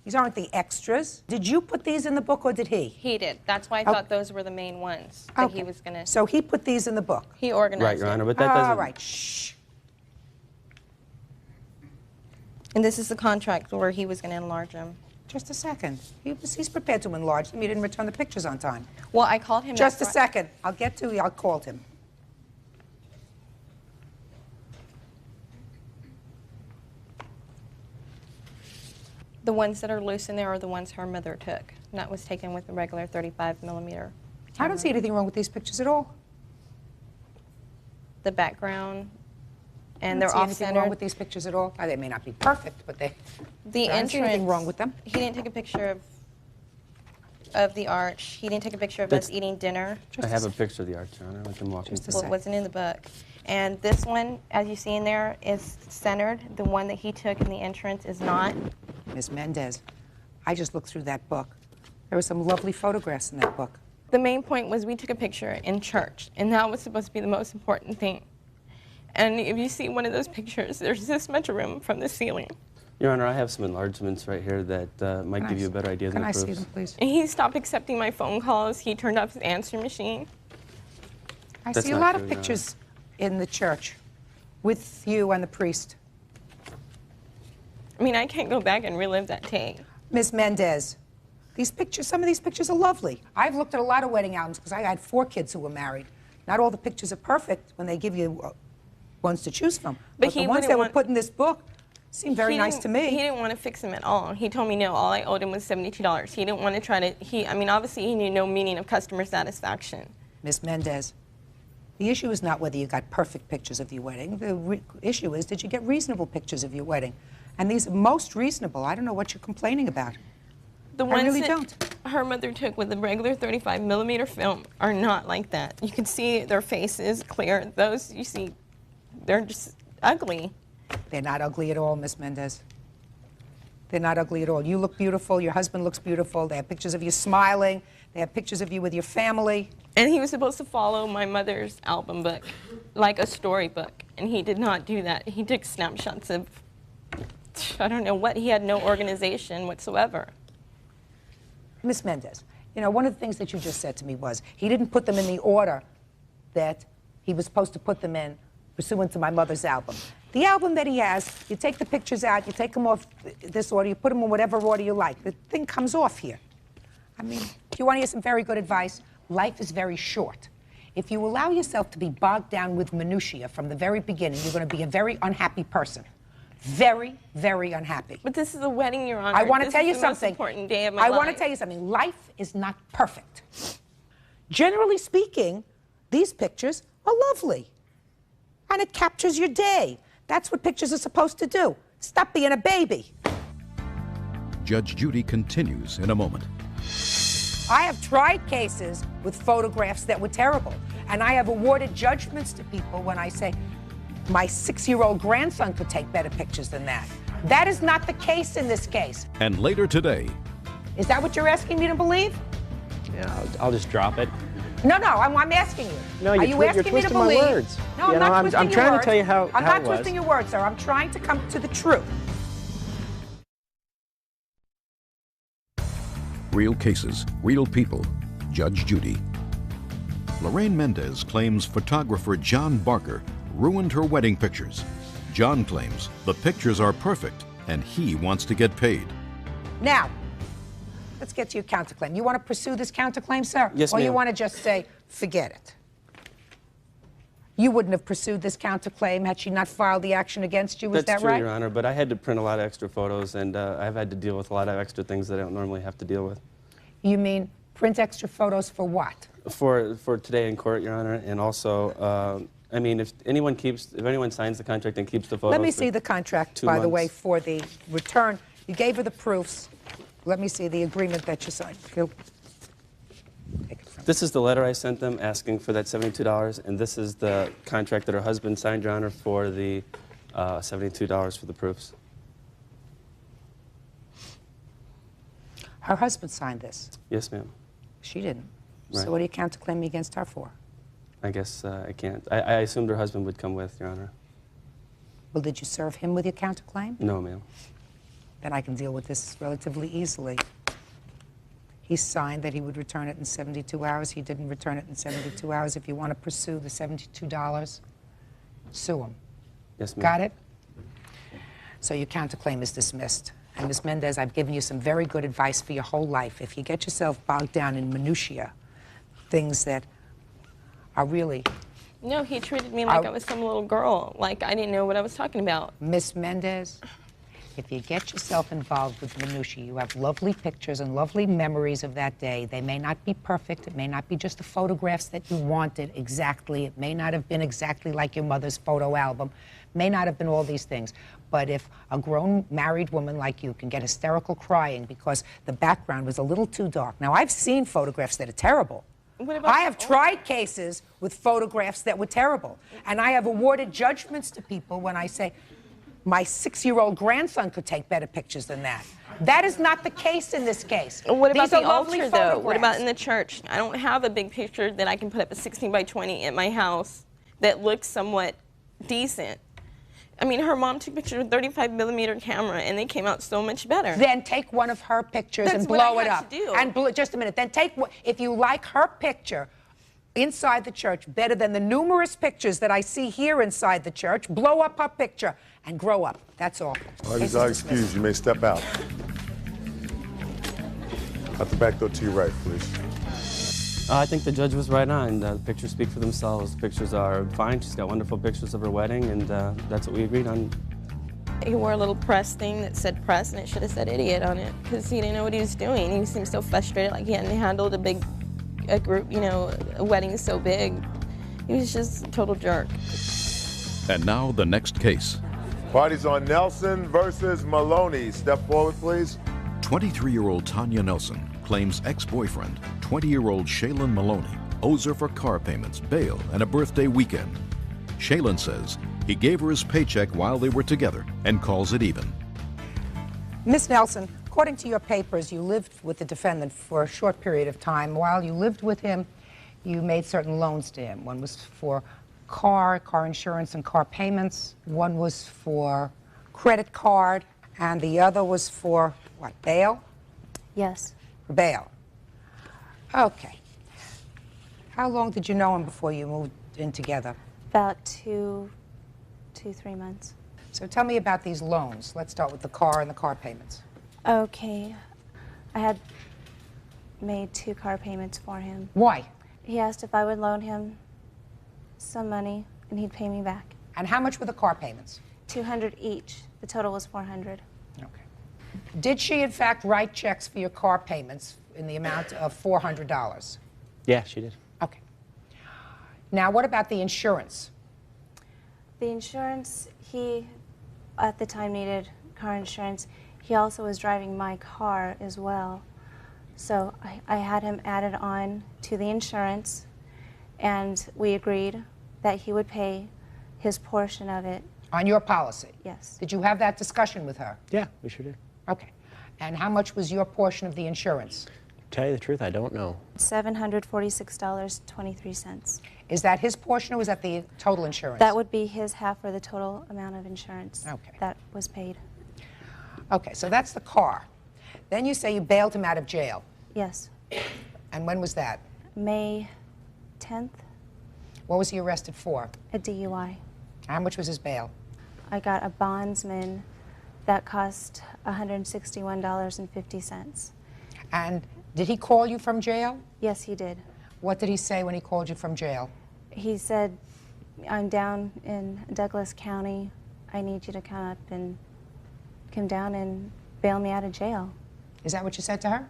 These aren't the extras. Did you put these in the book, or did he? He did. That's why I thought those were the main ones that he was going to... So he put these in the book? He organized Right, Your it. Honor, but that doesn't... All right, shh. And this is the contract where he was going to enlarge them. Just a second. He's prepared to enlarge them. You didn't return the pictures on time. Well, I called him... Just a second. I'll get to you. I called him. The ones that are loose in there are the ones her mother took. And that was taken with a regular 35mm. I don't see anything wrong with these pictures at all. The background, and I they're don't see anything off-centered. wrong with these pictures at all. They may not be perfect, but they... The I don't see anything entrance- wrong with them. He didn't take a picture of the arch. He didn't take a picture of us eating dinner. I have a picture of the arch, Your Honor. I can walk you through. Well, it wasn't in the book. And this one, as you see in there, is centered. The one that he took in the entrance is not. Ms. Mendez, I just looked through that book. There were some lovely photographs in that book. The main point was we took a picture in church, and that was supposed to be the most important thing. And if you see one of those pictures, there's this much room from the ceiling. Your Honor, I have some enlargements right here that might give you a better idea than the proofs. Can I see them, please? And he stopped accepting my phone calls. He turned off his answering machine. I That's see a not lot true, of Your pictures in the church with you and the priest. I mean, I can't go back and relive that day. Ms. Mendez, these pictures, some of these pictures are lovely. I've looked at a lot of wedding albums because I had 4 kids who were married. Not all the pictures are perfect when they give you ones to choose from. But the he ones wouldn't that were want- put in this book seem very He nice didn't- to me. He didn't want to fix them at all. He told me no, all I owed him was $72. He didn't want to try to, I mean, obviously he knew no meaning of customer satisfaction. Ms. Mendez, the issue is not whether you got perfect pictures of your wedding. The issue is, did you get reasonable pictures of your wedding? And these are most reasonable. I don't know what you're complaining about. The I ones really that don't. her mother took with the regular 35mm film are not like that. You can see their faces clear. Those, you see, they're just ugly. They're not ugly at all, Miss Mendez. They're not ugly at all. You look beautiful. Your husband looks beautiful. They have pictures of you smiling. They have pictures of you with your family. And he was supposed to follow my mother's album book, like a storybook, and he did not do that. He took snapshots of, I don't know what, he had no organization whatsoever. Miss Mendez, you know, one of the things that you just said to me was he didn't put them in the order that he was supposed to put them in pursuant to my mother's album. The album that he has, you take the pictures out, you take them off this order, you put them in whatever order you like. The thing comes off here. I mean, if you want to hear some very good advice, life is very short. If you allow yourself to be bogged down with minutiae from the very beginning, you're going to be a very unhappy person. very, very unhappy. But this is a wedding, Your Honor. I want to This tell is you the something. Most important day of my I life. want to tell you something. Life is not perfect. Generally speaking, these pictures are lovely. And it captures your day. That's what pictures are supposed to do. Stop being a baby. Judge Judy continues in a moment. I have tried cases with photographs that were terrible. And I have awarded judgments to people when I say, my 6-year-old grandson could take better pictures than that. That is not the case in this case. And later today, Is that what you're asking me to believe? Yeah, I'll just drop it. No, I'm asking you. No, Are you're you asking me to twisting my believe? words. No, You I'm know, not I'm twisting your trying words. to tell you how I'm how not it was. twisting your words, sir. I'm trying to come to the truth. Real cases, real people. Judge Judy. Lorraine Mendez claims photographer John Barker ruined her wedding pictures. John claims the pictures are perfect and he wants to get paid. Now, let's get to your counterclaim. You want to pursue this counterclaim, sir? Yes, Or you ma'am. want to just say, forget it? You wouldn't have pursued this counterclaim had she not filed the action against you, is That's that true, right? Your Honor, but I had to print a lot of extra photos, and I've had to deal with a lot of extra things that I don't normally have to deal with. You mean print extra photos for what? For today in court, Your Honor, and also, I mean, if anyone signs the contract and keeps the photos. Let me for see the contract, 2 by the way, months. for the return. You gave her the proofs. Let me see the agreement that you signed. This is the letter I sent them asking for that $72, and this is the contract that her husband signed, Your Honor, for the $72 for the proofs. Her husband signed this. Yes, ma'am. She didn't. Right. So what are you counterclaiming against her for? I guess I can't. I assumed her husband would come with, Your Honor. Well, did you serve him with your counterclaim? No, ma'am. Then I can deal with this relatively easily. He signed that he would return it in 72 hours. He didn't return it in 72 hours. If you want to pursue the $72, sue him. Yes, ma'am. Got it? So your counterclaim is dismissed. And Ms. Mendez, I've given you some very good advice for your whole life. If you get yourself bogged down in minutiae, things that are really... No, he treated me like I was some little girl, like I didn't know what I was talking about. Miss Mendez, if you get yourself involved with minutiae, you have lovely pictures and lovely memories of that day. They may not be perfect. It may not be just the photographs that you wanted exactly. It may not have been exactly like your mother's photo album. May not have been all these things. But if a grown married woman like you can get hysterical crying because the background was a little too dark. Now, I've seen photographs that are terrible. I have tried cases with photographs that were terrible. And I have awarded judgments to people when I say, my 6-year-old grandson could take better pictures than that. That is not the case in this case. What about These are the lovely altar, though? What photographs. about in the church? I don't have a big picture that I can put up a 16 by 20 at my house that looks somewhat decent. I mean, her mom took pictures with a 35mm camera, and they came out so much better. Then take one of her pictures That's and what I blow it had up. to do. And just a minute. Then if you like her picture inside the church better than the numerous pictures that I see here inside the church, blow up her picture and grow up. That's all. Parties are excused. You may step out. Out the back door to your right, please. I think the judge was right on. The pictures speak for themselves. The pictures are fine. She's got wonderful pictures of her wedding, and that's what we agreed on. He wore a little press thing that said press, and it should have said idiot on it, because he didn't know what he was doing. He seemed so frustrated, like he hadn't handled a group, you know, a wedding so big. He was just a total jerk. And now the next case. Parties on Nelson versus Maloney. Step forward, please. 23-year-old Tanya Nelson claims ex-boyfriend, 20-year-old Shaylin Maloney, owes her for car payments, bail, and a birthday weekend. Shaylin says he gave her his paycheck while they were together and calls it even. Miss Nelson, according to your papers, you lived with the defendant for a short period of time. While you lived with him, you made certain loans to him. One was for car insurance and car payments. One was for credit card, and the other was for, what, bail? Yes. Bail. Okay. How long did you know him before you moved in together? About 3 months. So tell me about these loans. Let's start with the car and the car payments. Okay. I had made 2 car payments for him. Why? He asked if I would loan him some money, and he'd pay me back. And how much were the car payments? $200 each. The total was $400. Okay. Did she, in fact, write checks for your car payments in the amount of $400? Yeah, she did. Okay. Now, what about the insurance? The insurance, he, at the time, needed car insurance. He also was driving my car as well. So I had him added on to the insurance, and we agreed that he would pay his portion of it. On your policy? Yes. Did you have that discussion with her? Yeah, we sure did. Okay. And how much was your portion of the insurance? To tell you the truth, I don't know. $746.23. Is that his portion or was that the total insurance? That would be his half or the total amount of insurance Okay. that was paid. Okay, so that's the car. Then you say you bailed him out of jail. Yes. And when was that? May 10th. What was he arrested for? A DUI. How much was his bail? I got a bondsman that cost $161.50. And did he call you from jail? Yes, he did. What did he say when he called you from jail? He said, I'm down in Douglas County. I need you to come up and come down and bail me out of jail. Is that what you said to her?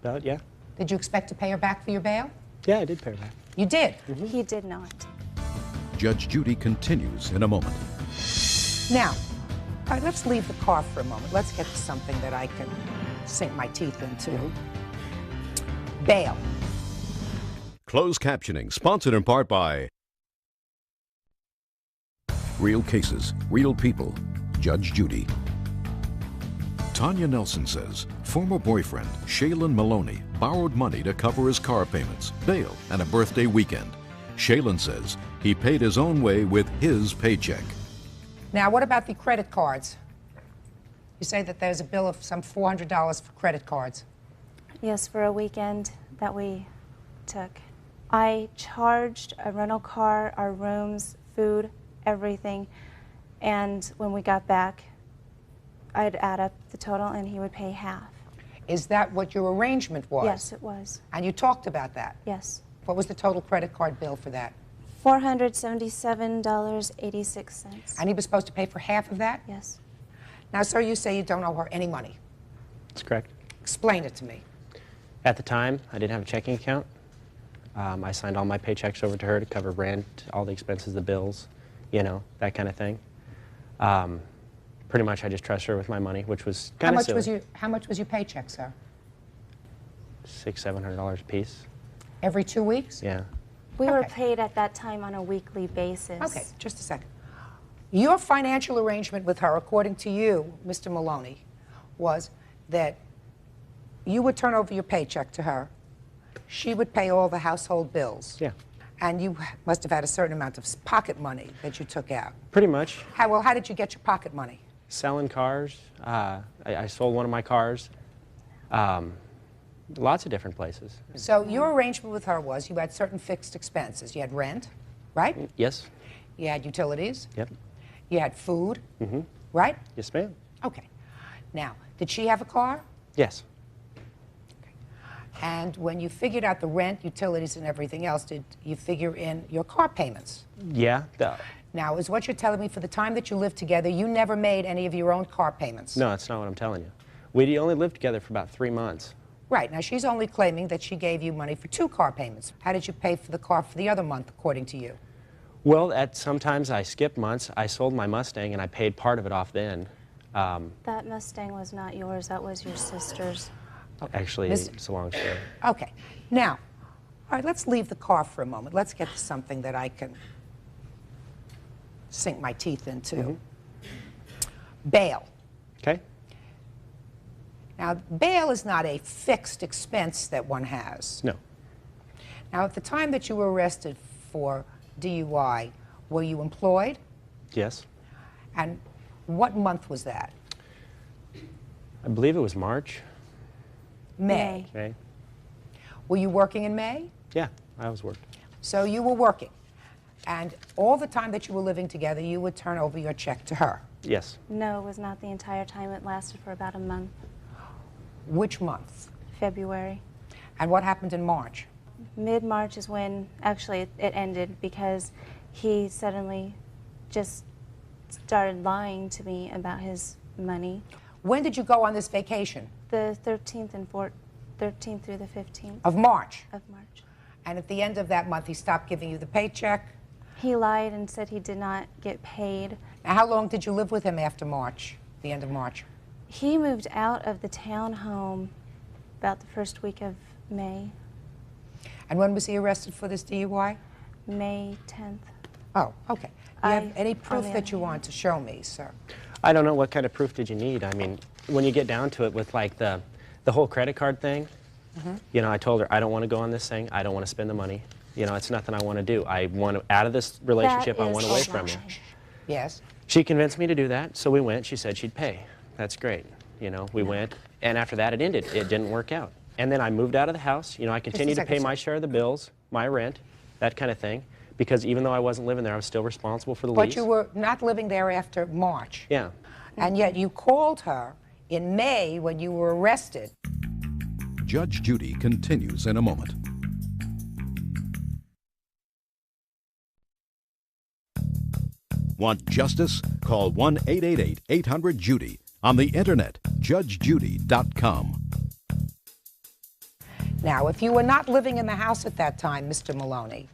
About, yeah. Did you expect to pay her back for your bail? Yeah, I did pay her back. You did? He did not. Judge Judy continues in a moment. Now, all right, let's leave the car for a moment. Let's get to something that I can sink my teeth into. Bail. Closed captioning, sponsored in part by Real Cases, Real People, Judge Judy. Tanya Nelson says former boyfriend Shaylin Maloney borrowed money to cover his car payments, bail, and a birthday weekend. Shaylin says he paid his own way with his paycheck. Now, what about the credit cards? You say that there's a bill of some $400 for credit cards. Yes, for a weekend that we took. I charged a rental car, our rooms, food, everything. And when we got back, I'd add up the total and he would pay half. Is that what your arrangement was? Yes, it was. And you talked about that? Yes. What was the total credit card bill for that? $477.86. And he was supposed to pay for half of that? Yes. Now, sir, you say you don't owe her any money. That's correct. Explain it to me. At the time, I didn't have a checking account. I signed all my paychecks over to her to cover rent, all the expenses, the bills, you know, that kind of thing. Pretty much I just trust her with my money, which was kind of silly. How much was your paycheck, sir? $600, $700 a piece. Every 2 weeks? Yeah. We were paid at that time on a weekly basis. Okay, just a second. Your financial arrangement with her, according to you, Mr. Maloney, was that you would turn over your paycheck to her, she would pay all the household bills. Yeah. And you must have had a certain amount of pocket money that you took out. Pretty much. How did you get your pocket money? Selling cars. I sold one of my cars. Lots of different places. So your arrangement with her was you had certain fixed expenses. You had rent, right? Yes. You had utilities. Yep. You had food, Mm-hmm. right? Yes, ma'am. Okay. Now, did she have a car? Yes. And when you figured out the rent, utilities, and everything else, did you figure in your car payments? Yeah. Now, is what you're telling me for the time that you lived together, you never made any of your own car payments? No, that's not what I'm telling you. We only lived together for about 3 months. Right. Now, she's only claiming that she gave you money for 2 car payments. How did you pay for the car for the other month, according to you? Well, sometimes I skipped months. I sold my Mustang, and I paid part of it off then. That Mustang was not yours. That was your sister's. Actually, it's a long story. Okay. Now, all right, let's leave the car for a moment. Let's get to something that I can sink my teeth into. Mm-hmm. Bail. Okay. Now, bail is not a fixed expense that one has. No. Now, at the time that you were arrested for DUI, were you employed? Yes. And what month was that? I believe it was March. May. Okay. Were you working in May? Yeah, I was working. So you were working. And all the time that you were living together, you would turn over your check to her? Yes. No, it was not the entire time. It lasted for about a month. Which month? February. And what happened in March? Mid-March is when, actually, it ended because he suddenly just started lying to me about his money. When did you go on this vacation? The 13th through the 15th. Of March? Of March. And at the end of that month, he stopped giving you the paycheck? He lied and said he did not get paid. Now, how long did you live with him after March, the end of March? He moved out of the townhome about the first week of May. And when was he arrested for this DUI? May 10th. Oh, okay. Do you have any proof that you want to show me, sir? I don't know, what kind of proof did you need? I mean, when you get down to it with like the whole credit card thing, you know, I told her, I don't want to go on this thing. I don't want to spend the money. You know, it's nothing I want to do. I want to, out of this relationship, I want away from you. Yes. She convinced me to do that, so we went. She said she'd pay. That's great. You know, we went, and after that it ended. It didn't work out. And then I moved out of the house. You know, I continued to pay my share of the bills, my rent, that kind of thing, because even though I wasn't living there, I was still responsible for the lease. But you were not living there after March. Yeah. And yet you called her in May when you were arrested. Judge Judy continues in a moment. Want justice? Call 1-888-800-JUDY. On the internet, judgejudy.com. Now, if you were not living in the house at that time, Mr. Maloney,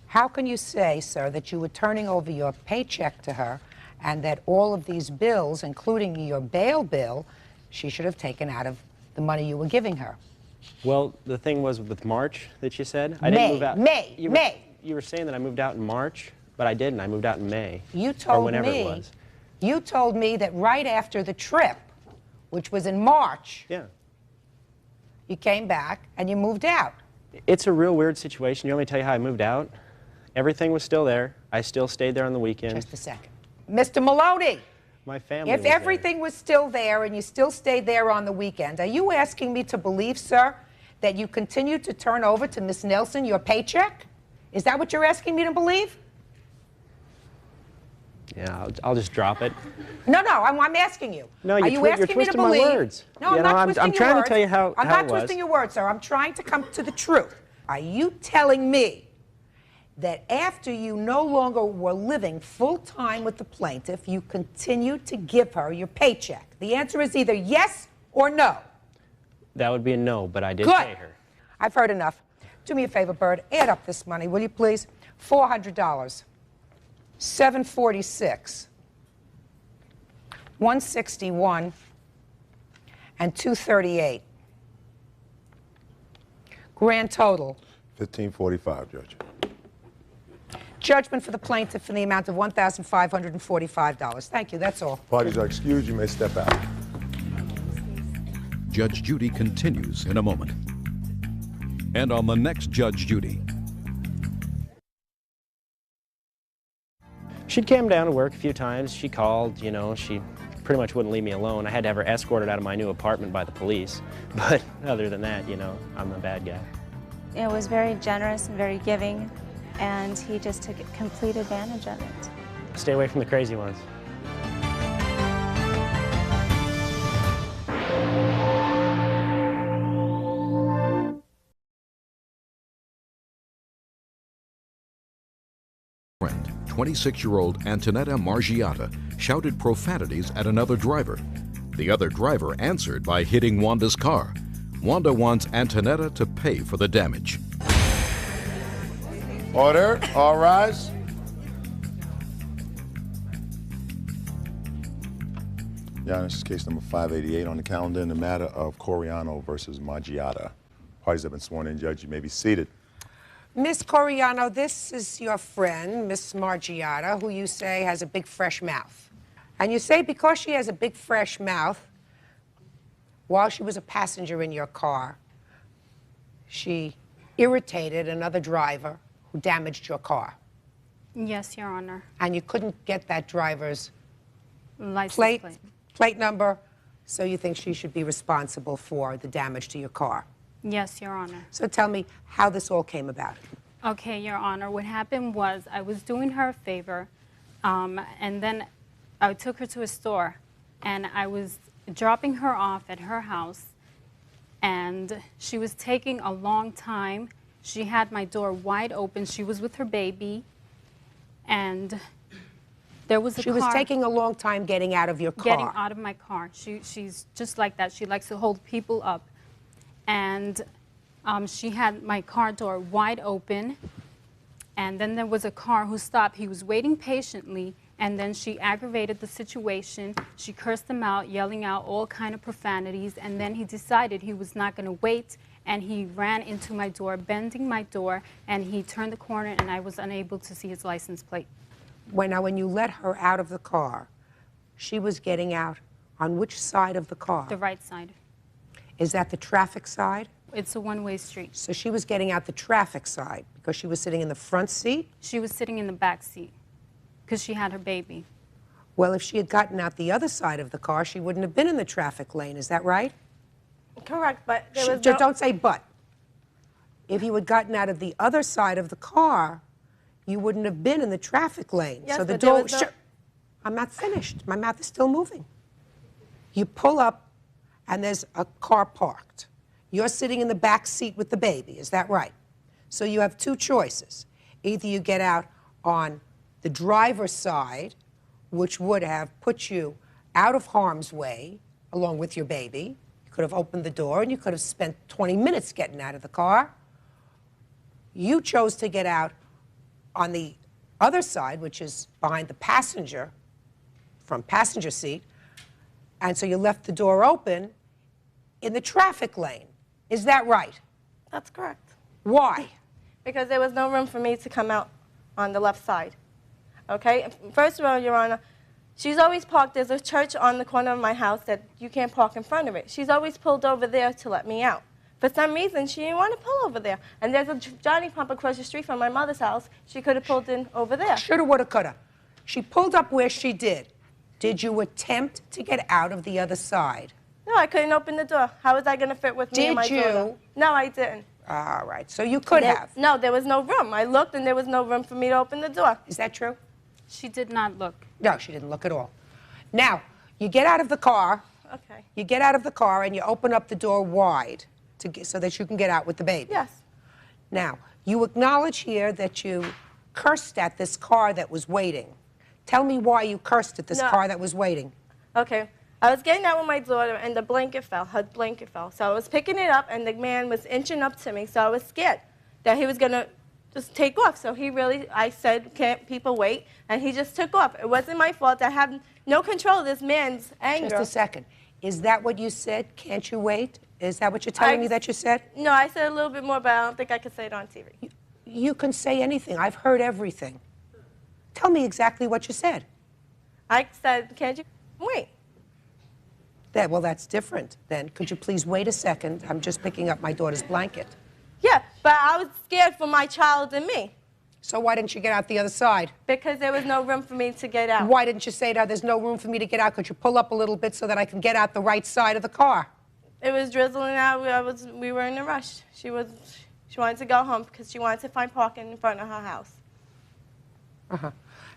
how can you say, sir, that you were turning over your paycheck to her and that all of these bills, including your bail bill, she should have taken out of the money you were giving her? Well, the thing was with March that you said, I didn't move out. May. You were saying that I moved out in March, but I didn't. I moved out in May. You told or whenever me. It was. You told me that right after the trip, which was in March, yeah, you came back and you moved out. It's a real weird situation. You want me to tell you how I moved out? Everything was still there. I still stayed there on the weekend. Just a second. Mr. Maloney, my family if was everything was still there and you still stayed there on the weekend, are you asking me to believe, sir, that you continued to turn over to Miss Nelson your paycheck? Is that what you're asking me to believe? Yeah, I'll just drop it. No, I'm asking you. No, are you asking me to believe? My words. No, I'm not twisting your words. I'm trying words. to tell you how I'm it not was. twisting your words, sir. I'm trying to come to the truth. Are you telling me that after you no longer were living full-time with the plaintiff, you continued to give her your paycheck? The answer is either yes or no. That would be a no, but I did Good. pay her. I've heard enough. Do me a favor, Bird. Add up this money, will you please? $400. $746. $161 and $238. Grand total. $1,545, Judge. Judgment for the plaintiff in the amount of $1,545. Thank you. That's all. Parties are excused. You may step out. Judge Judy continues in a moment. And on the next Judge Judy. She'd come down to work a few times. She called, you know, she pretty much wouldn't leave me alone. I had to have her escorted out of my new apartment by the police. But other than that, you know, I'm the bad guy. It was very generous and very giving, and he just took complete advantage of it. Stay away from the crazy ones. Friend, 26-year-old Antonetta Margiata shouted profanities at another driver. The other driver answered by hitting Wanda's car. Wanda wants Antonetta to pay for the damage. Order. All rise. Your Honor, this is case number 588 on the calendar in the matter of Coriano versus Margiata. Parties have been sworn in. Judge, you may be seated. Miss Coriano, this is your friend, Miss Margiata, who you say has a big fresh mouth. And you say because she has a big fresh mouth, while she was a passenger in your car, she irritated another driver who damaged your car. Yes, Your Honor. And you couldn't get that driver's License plate number, so you think she should be responsible for the damage to your car. Yes, Your Honor. So tell me how this all came about. Okay, Your Honor. What happened was I was doing her a favor, and then I took her to a store, and I was dropping her off at her house, and she was taking a long time. She had my door wide open. She was with her baby, and There was a She car. was taking a long time getting out of your car. Getting out of my car. She's just like that. She likes to hold people up. And she had my car door wide open. And then there was a car who stopped. He was waiting patiently. And then she aggravated the situation. She cursed him out, yelling out all kind of profanities. And then he decided he was not going to wait. And he ran into my door, bending my door. And he turned the corner, and I was unable to see his license plate. When you let her out of the car, she was getting out on which side of the car? The right side. Is that the traffic side? It's a one-way street. So she was getting out the traffic side because she was sitting in the front seat? She was sitting in the back seat because she had her baby. Well, if she had gotten out the other side of the car, she wouldn't have been in the traffic lane. Is that right? Correct, but there was Don't say but. If you had gotten out of the other side of the car, you wouldn't have been in the traffic lane. Yes, so the but there door. was no... I'm not finished. My mouth is still moving. You pull up, and there's a car parked. You're sitting in the back seat with the baby. Is that right? So you have two choices. Either you get out on the driver's side, which would have put you out of harm's way, along with your baby. You could have opened the door, and you could have spent 20 minutes getting out of the car. You chose to get out on the other side, which is behind the passenger, from passenger seat, and so you left the door open in the traffic lane. Is that right? That's correct. Why? Because there was no room for me to come out on the left side. Okay? First of all, Your Honor, she's always parked. There's a church on the corner of my house that you can't park in front of it. She's always pulled over there to let me out. For some reason, she didn't want to pull over there. And there's a Johnny pump across the street from my mother's house. She could have pulled in over there. Shoulda, woulda, coulda. She pulled up where she did. Did you attempt to get out of the other side? No, I couldn't open the door. How was I going to fit with me and my daughter? Did you? No, I didn't. All right, so you could have. No, there was no room. I looked, and there was no room for me to open the door. Is that true? She did not look. No, she didn't look at all. Now, you get out of the car. Okay. You get out of the car, and you open up the door wide so that you can get out with the baby. Yes. Now, you acknowledge here that you cursed at this car that was waiting. Tell me why you cursed at this car that was waiting. Okay. I was getting out with my daughter, and the blanket fell. Her blanket fell. So I was picking it up, and the man was inching up to me, so I was scared that he was going to just take off. So I said, can't people wait? And he just took off. It wasn't my fault. I have no control of this man's anger. Just a second. Is that what you said? Can't you wait? Is that what you're telling me that you said? No, I said a little bit more, but I don't think I could say it on TV. You can say anything. I've heard everything. Tell me exactly what you said. I said, can't you wait? Well, that's different then. Could you please wait a second? I'm just picking up my daughter's blanket. Yeah, but I was scared for my child and me. So why didn't you get out the other side? Because there was no room for me to get out. Why didn't you say, no, there's no room for me to get out? Could you pull up a little bit so that I can get out the right side of the car? It was drizzling out. We were in a rush. She wanted to go home because she wanted to find parking in front of her house. Uh-huh.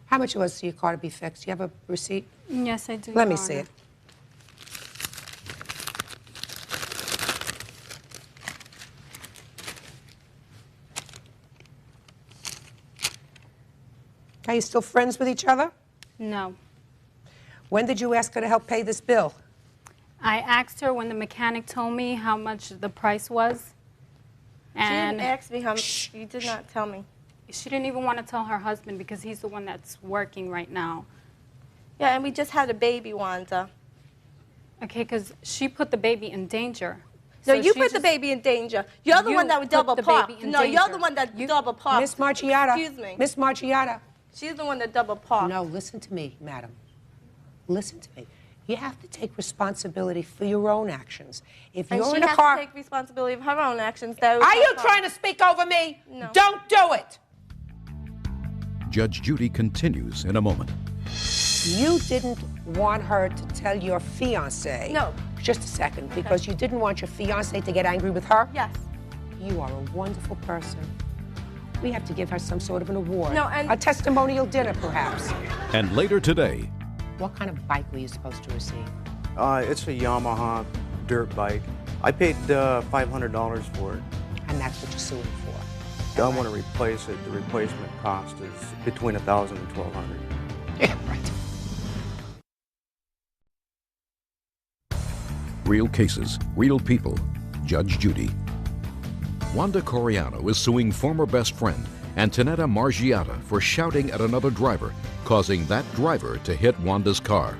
How much it was for your car to be fixed? Do you have a receipt? Yes, I do. Let me see it. Are you still friends with each other? No. When did you ask her to help pay this bill? I asked her when the mechanic told me how much the price was. And she didn't ask me how much. You did not tell me. She didn't even want to tell her husband because he's the one that's working right now. Yeah, and we just had a baby, Wanda. Okay, because she put the baby in danger. No, you put the baby in danger. You're the one that would double park. No, you're the one that double park. Miss Marchiata. Excuse me. Miss Marchiata. She's the one that double parked. No, listen to me, madam. Listen to me. You have to take responsibility for your own actions. If you're in a car, she has to take responsibility of her own actions. Are you trying to speak over me? No. Don't do it. Judge Judy continues in a moment. You didn't want her to tell your fiancé. No. Just a second, because you didn't want your fiancé to get angry with her? Yes. You are a wonderful person. We have to give her some sort of an award. No, and a testimonial dinner, perhaps. And later today. What kind of bike were you supposed to receive? It's a Yamaha dirt bike. I paid $500 for it. And that's what you're suing for? I want to replace it. The replacement cost is between $1,000 and $1,200. Yeah, right. Real cases, real people. Judge Judy. Wanda Coriano is suing former best friend Antonetta Margiata for shouting at another driver, causing that driver to hit Wanda's car.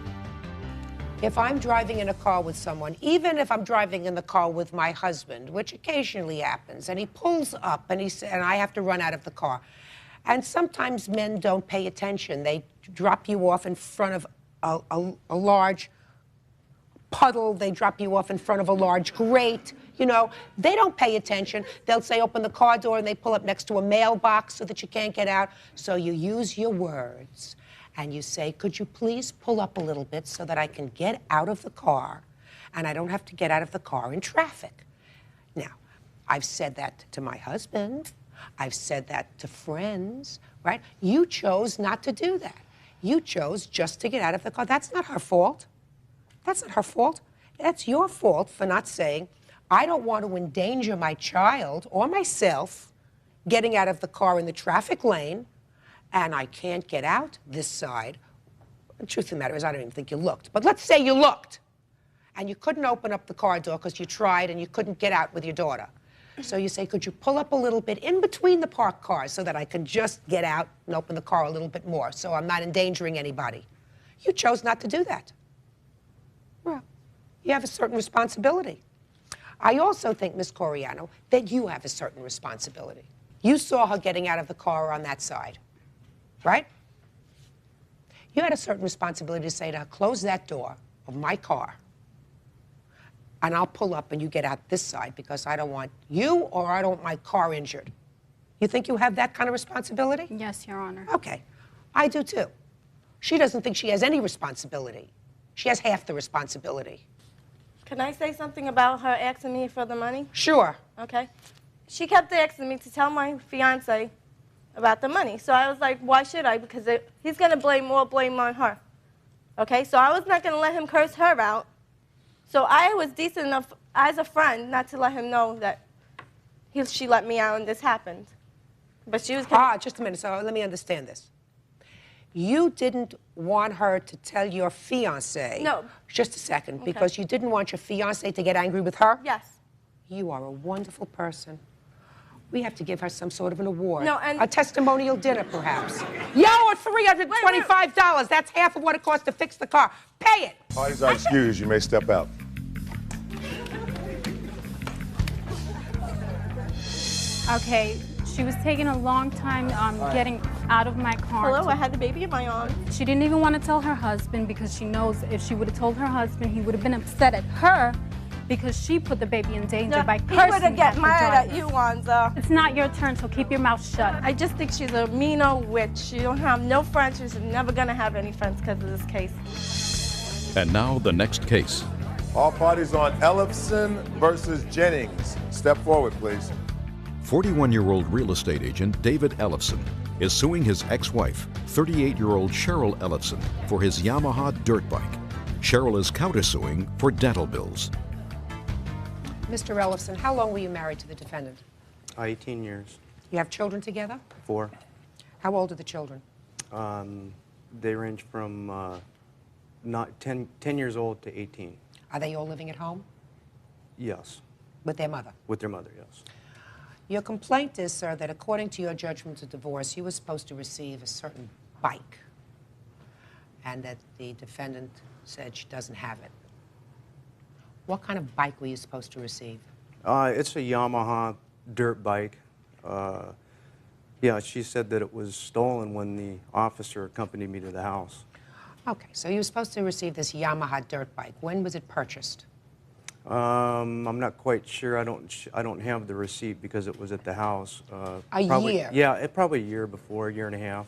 If I'm driving in a car with someone, even if I'm driving in the car with my husband, which occasionally happens, and he pulls up and I have to run out of the car. And sometimes men don't pay attention. They drop you off in front of a large puddle. They drop you off in front of a large grate. You know, they don't pay attention. They'll say, open the car door, and they pull up next to a mailbox so that you can't get out. So you use your words. And you say, could you please pull up a little bit so that I can get out of the car and I don't have to get out of the car in traffic? Now, I've said that to my husband. I've said that to friends, right? You chose not to do that. You chose just to get out of the car. That's not her fault. That's not her fault. That's your fault for not saying, I don't want to endanger my child or myself getting out of the car in the traffic lane, and I can't get out this side. The truth of the matter is, I don't even think you looked. But let's say you looked, and you couldn't open up the car door because you tried and you couldn't get out with your daughter. So you say, could you pull up a little bit in between the parked cars so that I can just get out and open the car a little bit more so I'm not endangering anybody? You chose not to do that. Well, you have a certain responsibility. I also think, Ms. Coriano, that you have a certain responsibility. You saw her getting out of the car on that side. Right? You had a certain responsibility to say to her, close that door of my car, and I'll pull up and you get out this side because I don't want you or I don't want my car injured. You think you have that kind of responsibility? Yes, Your Honor. Okay. I do too. She doesn't think she has any responsibility. She has half the responsibility. Can I say something about her asking me for the money? Sure. Okay. She kept asking me to tell my fiance about the money. So I was like, why should I? Because he's going to blame more blame on her. Okay, so I was not going to let him curse her out. So I was decent enough as a friend not to let him know that she let me out and this happened. But she was just a minute. So let me understand this. You didn't want her to tell your fiancé. No. Just a second, Okay. because you didn't want your fiancé to get angry with her? Yes. You are a wonderful person. We have to give her some sort of an award. No, and a testimonial dinner, perhaps. Yo, or $325. That's half of what it costs to fix the car. Pay it. Parties are excused. You may step out. Okay, she was taking a long time getting out of my car. Hello, I had the baby in my arms. She didn't even want to tell her husband because she knows if she would have told her husband, he would have been upset at her because she put the baby in danger by cursing. He would have get the mad driver. at you, Wanza. It's not your turn, so keep your mouth shut. I just think she's a mean old witch. She don't have no friends. She's never gonna have any friends because of this case. And now the next case. All parties on Ellefson versus Jennings. Step forward, please. 41-year-old real estate agent David Ellefson is suing his ex-wife, 38-year-old Cheryl Ellefson, for his Yamaha dirt bike. Cheryl is countersuing for dental bills. Mr. Ellefson, how long were you married to the defendant? 18 years. You have children together? 4. How old are the children? They range from not 10 years old to 18. Are they all living at home? Yes. With their mother? With their mother, yes. Your complaint is, sir, that according to your judgment of divorce, you were supposed to receive a certain bike, and that the defendant said she doesn't have it. What kind of bike were you supposed to receive? It's a Yamaha dirt bike. Yeah, she said that it was stolen when the officer accompanied me to the house. Okay, so you were supposed to receive this Yamaha dirt bike. When was it purchased? I'm not quite sure. I don't have the receipt because it was at the house. Probably, year? Yeah, probably a year before, a year and a half.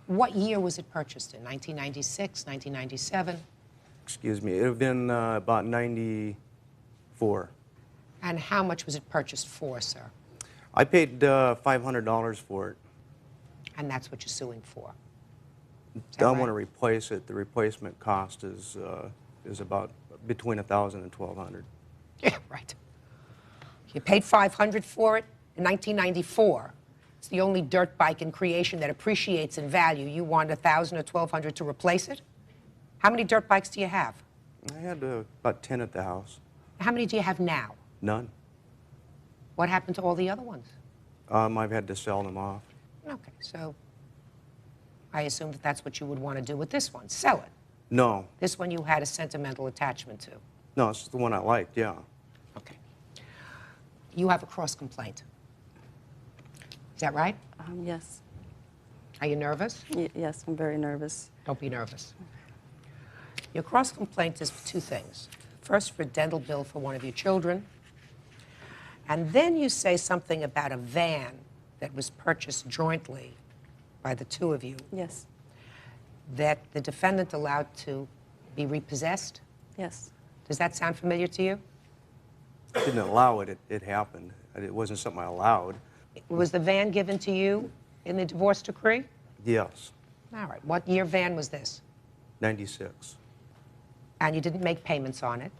What year was it purchased in? 1996, 1997? Excuse me. It would have been about 94. And how much was it purchased for, sir? I paid $500 for it. And that's what you're suing for? I want to replace it. The replacement cost is about between $1,000 and $1,200. Yeah, right. You paid $500 for it in 1994. It's the only dirt bike in creation that appreciates in value. You want $1,000 or $1,200 to replace it? How many dirt bikes do you have? I had about 10 at the house. How many do you have now? None. What happened to all the other ones? I've had to sell them off. Okay, so I assume that that's what you would want to do with this one, sell it. No. This one you had a sentimental attachment to. No, it's the one I liked, yeah. Okay. You have a cross complaint. Is that right? Yes. Are you nervous? Yes, I'm very nervous. Don't be nervous. Your cross complaint is for two things. First, for a dental bill for one of your children. And then you say something about a van that was purchased jointly by the two of you. Yes. That the defendant allowed to be repossessed? Yes. Does that sound familiar to you? Didn't allow it, it happened. It wasn't something I allowed. Was the van given to you in the divorce decree? Yes, All right. What year van was this? 96. And you didn't make payments on it?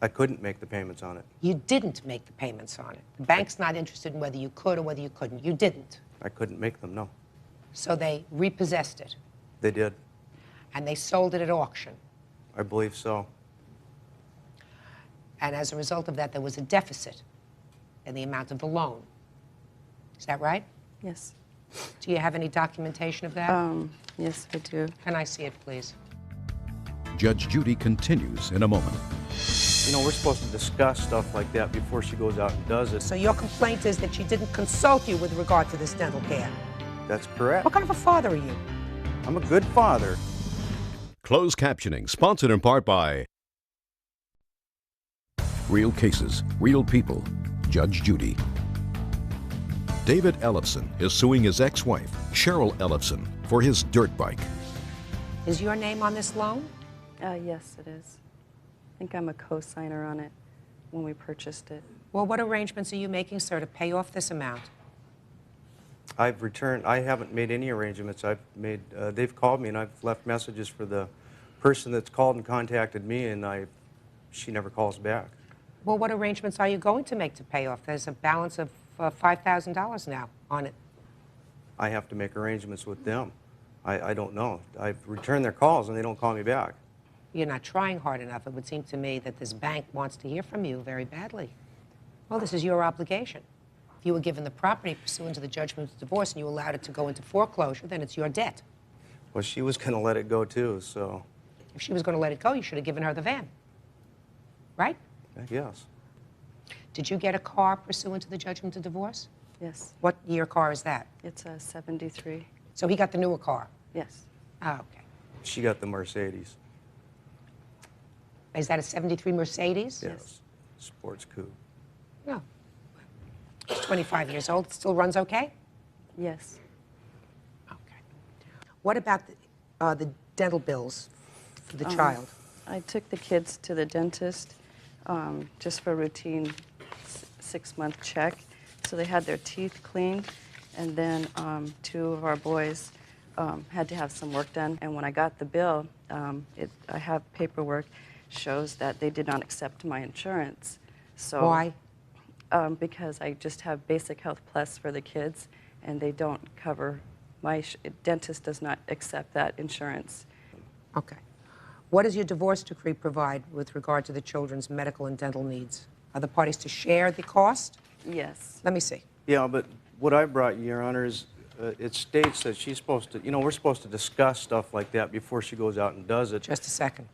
I couldn't make the payments on it. You didn't make the payments on it. The bank's not interested in whether you could or whether you couldn't. You didn't. I couldn't make them, no. So they repossessed it. They did. And they sold it at auction. I believe so. And as a result of that, there was a deficit in the amount of the loan. Is that right? Yes. Do you have any documentation of that? Yes, I do. Can I see it, please? Judge Judy continues in a moment. You know, we're supposed to discuss stuff like that before she goes out and does it. So your complaint is that she didn't consult you with regard to this dental care? That's correct. What kind of a father are you? I'm a good father. Closed captioning, sponsored in part by Real Cases, Real People, Judge Judy. David Ellefson is suing his ex-wife, Cheryl Ellefson, for his dirt bike. Is your name on this loan? Yes, it is. I think I'm a co-signer on it when we purchased it. Well, what arrangements are you making, sir, to pay off this amount? I haven't made any arrangements. They've called me and I've left messages for the person that's called and contacted me, and she never calls back. Well, what arrangements are you going to make to pay off? There's a balance of $5,000 now on it. I have to make arrangements with them. I don't know. I've returned their calls and they don't call me back. You're not trying hard enough. It would seem to me that this bank wants to hear from you very badly. Well, this is your obligation. If you were given the property pursuant to the judgment of divorce and you allowed it to go into foreclosure, then it's your debt. Well, she was going to let it go too, so. If she was going to let it go, you should have given her the van. Right? Yes. Did you get a car pursuant to the judgment of divorce? Yes. What year car is that? It's a 73. So he got the newer car? Yes. Oh, okay. She got the Mercedes. Is that a 73 Mercedes? Yes. Sports coupe. No. It's 25 years old. It still runs okay? Yes. Okay. What about the dental bills for the child? I took the kids to the dentist just for a routine 6-month check. So they had their teeth cleaned, and then 2 of our boys had to have some work done. And when I got the bill, I have paperwork, shows that they did not accept my insurance. So why? Because I just have Basic Health Plus for the kids, and they don't cover, my dentist does not accept that insurance. Okay. What does your divorce decree provide with regard to the children's medical and dental needs? Are the parties to share the cost? Yes. Let me see. Yeah, but what I brought you, Your Honor, is it states that she's supposed to, we're supposed to discuss stuff like that before she goes out and does it. Just a second.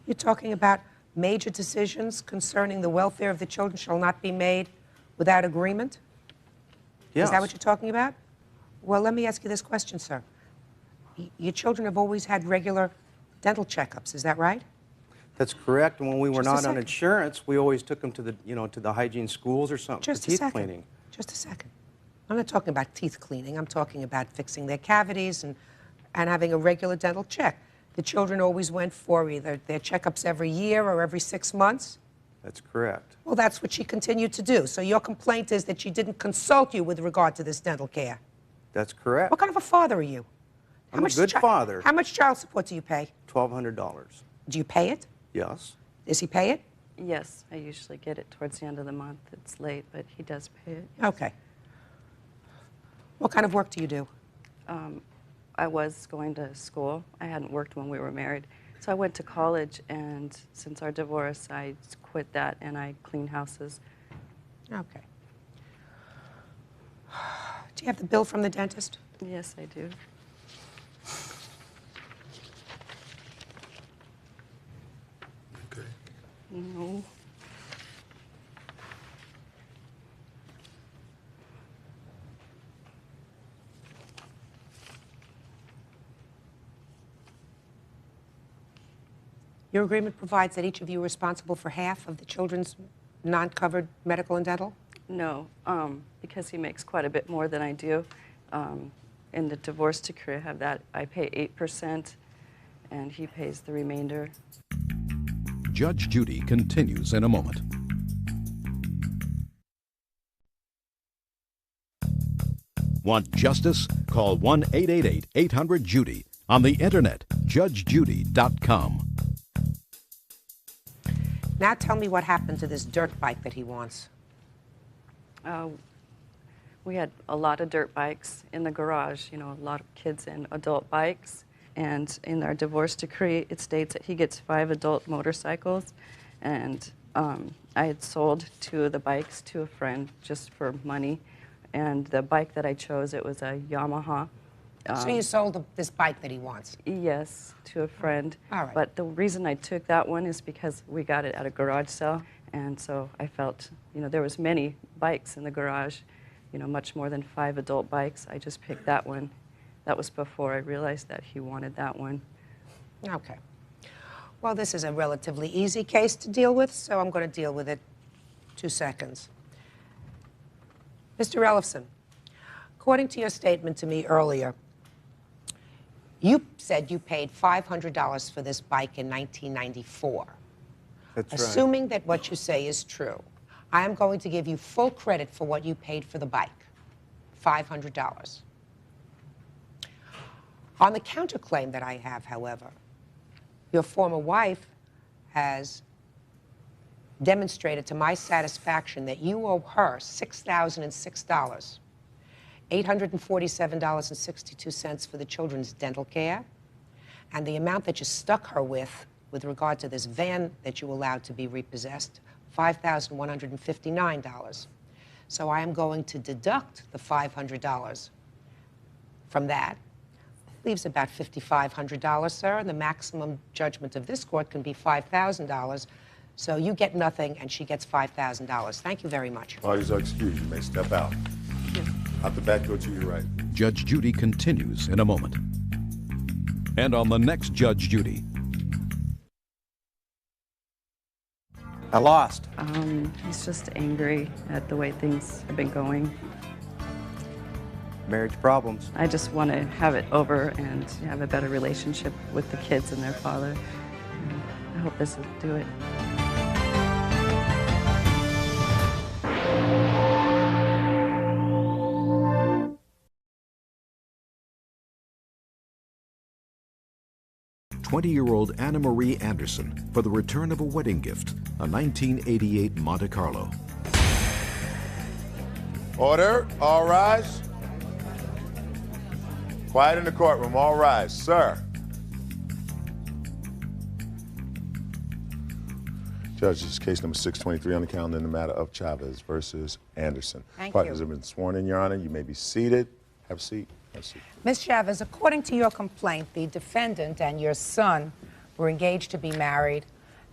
You're talking about major decisions concerning the welfare of the children shall not be made without agreement? Yes. Is that what you're talking about? Well, let me ask you this question, sir. Your children have always had regular dental checkups, is that right? That's correct. And when we were Just a not on second. insurance, we always took them to the, to the hygiene schools or something Just for a teeth second. cleaning. Just a second. I'm not talking about teeth cleaning. I'm talking about fixing their cavities and having a regular dental check. The children always went for either their checkups every year or every 6 months? That's correct. Well, that's what she continued to do. So your complaint is that she didn't consult you with regard to this dental care. That's correct. What kind of a father are you? I'm a good father. How much child support do you pay? $1,200. Do you pay it? Yes. Does he pay it? Yes, I usually get it towards the end of the month. It's late, but he does pay it. Okay. What kind of work do you do? I was going to school. I hadn't worked when we were married. So I went to college, and since our divorce, I quit that, and I clean houses. Okay. Do you have the bill from the dentist? Yes, I do. Okay. No. Your agreement provides that each of you are responsible for half of the children's non-covered medical and dental? No, because he makes quite a bit more than I do. In the divorce decree, I have that. I pay 8%, and he pays the remainder. Judge Judy continues in a moment. Want justice? Call 1-888-800-JUDY. On the internet, judgejudy.com. Now tell me what happened to this dirt bike that he wants. We had a lot of dirt bikes in the garage, you know, a lot of kids and adult bikes. And in our divorce decree, it states that he gets 5 adult motorcycles. And I had sold 2 of the bikes to a friend just for money. And the bike that I chose, it was a Yamaha. So you sold this bike that he wants? Yes, to a friend. All right. But the reason I took that one is because we got it at a garage sale. And so I felt, you know, there was many bikes in the garage, you know, much more than 5 adult bikes. I just picked that one. That was before I realized that he wanted that one. Okay. Well, this is a relatively easy case to deal with, so I'm going to deal with it 2 seconds. Mr. Ellefson, according to your statement to me earlier, you said you paid $500 for this bike in 1994. That's right. Assuming that what you say is true, I am going to give you full credit for what you paid for the bike, $500. On the counterclaim that I have, however, your former wife has demonstrated to my satisfaction that you owe her $6,006, $847.62 for the children's dental care, and the amount that you stuck her with regard to this van that you allowed to be repossessed, $5,159. So I am going to deduct the $500 from that. Leaves about $5,500, sir, and the maximum judgment of this court can be $5,000. So you get nothing, and she gets $5,000. Thank you very much. Parties are excused. You may step out. Out the back, go to your right. Judge Judy continues in a moment. And on the next Judge Judy. I lost. He's just angry at the way things have been going. Marriage problems. I just want to have it over and have a better relationship with the kids and their father. I hope this will do it. "20-year-old Anna Marie Anderson for the return of a wedding gift, a 1988 Monte Carlo." Order. All rise. Quiet in the courtroom. All rise. Sir. Judge, this is case number 623 on the calendar in the matter of Chavez versus Anderson. Thank Partners you. have been sworn in, Your Honor. You may be seated. Have a seat. Have a seat. Ms. Chavez, according to your complaint, the defendant and your son were engaged to be married,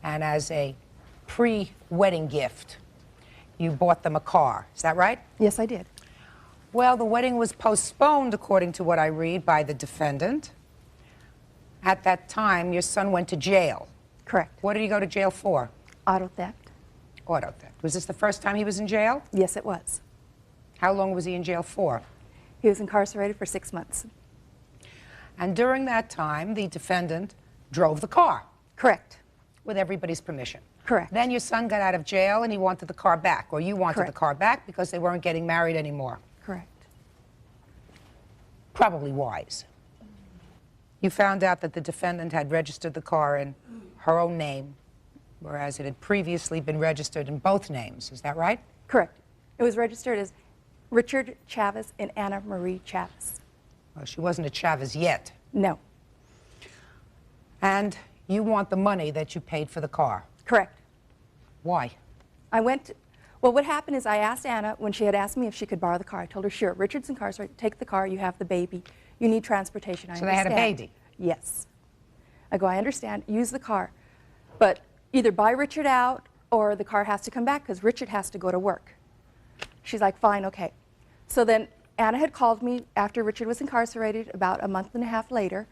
and as a pre-wedding gift, you bought them a car. Is that right? Yes, I did. Well, the wedding was postponed, according to what I read, by the defendant. At that time, your son went to jail. Correct. What did he go to jail for? Auto theft. Auto theft. Was this the first time he was in jail? Yes, it was. How long was he in jail for? He was incarcerated for 6 months. And during that time, the defendant drove the car. Correct. With everybody's permission. Correct. Then your son got out of jail and he wanted the car back, or you wanted Correct. the car back because they weren't getting married anymore. Correct. Probably wise. You found out that the defendant had registered the car in her own name, whereas it had previously been registered in both names. Is that right? Correct. It was registered as Richard Chavez and Anna Marie Chavez. Well, she wasn't a Chavez yet. No. And you want the money that you paid for the car? Correct. Why? Well, what happened is I asked Anna when she had asked me if she could borrow the car. I told her, sure, Richard's incarcerated, take the car, you have the baby, you need transportation. I So they had a understand. baby? Yes. I go, I understand, use the car, but either buy Richard out or the car has to come back because Richard has to go to work. She's like, fine, okay. So then Anna had called me after Richard was incarcerated about a month and a half later,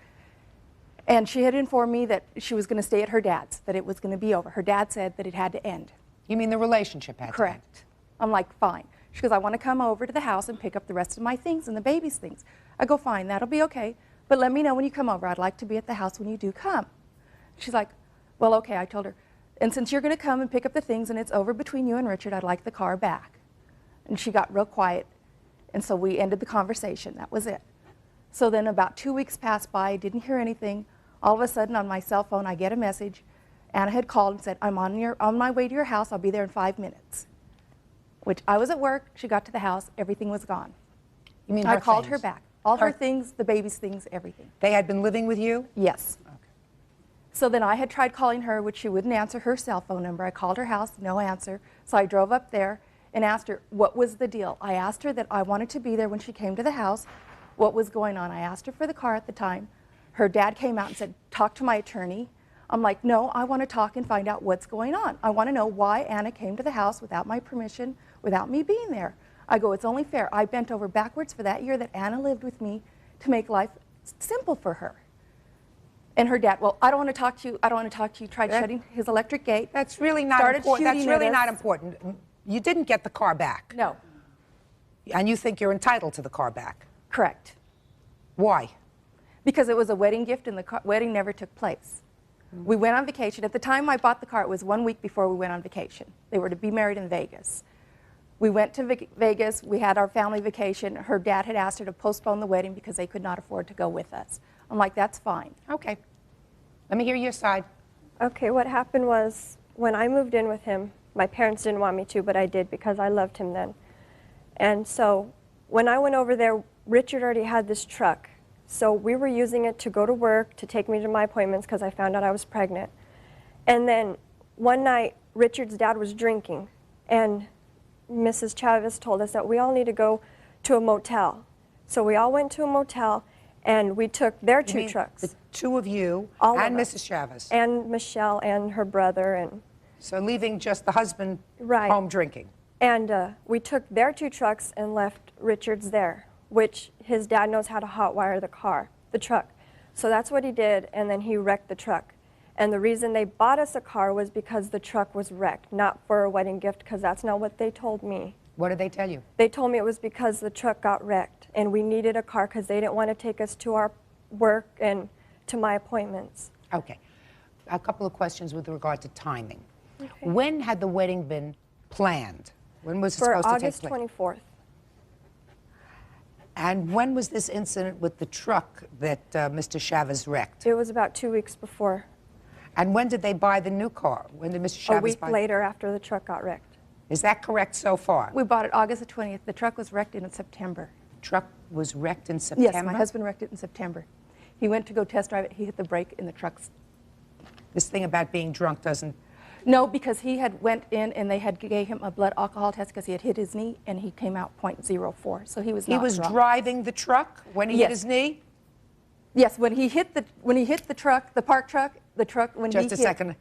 and she had informed me that she was going to stay at her dad's, that it was going to be over. Her dad said that it had to end. You mean the relationship had to end? Correct. I'm like, fine. She goes, I want to come over to the house and pick up the rest of my things and the baby's things. I go, fine, that'll be okay, but let me know when you come over. I'd like to be at the house when you do come. She's like, well, okay. I told her, and since you're going to come and pick up the things and it's over between you and Richard, I'd like the car back. And she got real quiet, and so we ended the conversation. That was it. So then about 2 weeks passed by, didn't hear anything. All of a sudden on my cell phone, I get a message. Anna had called and said, I'm on my way to your house. I'll be there in 5 minutes. Which I was at work. She got to the house. Everything was gone. You mean I her called things? her back. All her things, the baby's things, everything. They had been living with you? Yes. Okay. So then I had tried calling her, which she wouldn't answer her cell phone number. I called her house, no answer. So I drove up there and asked her, what was the deal? I asked her that I wanted to be there when she came to the house, what was going on. I asked her for the car at the time. Her dad came out and said, talk to my attorney. I'm like, no, I want to talk and find out what's going on. I want to know why Anna came to the house without my permission, without me being there. I go, it's only fair. I bent over backwards for that year that Anna lived with me to make life simple for her. And her dad, well, I don't want to talk to you. I don't want to talk to you. Tried shutting his electric gate. That's really not important. That's really not important. You didn't get the car back. No. And you think you're entitled to the car back? Correct. Why? Because it was a wedding gift and the wedding never took place. We went on vacation. At the time I bought the car, it was 1 week before we went on vacation. They were to be married in Vegas. We went to Vegas. We had our family vacation. Her dad had asked her to postpone the wedding because they could not afford to go with us. I'm like, that's fine. Okay. Let me hear your side. Okay, what happened was when I moved in with him, my parents didn't want me to, but I did because I loved him then. And so when I went over there, Richard already had this truck. So we were using it to go to work, to take me to my appointments because I found out I was pregnant. And then one night, Richard's dad was drinking, and Mrs. Chavez told us that we all need to go to a motel. So we all went to a motel, and we took their two trucks. The two of you All and of us. Mrs. Chavez. And Michelle and her brother. And so leaving just the husband right. home drinking. And we took their two trucks and left Richard's there, which his dad knows how to hotwire the truck. So that's what he did, and then he wrecked the truck. And the reason they bought us a car was because the truck was wrecked, not for a wedding gift, because that's not what they told me. What did they tell you? They told me it was because the truck got wrecked, and we needed a car because they didn't want to take us to our work and to my appointments. Okay. A couple of questions with regard to timing. Okay. When had the wedding been planned? When was it supposed to take place? For August 24th. And when was this incident with the truck that Mr. Chavez wrecked? It was about 2 weeks before. And when did they buy the new car? When did Mr. Chavez A week later after the truck got wrecked. Is that correct so far? We bought it August the 20th. The truck was wrecked in September. Truck was wrecked in September? Yes, my husband wrecked it in September. He went to go test drive it. He hit the brake in the truck's. This thing about being drunk doesn't... No, because he had went in and they had gave him a blood alcohol test because he had hit his knee and he came out .04. So he was not He was drunk. driving the truck when he hit his knee? Yes, when he hit the truck, the parked truck, when Just he a hit... second.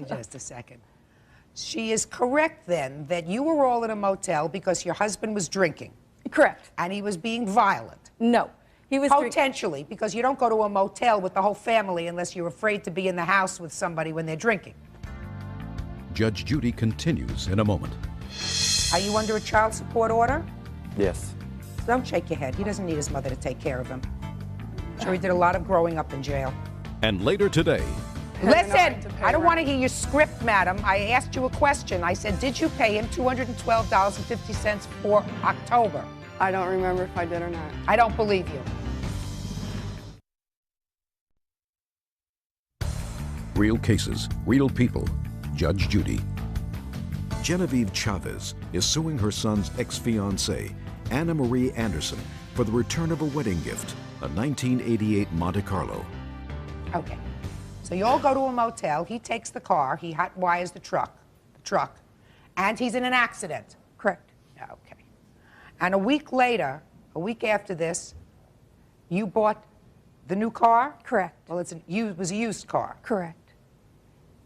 Just a second. She is correct then that you were all in a motel because your husband was drinking. Correct. And he was being violent. No. He was potentially, because you don't go to a motel with the whole family unless you're afraid to be in the house with somebody when they're drinking. Judge Judy continues in a moment. Are you under a child support order? Yes. Don't shake your head. He doesn't need his mother to take care of him. Sure, he did a lot of growing up in jail. And later today... Listen, I don't want to hear your script, madam. I asked you a question. I said, did you pay him $212.50 for October? I don't remember if I did or not. I don't believe you. Real cases, real people. Judge Judy. Genevieve Chavez is suing her son's ex-fiancé, Anna Marie Anderson for the return of a wedding gift, a 1988 Monte Carlo. Okay. So you all go to a motel. He takes the car. He hot wires the truck, and he's in an accident. Correct. Okay. And a week later, a week after this, you bought the new car? Correct. Well, it was a used car. Correct.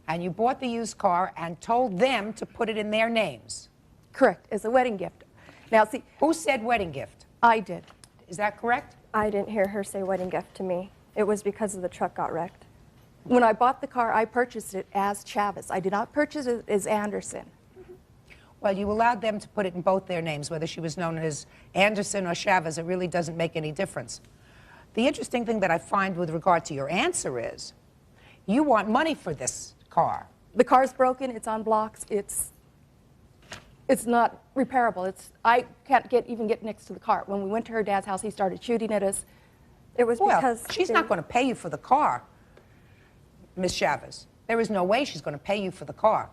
And you bought the used car and told them to put it in their names. Correct, as a wedding gift. Now, see. Who said wedding gift? I did. Is that correct? I didn't hear her say wedding gift to me. It was because of the truck got wrecked. When I bought the car, I purchased it as Chavez. I did not purchase it as Anderson. Well, you allowed them to put it in both their names, whether she was known as Anderson or Chavez. It really doesn't make any difference. The interesting thing that I find with regard to your answer is you want money for this car. The car's broken. It's on blocks. It's not repairable. I can't even get next to the car. When we went to her dad's house, he started shooting at us. It was because she's not going to pay you for the car, Miss Chavez. There is no way she's going to pay you for the car.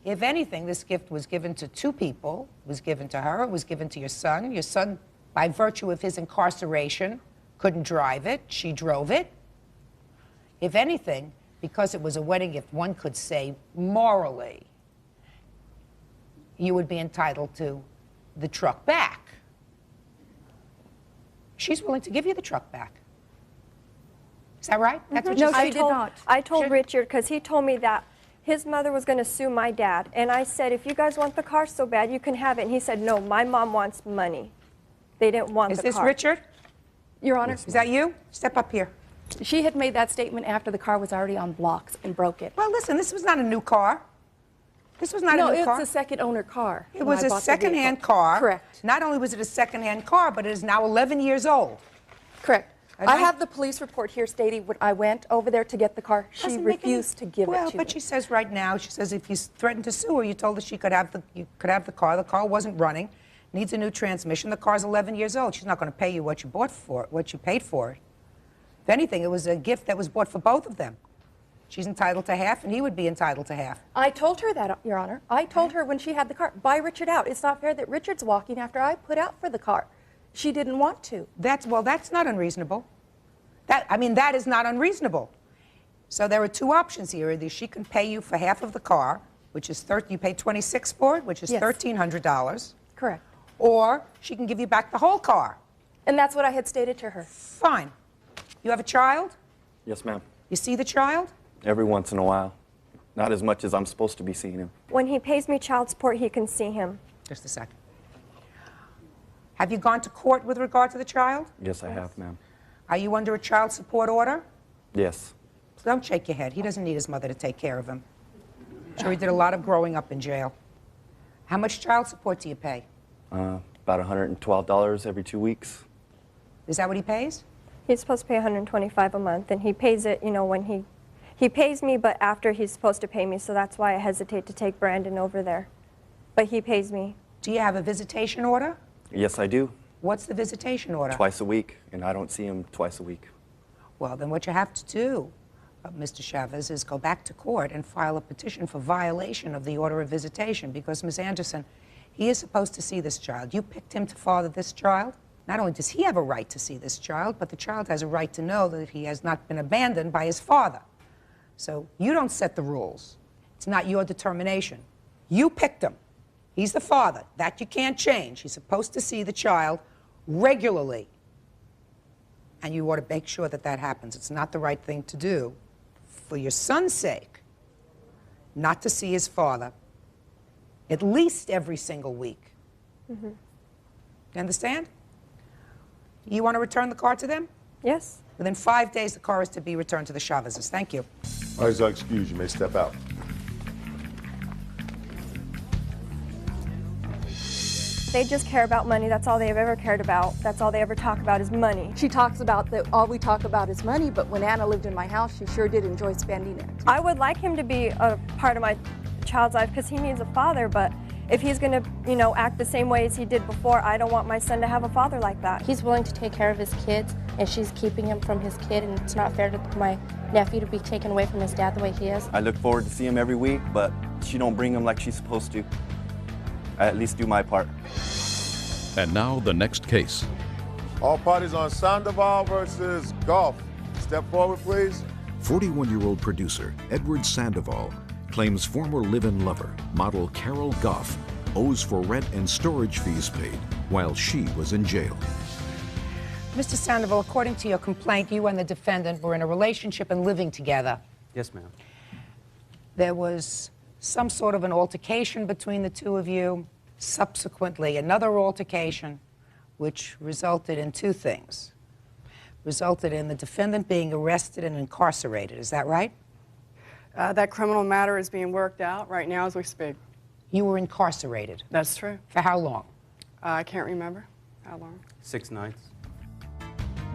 If anything, this gift was given to two people. It was given to her. It was given to your son. Your son, by virtue of his incarceration, couldn't drive it. She drove it. If anything, because it was a wedding gift, one could say morally, you would be entitled to the truck back. She's willing to give you the truck back. Is that right? That's what you said? No, she did not. I told Richard, because he told me that his mother was going to sue my dad. And I said, if you guys want the car so bad, you can have it. And he said, no, my mom wants money. They didn't want the car. Is this Richard? Your Honor. Is that you? Step up here. She had made that statement after the car was already on blocks and broken. Well, listen, this was not a new car. This was not a new car. No, it's a second owner car. It was a second-hand car. Correct. Not only was it a second-hand car, but it is now 11 years old. Correct. I have the police report here stating when I went over there to get the car, she refused to give it to me. Well, but she says right now, she says if you threatened to sue her, you told her she could have you could have the car. The car wasn't running, needs a new transmission. The car's 11 years old. She's not going to pay you what you bought for it, what you paid for it. If anything, it was a gift that was bought for both of them. She's entitled to half, and he would be entitled to half. I told her that, Your Honor. I told her when she had the car, buy Richard out. It's not fair that Richard's walking after I put out for the car. She didn't want to. That's not unreasonable. That is not unreasonable. So there are two options here. Either she can pay you for half of the car, which is you paid $26 for it, which is $1,300. Correct. Or she can give you back the whole car. And that's what I had stated to her. Fine. You have a child? Yes, ma'am. You see the child? Every once in a while. Not as much as I'm supposed to be seeing him. When he pays me child support, he can see him. Just a second. Have you gone to court with regard to the child? Yes, I have, ma'am. Are you under a child support order? Yes. Don't shake your head. He doesn't need his mother to take care of him. Sure, he did a lot of growing up in jail. How much child support do you pay? About $112 every 2 weeks. Is that what he pays? He's supposed to pay $125 a month, and he pays it, when he pays me, but after he's supposed to pay me, so that's why I hesitate to take Brandon over there. But he pays me. Do you have a visitation order? Yes, I do. What's the visitation order? Twice a week, and I don't see him twice a week. Well, then what you have to do, Mr. Chavez, is go back to court and file a petition for violation of the order of visitation, because, Ms. Anderson, he is supposed to see this child. You picked him to father this child. Not only does he have a right to see this child, but the child has a right to know that he has not been abandoned by his father. So you don't set the rules. It's not your determination. You picked him. He's the father. That you can't change. He's supposed to see the child regularly. And you ought to make sure that that happens. It's not the right thing to do, for your son's sake, not to see his father at least every single week. Mm-hmm. You understand? You want to return the car to them? Yes. Within 5 days, the car is to be returned to the Chavezes. Thank you. All right, so excuse you may step out. They just care about money. That's all they've ever cared about. That's all they ever talk about is money. She talks about that all we talk about is money, but when Anna lived in my house, she sure did enjoy spending it. I would like him to be a part of my child's life because he needs a father, but if he's going to, act the same way as he did before, I don't want my son to have a father like that. He's willing to take care of his kids, and she's keeping him from his kid, and it's not fair to my nephew to be taken away from his dad the way he is. I look forward to see him every week, but she don't bring him like she's supposed to. I at least do my part. And now the next case. All parties on Sandoval versus Golf. Step forward, please. 41-year-old producer Edward Sandoval claims former live-in lover, model Carol Goff, owes for rent and storage fees paid while she was in jail. Mr. Sandoval, according to your complaint, you and the defendant were in a relationship and living together. Yes, ma'am. There was some sort of an altercation between the two of you. Subsequently, another altercation, which resulted in two things. Resulted in the defendant being arrested and incarcerated. Is that right? That criminal matter is being worked out right now as we speak. You were incarcerated? That's true. For how long? I can't remember how long. 6 nights.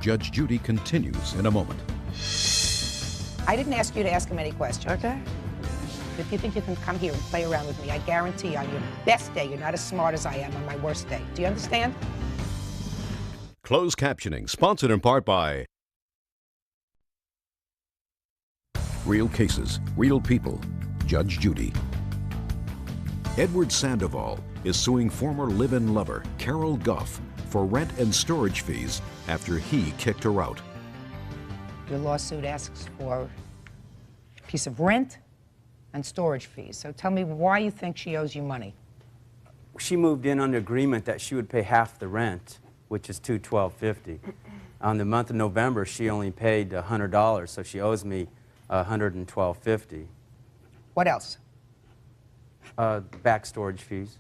Judge Judy continues in a moment. I didn't ask you to ask him any questions. Okay. If you think you can come here and play around with me, I guarantee on your best day, you're not as smart as I am on my worst day. Do you understand? Closed captioning, sponsored in part by Real Cases, Real People, Judge Judy. Edward Sandoval is suing former live-in lover, Carol Goff, for rent and storage fees after he kicked her out. Your lawsuit asks for a piece of rent and storage fees. So tell me why you think she owes you money. She moved in under agreement that she would pay half the rent, which is $212.50. On the month of November, she only paid $100, so she owes me $112.50. What else? Back storage fees.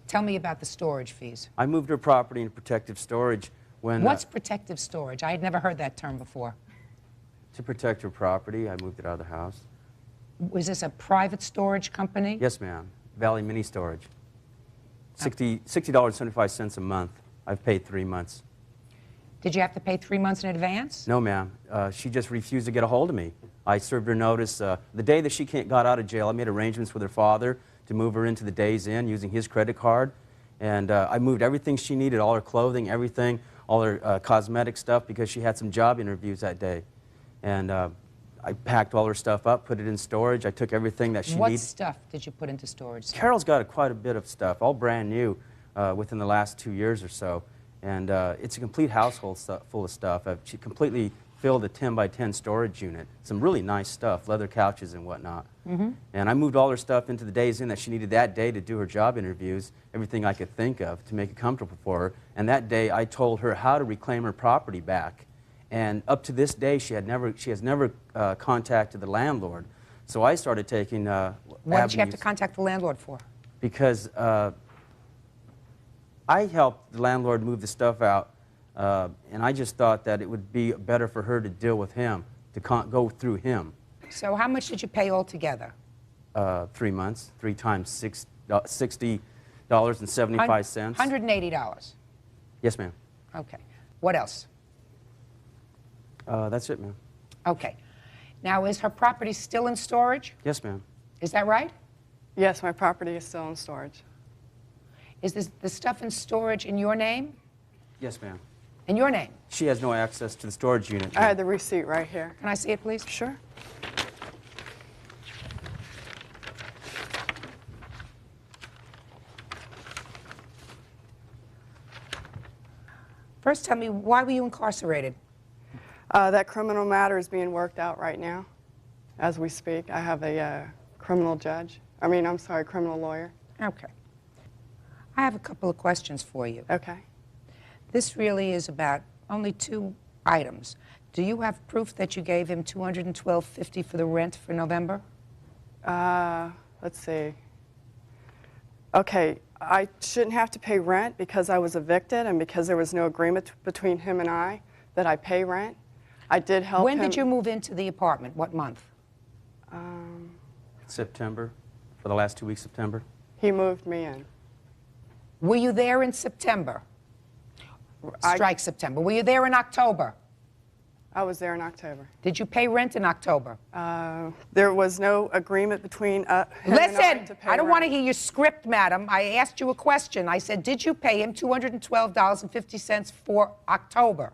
Tell me about the storage fees. I moved her property into protective storage when... What's protective storage? I had never heard that term before. To protect her property, I moved it out of the house. Was this a private storage company? Yes, ma'am. Valley Mini Storage. $60.75 a month. I've paid 3 months. Did you have to pay 3 months in advance? No, ma'am. She just refused to get a hold of me. I served her notice. The day that she got out of jail, I made arrangements with her father to move her into the Days Inn using his credit card. And I moved everything she needed, all her clothing, everything, all her cosmetic stuff, because she had some job interviews that day. And I packed all her stuff up, put it in storage. I took everything that she needed. What stuff did you put into storage? Carol's got quite a bit of stuff, all brand new within the last 2 years or so. And it's a complete household full of stuff. She completely filled a 10-by-10 storage unit. Some really nice stuff, leather couches and whatnot. Mm-hmm. And I moved all her stuff into the Days Inn that she needed that day to do her job interviews, everything I could think of to make it comfortable for her. And that day I told her how to reclaim her property back. And up to this day, she has never contacted the landlord. So I started taking Why did you have to contact the landlord for? Because I helped the landlord move the stuff out, and I just thought that it would be better for her to deal with him, to go through him. So how much did you pay altogether? 3 months, 3 times $60.75. $180. Yes, ma'am. Okay. What else? That's it, ma'am. Okay. Now, is her property still in storage? Yes, ma'am. Is that right? Yes, my property is still in storage. Is the stuff in storage in your name? Yes, ma'am. In your name? She has no access to the storage unit. I had the receipt right here. Can I see it, please? Sure. First, tell me, why were you incarcerated? That criminal matter is being worked out right now as we speak. I have a criminal lawyer. Okay. I have a couple of questions for you. Okay. This really is about only 2 items. Do you have proof that you gave him $212.50 for the rent for November? Let's see. Okay, I shouldn't have to pay rent because I was evicted and because there was no agreement between him and I that I pay rent. I did help him. When did you move into the apartment? What month? September, for the last 2 weeks of September. He moved me in. Were you there in September? Strike September. Were you there in October? I was there in October. Did you pay rent in October? There was no agreement between him Listen, and I to pay I don't rent. want to hear your script, madam. I asked you a question. I said, did you pay him $212.50 for October?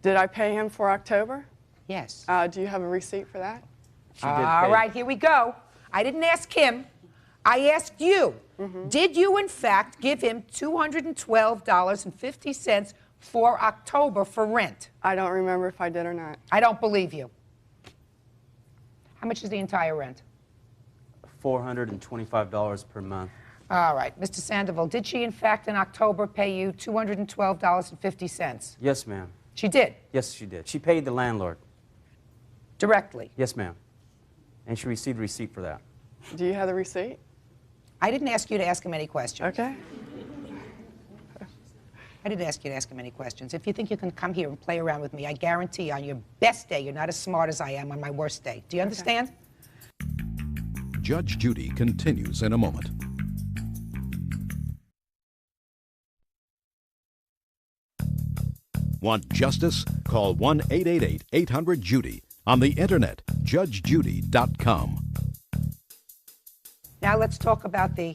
Did I pay him for October? Yes. Do you have a receipt for that? All right, here we go. I didn't ask him. I asked you, did you in fact give him $212.50 for October for rent? I don't remember if I did or not. I don't believe you. How much is the entire rent? $425 per month. All right. Mr. Sandoval, did she in fact in October pay you $212.50? Yes, ma'am. She did? Yes, she did. She paid the landlord. Directly? Yes, ma'am. And she received a receipt for that. Do you have the receipt? I didn't ask you to ask him any questions. Okay. I didn't ask you to ask him any questions. If you think you can come here and play around with me, I guarantee on your best day, you're not as smart as I am on my worst day. Do you understand? Judge Judy continues in a moment. Want justice? Call 1-888-800-JUDY. On the internet, judgejudy.com. Now let's talk about the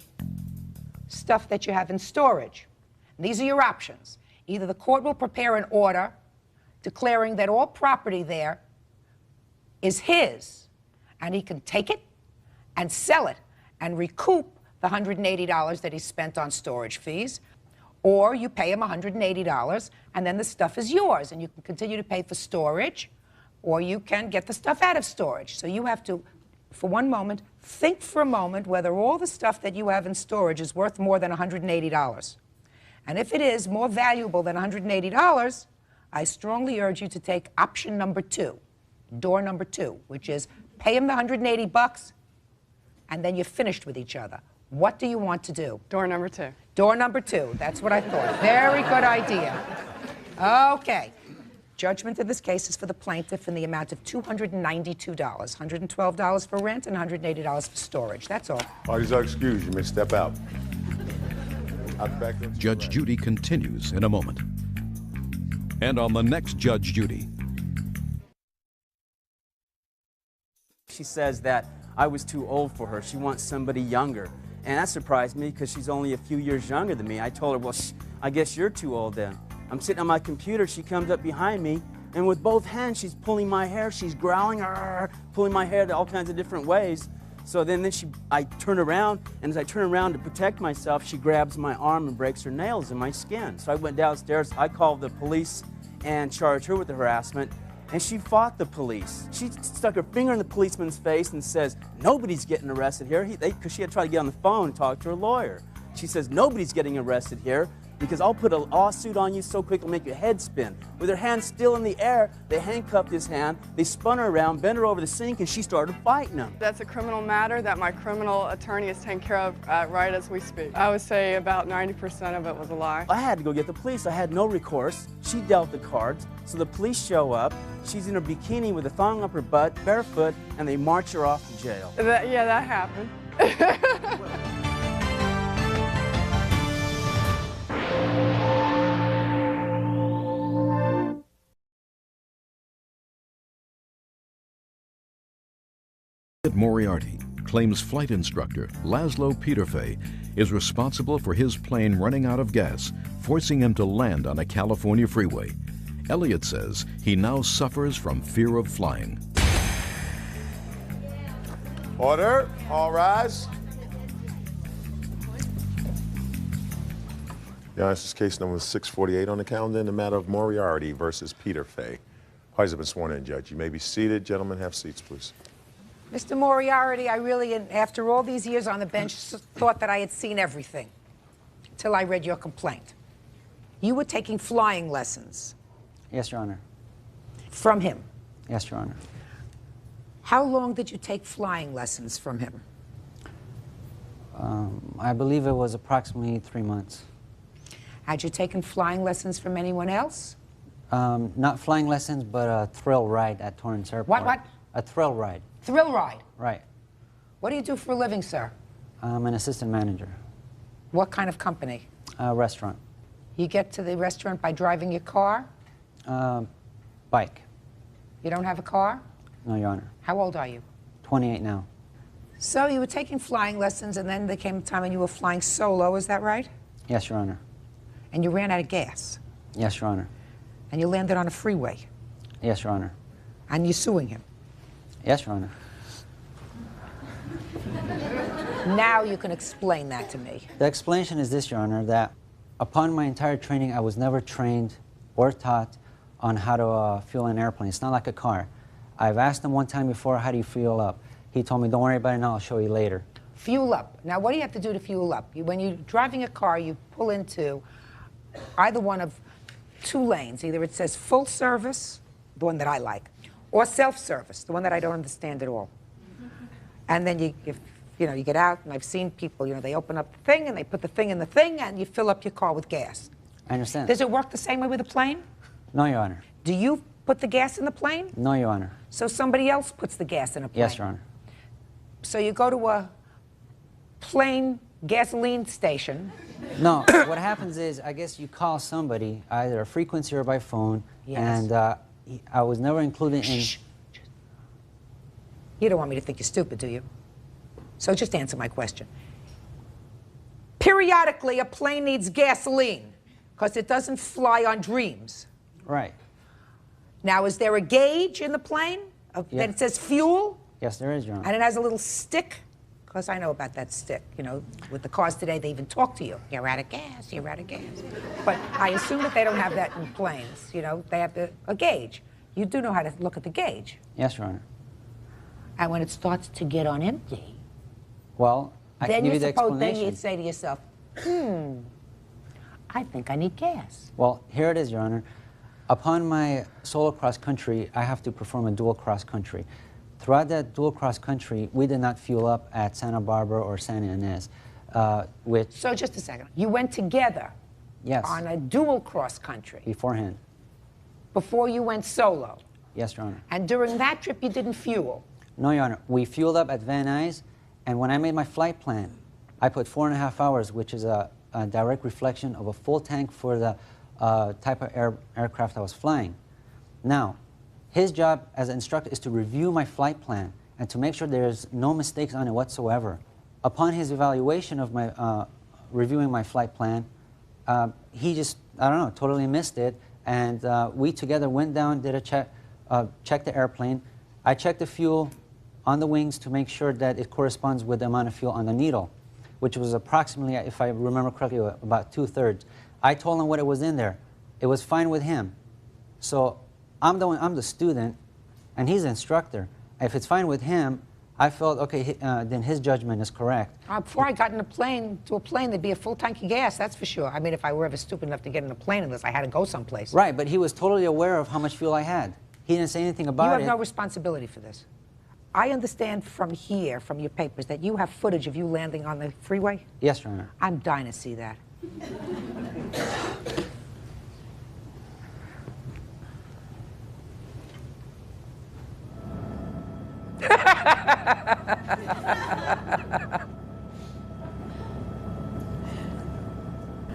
stuff that you have in storage. These are your options. Either the court will prepare an order declaring that all property there is his, and he can take it and sell it and recoup the $180 that he spent on storage fees, or you pay him $180 and then the stuff is yours and you can continue to pay for storage, or you can get the stuff out of storage. So you have to, for one moment, think for a moment whether all the stuff that you have in storage is worth more than $180. And if it is more valuable than $180, I strongly urge you to take option number 2, door number 2, which is pay him the $180 and then you're finished with each other. What do you want to do? Door number 2. Door number 2. That's what I thought. Very good idea. Okay. Judgment in this case is for the plaintiff in the amount of $292, $112 for rent and $180 for storage. That's all. Parties are excused. You may step out. Judge Judy continues in a moment. And on the next Judge Judy. She says that I was too old for her. She wants somebody younger. And that surprised me because she's only a few years younger than me. I told her, well, I guess you're too old then. I'm sitting on my computer. She comes up behind me, and with both hands, she's pulling my hair. She's growling, pulling my hair all kinds of different ways. So then I turn around, and as I turn around to protect myself, she grabs my arm and breaks her nails in my skin. So I went downstairs. I called the police and charged her with the harassment. And she fought the police. She stuck her finger in the policeman's face and says, nobody's getting arrested here. Because she had tried to get on the phone and talk to her lawyer. She says, nobody's getting arrested here because I'll put a lawsuit on you so quick it'll make your head spin. With her hand still in the air, they handcuffed his hand, they spun her around, bent her over the sink, and she started fighting them. That's a criminal matter that my criminal attorney is taking care of right as we speak. I would say about 90% of it was a lie. I had to go get the police. I had no recourse. She dealt the cards, so the police show up. She's in her bikini with a thong up her butt, barefoot, and they march her off to jail. Yeah, that happened. Moriarty claims flight instructor Laszlo Peterfey is responsible for his plane running out of gas, forcing him to land on a California freeway. Elliot says he now suffers from fear of flying. Order. All rise. Your Honor, this is case number 648 on the calendar in the matter of Moriarty versus Peterfey. Parties have been sworn in, Judge. You may be seated. Gentlemen, have seats, please. Mr. Moriarty, I really, after all these years on the bench, thought that I had seen everything until I read your complaint. You were taking flying lessons. Yes, Your Honor. From him? Yes, Your Honor. How long did you take flying lessons from him? I believe it was approximately 3 months. Had you taken flying lessons from anyone else? Not flying lessons, but a thrill ride at Torrance Airport. What? A thrill ride. Thrill ride? Right. What do you do for a living, sir? I'm an assistant manager. What kind of company? A restaurant. You get to the restaurant by driving your car? Bike. You don't have a car? No, Your Honor. How old are you? 28 now. So you were taking flying lessons, and then there came a time when you were flying solo, is that right? Yes, Your Honor. And you ran out of gas? Yes, Your Honor. And you landed on a freeway? Yes, Your Honor. And you're suing him? Yes, Your Honor. Now you can explain that to me. The explanation is this, Your Honor, that upon my entire training, I was never trained or taught on how to fuel an airplane. It's not like a car. I've asked him one time before, how do you fuel up? He told me, don't worry about it now, I'll show you later. Fuel up. Now, what do you have to do to fuel up? When you're driving a car, you pull into either one of two lanes. Either it says full service, the one that I like, or self-service, the one that I don't understand at all. And then you get out, and I've seen people, they open up the thing, and they put the thing in the thing, and you fill up your car with gas. I understand. Does it work the same way with a plane? No, Your Honor. Do you put the gas in the plane? No, Your Honor. So somebody else puts the gas in a plane? Yes, Your Honor. So you go to a plane gasoline station. No, what happens is, I guess you call somebody, either a frequency or by phone, Yes. and I was never included in... You don't want me to think you're stupid, do you? So just answer my question. Periodically, a plane needs gasoline because it doesn't fly on dreams. Right. Now, is there a gauge in the plane that it says fuel? Yes, there is, Your Honor. And it has a little stick? Because I know about that stick. With the cars today, they even talk to you. You're out of gas, you're out of gas. But I assume that they don't have that in planes. They have a gauge. You do know how to look at the gauge. Yes, Your Honor. And when it starts to get on empty, Well, I can give you the explanation. Then you say to yourself, I think I need gas. Well, here it is, Your Honor. Upon my solo cross country, I have to perform a dual cross country. Throughout that dual cross country, we did not fuel up at Santa Barbara or Santa Ynez, which... So just a second. You went together Yes. on a dual cross country Beforehand. before you went solo. Yes, Your Honor. And during that trip, you didn't fuel. No, Your Honor. We fueled up at Van Nuys, and when I made my flight plan, I put 4.5 hours, which is a direct reflection of a full tank for the type of aircraft I was flying. Now, his job as an instructor is to review my flight plan and to make sure there's no mistakes on it whatsoever. Upon his evaluation of my reviewing my flight plan, he just, I don't know, totally missed it. And we together went down, did a check, checked the airplane. I checked the fuel on the wings to make sure that it corresponds with the amount of fuel on the needle, which was approximately, if I remember correctly, about 2/3. I told him what it was in there. It was fine with him. So I'm the student, and he's the instructor. If it's fine with him, I felt, okay, then his judgment is correct. Before I got in a plane, there'd be a full tank of gas, that's for sure. I mean, if I were ever stupid enough to get in a plane unless I had to go someplace. Right, but he was totally aware of how much fuel I had. He didn't say anything about it. You have no responsibility for this. I understand from here, from your papers, that you have footage of you landing on the freeway? Yes, Your Honor. I'm dying to see that.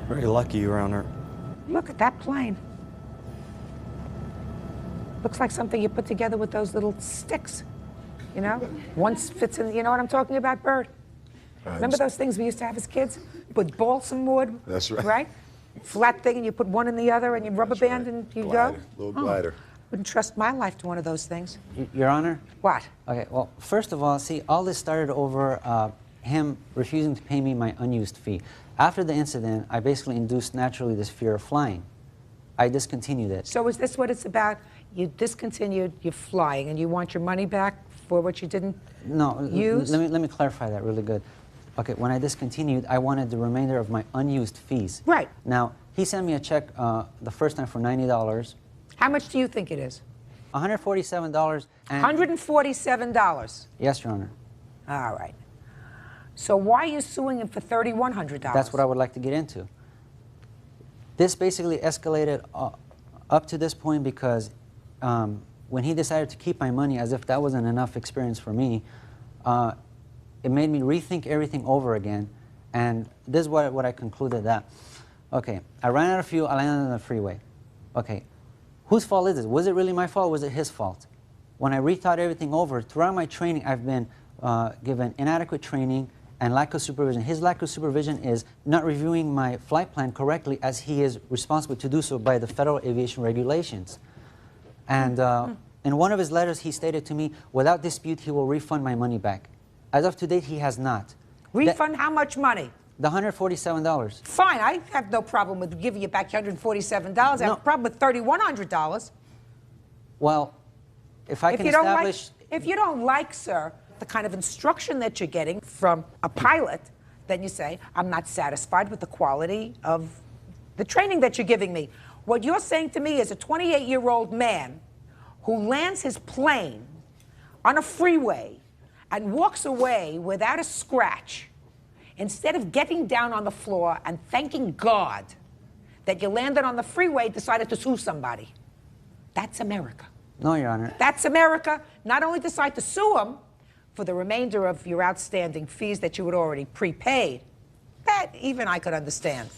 Very lucky, Your Honor. Look at that plane. Looks like something you put together with those little sticks. One fits in, you know what I'm talking about, Bert? Remember those things we used to have as kids? With balsam wood? That's right. Right? Flat thing, and you put one in the other, and you rubber band, and you Glider, go? little glider. Wouldn't trust my life to one of those things. Your Honor? What? Okay, well, first of all, see, all this started over him refusing to pay me my unused fee. After the incident, I basically induced naturally this fear of flying. I discontinued it. So is this what it's about? You discontinued your flying, and you want your money back for what you didn't use? Let me clarify that really good. Okay, when I discontinued, I wanted the remainder of my unused fees. Right. Now, he sent me a check the first time for $90. How much do you think it is? $147. $147? Yes, Your Honor. All right. So why are you suing him for $3,100? That's what I would like to get into. This basically escalated up to this point because when he decided to keep my money, as if that wasn't enough experience for me, it made me rethink everything over again. And this is what I concluded that, okay, I ran out of fuel, I landed on the freeway. Okay, whose fault is it? Was it really my fault or was it his fault? When I rethought everything over, throughout my training, I've been given inadequate training and lack of supervision. His lack of supervision is not reviewing my flight plan correctly, as he is responsible to do so by the federal aviation regulations. And in one of his letters, he stated to me, without dispute, he will refund my money back. As of to date, he has not. Refund how much money? The $147. Fine, I have no problem with giving you back your $147. I have a problem with $3,100. Well, if I can you don't establish... if you don't like, sir, the kind of instruction that you're getting from a pilot, then you say, I'm not satisfied with the quality of the training that you're giving me. What you're saying to me is a 28-year-old man who lands his plane on a freeway and walks away without a scratch, instead of getting down on the floor and thanking God that you landed on the freeway, decided to sue somebody. That's America. No, Your Honor. That's America. Not only decide to sue them for the remainder of your outstanding fees that you had already prepaid, that even I could understand,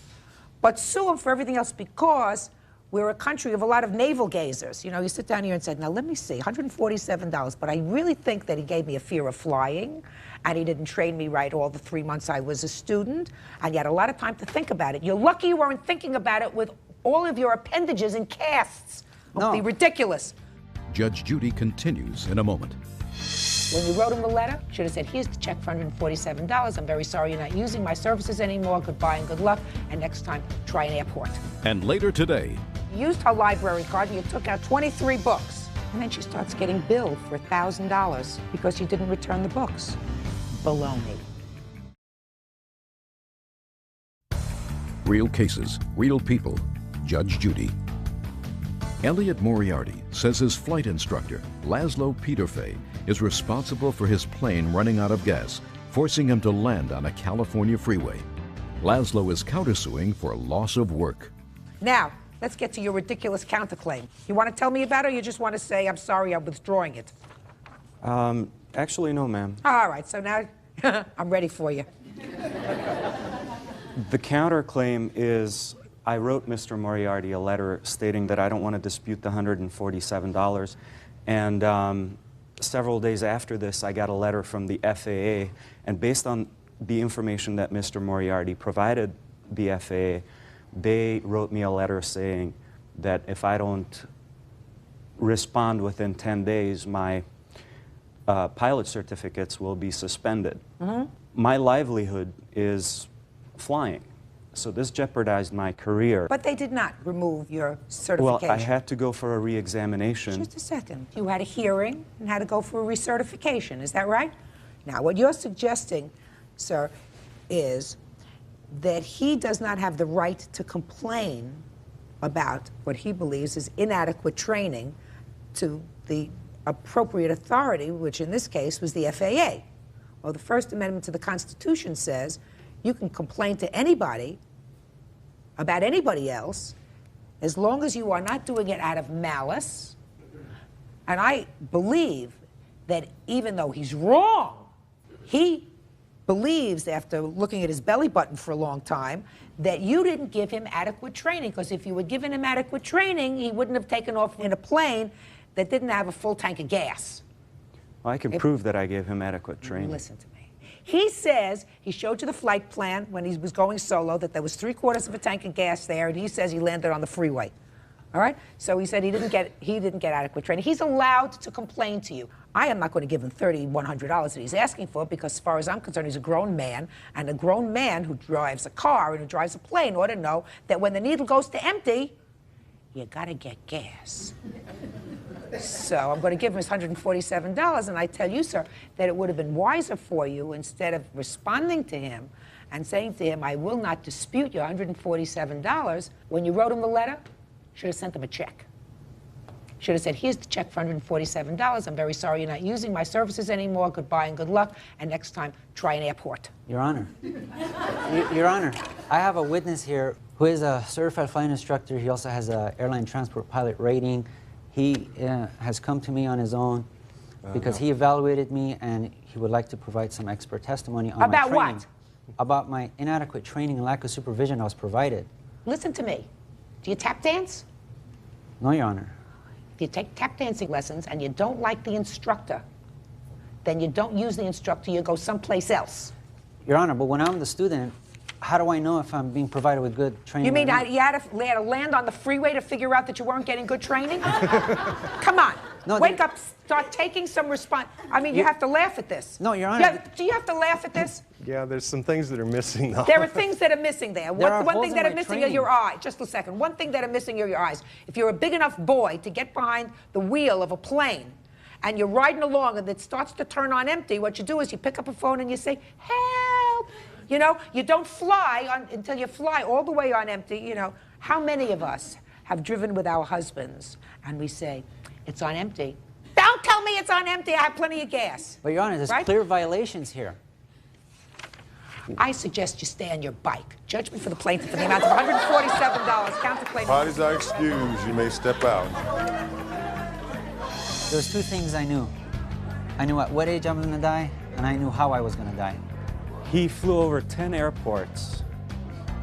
but sue them for everything else because we're a country of a lot of navel gazers. You know, you sit down here and say, now let me see, $147, but I really think that he gave me a fear of flying, and he didn't train me right all the 3 months I was a student, and you had a lot of time to think about it. You're lucky you weren't thinking about it with all of your appendages in casts. It would be ridiculous. Judge Judy continues in a moment. When you wrote him the letter, you should have said, here's the check for $147. I'm very sorry you're not using my services anymore. Goodbye and good luck. And next time, try an airport. And later today, You used her library card and you took out 23 books. And then she starts getting billed for $1,000 because you didn't return the books. Baloney. Real cases, real people. Judge Judy. Elliot Moriarty says his flight instructor, Laszlo Peterfey, is responsible for his plane running out of gas, forcing him to land on a California freeway. Laszlo is countersuing for loss of work. Now, let's get to your ridiculous counterclaim. You want to tell me about it, or you just want to say, I'm sorry, I'm withdrawing it? Actually, no, ma'am. All right, so now I'm ready for you. The counterclaim is I wrote Mr. Moriarty a letter stating that I don't want to dispute the $147. And several days after this, I got a letter from the FAA. And based on the information that Mr. Moriarty provided the FAA, they wrote me a letter saying that if I don't respond within 10 days, my pilot certificates will be suspended. Mm-hmm. My livelihood is flying. So this jeopardized my career. But they did not remove your certification. Well, I had to go for a re-examination. Just a second. You had a hearing and had to go for a recertification. Is that right? Now, what you're suggesting, sir, is that he does not have the right to complain about what he believes is inadequate training to the appropriate authority, which in this case was the FAA. Well, the First Amendment to the Constitution says you can complain to anybody about anybody else as long as you are not doing it out of malice. And I believe that even though he's wrong, he believes, after looking at his belly button for a long time, that you didn't give him adequate training, because if you had given him adequate training, he wouldn't have taken off in a plane that didn't have a full tank of gas. Well, I can prove that I gave him adequate training. Listen to me. He says he showed you the flight plan when he was going solo, that there was 3/4 of a tank of gas there, and he says he landed on the freeway. All right? So he said he didn't get adequate training. He's allowed to complain to you. I am not going to give him $3,100 that he's asking for, because as far as I'm concerned, he's a grown man, and a grown man who drives a car and who drives a plane ought to know that when the needle goes to empty, you got to get gas. So I'm going to give him his $147, and I tell you, sir, that it would have been wiser for you, instead of responding to him and saying to him, I will not dispute your $147, when you wrote him the letter, should have sent him a check. Should have said, here's the check for $147. I'm very sorry you're not using my services anymore. Goodbye and good luck. And next time, try an airport. Your Honor. Your Honor, I have a witness here who is a certified flight instructor. He also has an airline transport pilot rating. He has come to me on his own because he evaluated me, and he would like to provide some expert testimony on about my training. what? About my inadequate training and lack of supervision I was provided. Listen to me. Do you tap dance? No, Your Honor. If you take tap dancing lessons and you don't like the instructor, then you don't use the instructor, you go someplace else. Your Honor, but when I'm the student, how do I know if I'm being provided with good training? You mean you had to land on the freeway to figure out that you weren't getting good training? Come on. No, Wake up, start taking some response. I mean, you have to laugh at this. No, Your Honor. Do you have to laugh at this? Yeah, there's some things that are missing, though. There are things that are missing there. One holes thing in that are my missing are training. your eyes. Just a second. One thing that are missing are your eyes. If you're a big enough boy to get behind the wheel of a plane and you're riding along and it starts to turn on empty, what you do is you pick up a phone and you say, help. You know, you don't fly until you fly all the way on empty. You know, how many of us have driven with our husbands and we say, it's on empty. Don't tell me it's on empty. I have plenty of gas. But, Your Honor, there's clear violations here. I suggest you stay on your bike. Judgment for the plaintiff for the amount of $147. Counterclaim. Parties are excused. You may step out. There was two things I knew. I knew at what age I was going to die, and I knew how I was going to die. He flew over 10 airports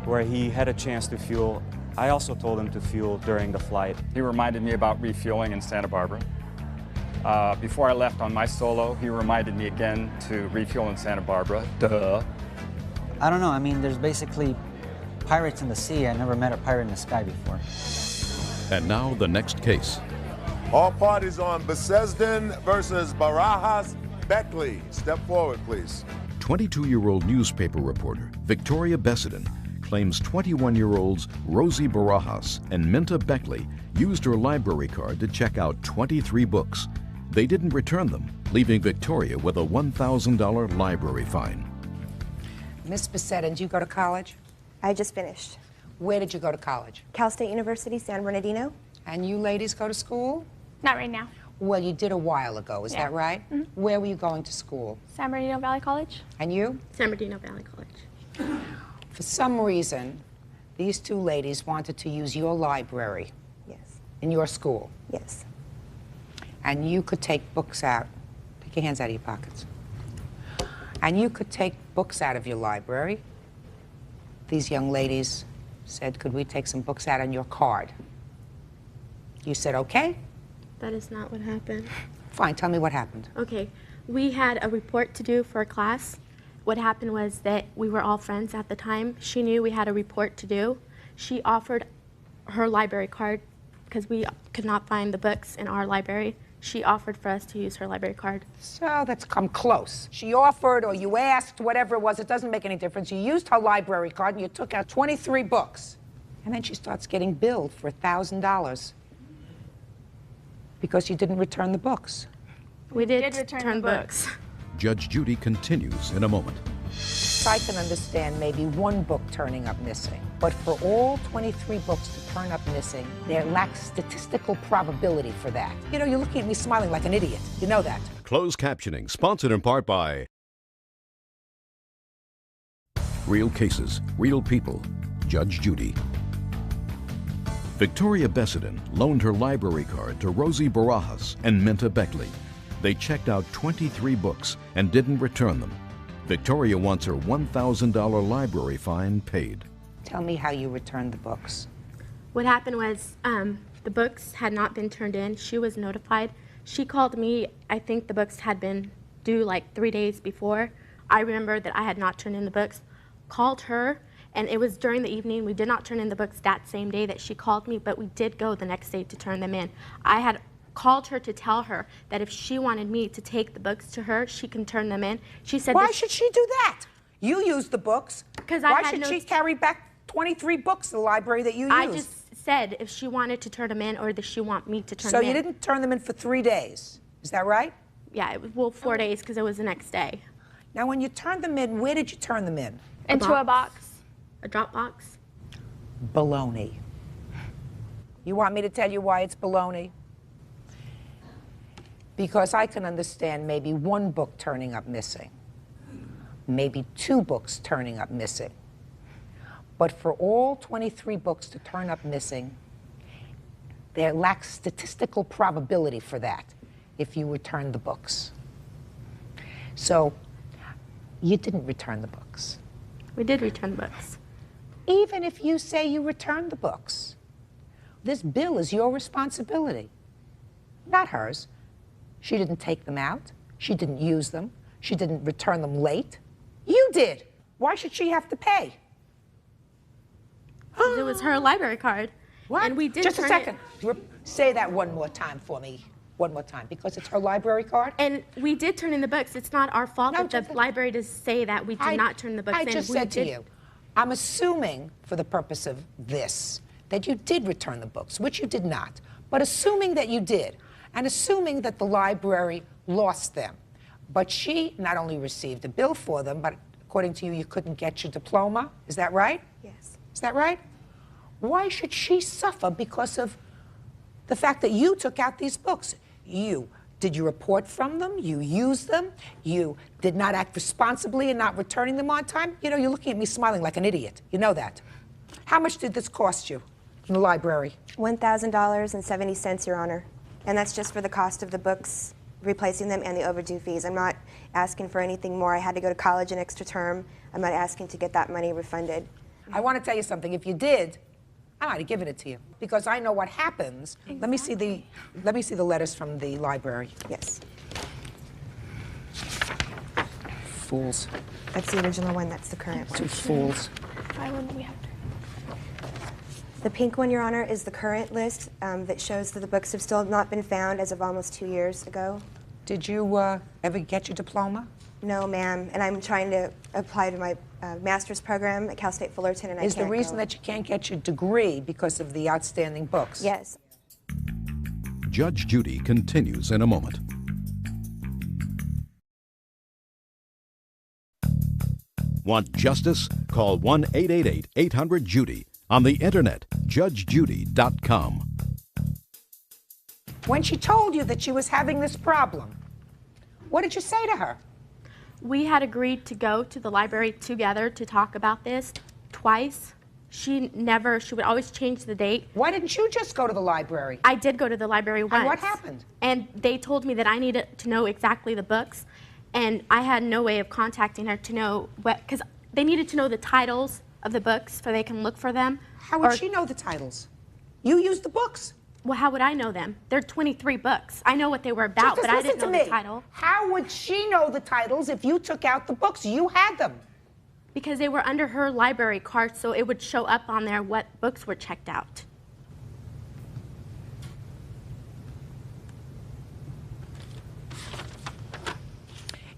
where he had a chance to fuel. I also told him to fuel during the flight. He reminded me about refueling in Santa Barbara. Before I left on my solo, he reminded me again to refuel in Santa Barbara. Duh. I don't know. I mean, there's basically pirates in the sea. I never met a pirate in the sky before. And now the next case. All parties on Besesden versus Barajas Beckley. Step forward, please. 22-year-old newspaper reporter Victoria Bessedon claims 21-year-olds Rosie Barajas and Minta Beckley used her library card to check out 23 books. They didn't return them, leaving Victoria with a $1,000 library fine. Miss Bessedon, did you go to college? I just finished. Where did you go to college? Cal State University, San Bernardino. And you ladies go to school? Not right now. Well, you did a while ago, is that right? Mm-hmm. Where were you going to school? San Bernardino Valley College. And you? San Bernardino Valley College. For some reason, these two ladies wanted to use your library. Yes. In your school. Yes. And you could take books out. Take your hands out of your pockets. And you could take books out of your library. These young ladies said, could we take some books out on your card? You said, okay. That is not what happened. Fine, tell me what happened. Okay, we had a report to do for a class. What happened was that we were all friends at the time. She knew we had a report to do. She offered her library card because we could not find the books in our library. She offered for us to use her library card. So that's come close. She offered or you asked, whatever it was, it doesn't make any difference. You used her library card and you took out 23 books. And then she starts getting billed for $1,000 because you didn't return the books. We did return the books. Judge Judy continues in a moment. I can understand maybe one book turning up missing, but for all 23 books to turn up missing, there lacks statistical probability for that. You know, you're looking at me smiling like an idiot. You know that. Closed captioning, sponsored in part by Real Cases, Real People, Judge Judy. Victoria Bessedon loaned her library card to Rosie Barajas and Minta Beckley. They checked out 23 books and didn't return them. Victoria wants her $1,000 library fine paid. Tell me how you returned the books. What happened was the books had not been turned in. She was notified. She called me. I think the books had been due like 3 days before. I remember that I had not turned in the books. Called her, and it was during the evening. We did not turn in the books that same day that she called me, but we did go the next day to turn them in. I had called her to tell her that if she wanted me to take the books to her, she can turn them in. She said, why should she do that? You used the books. Because why should she carry back 23 books to the library that you used? I just said if she wanted to turn them in or does she want me to turn them in. So you didn't turn them in for 3 days. Is that right? Yeah, it was, well, 4 days because it was the next day. Now, when you turned them in, where did you turn them in? Into a box. A drop box. Baloney. You want me to tell you why it's baloney? Because I can understand maybe one book turning up missing, maybe 2 books turning up missing. But for all 23 books to turn up missing, there lacks statistical probability for that if you return the books. So you didn't return the books. We did return the books. Even if you say you returned the books, this bill is your responsibility, not hers. She didn't take them out. She didn't use them. She didn't return them late. You did. Why should she have to pay? It was her library card. What? And we did Just a turn second. Say that one more time for me. One more time, because it's her library card? And we did turn in the books. It's not our fault that the library does say that we did not turn the books in. I just said to you, I'm assuming, for the purpose of this, that you did return the books, which you did not. But assuming that you did, and assuming that the library lost them, but she not only received a bill for them, but according to you, you couldn't get your diploma. Is that right? Yes. Is that right? Why should she suffer because of the fact that you took out these books? Did you report from them? You used them? You did not act responsibly in not returning them on time? You know, you're looking at me smiling like an idiot. You know that. How much did this cost you in the library? $1,000.70, Your Honor. And that's just for the cost of the books, replacing them, and the overdue fees. I'm not asking for anything more. I had to go to college an extra term. I'm not asking to get that money refunded. I want to tell you something. If you did, I might have given it to you because I know what happens. Exactly. Let me see the letters from the library. Yes. Fools. That's the original one. That's the current one. Two fools. The pink one, Your Honor, is the current list that shows that the books have still not been found as of almost 2 years ago. Did you ever get your diploma? No, ma'am. And I'm trying to apply to my master's program at Cal State Fullerton, and I can't Is the reason that you can't get your degree because of the outstanding books? Yes. Judge Judy continues in a moment. Want justice? Call 1-888-800-JUDY. On the internet, judgejudy.com. When she told you that she was having this problem, what did you say to her? We had agreed to go to the library together to talk about this twice. She would always change the date. Why didn't you just go to the library? I did go to the library once. And what happened? And they told me that I needed to know exactly the books, and I had no way of contacting her to know what, because they needed to know the titles of the books so they can look for them. How would she know the titles? You used the books. Well, how would I know them? There are 23 books. I know what they were about, but I didn't know the title. How would she know the titles if you took out the books? You had them. Because they were under her library card, so it would show up on there what books were checked out.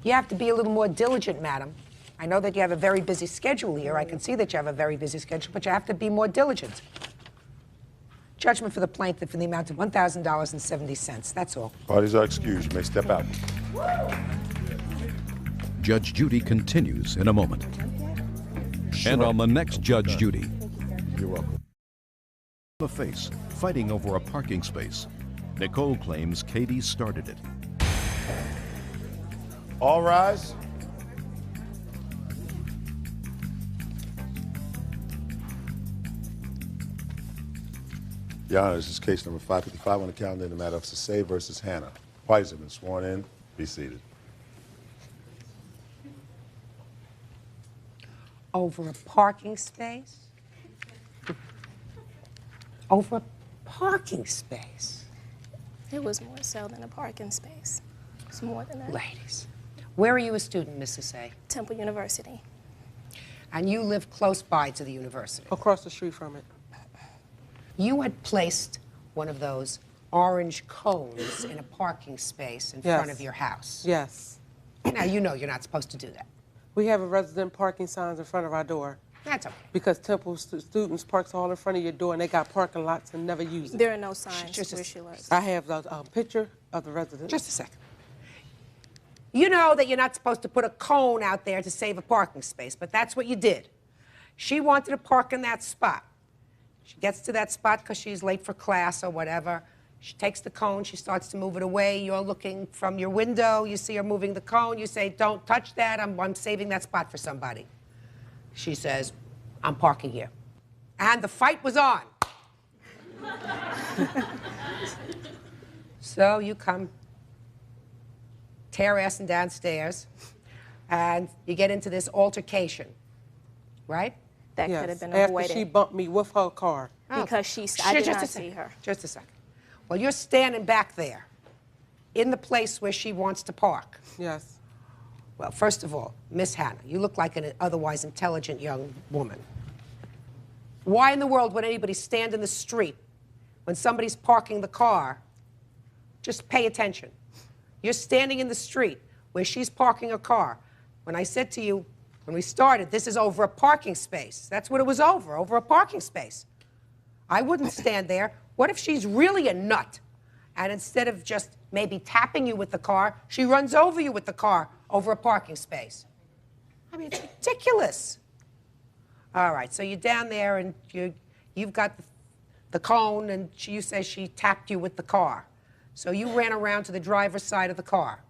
You have to be a little more diligent, madam. I know that you have a very busy schedule here. I can see that you have a very busy schedule, but you have to be more diligent. Judgment for the plaintiff in the amount of $1,000.70. That's all. Parties are excused. You may step out. Judge Judy continues in a moment. And on the next Judge Judy. You're welcome. The face, fighting over a parking space. Nicole claims Katie started it. All rise. Your Honor, this is case number 555 on the calendar in the matter of Sasay versus Hannah. Parties have been sworn in. Be seated. Over a parking space? Over a parking space? It was more so than a parking space. It's more than that. Ladies, where are you a student, Mrs. A? Temple University. And you live close by to the university? Across the street from it. You had placed one of those orange cones in a parking space in front of your house. Yes. Now, you know you're not supposed to do that. We have a resident parking signs in front of our door. That's okay. Because Temple students parks all in front of your door, and they got parking lots and never use it. There are no signs where she lives. I have a picture of the resident. Just a second. You know that you're not supposed to put a cone out there to save a parking space, but that's what you did. She wanted to park in that spot. She gets to that spot because she's late for class or whatever. She takes the cone, she starts to move it away. You're looking from your window, you see her moving the cone, you say, don't touch that, I'm saving that spot for somebody. She says, I'm parking here. And the fight was on. So you come tear-assing downstairs, and you get into this altercation, right? That could have been after avoided. She bumped me with her car. Because I did not see her. Just a second. Well, you're standing back there in the place where she wants to park. Yes. Well, first of all, Miss Hannah, you look like an otherwise intelligent young woman. Why in the world would anybody stand in the street when somebody's parking the car Just pay attention. You're standing in the street where she's parking her car. When I said to you, when we started, this is over a parking space. That's what it was over a parking space. I wouldn't stand there. What if she's really a nut? And instead of just maybe tapping you with the car, she runs over you with the car over a parking space. I mean, it's ridiculous. All right, so you're down there and you've got the cone, and you say she tapped you with the car. So you ran around to the driver's side of the car.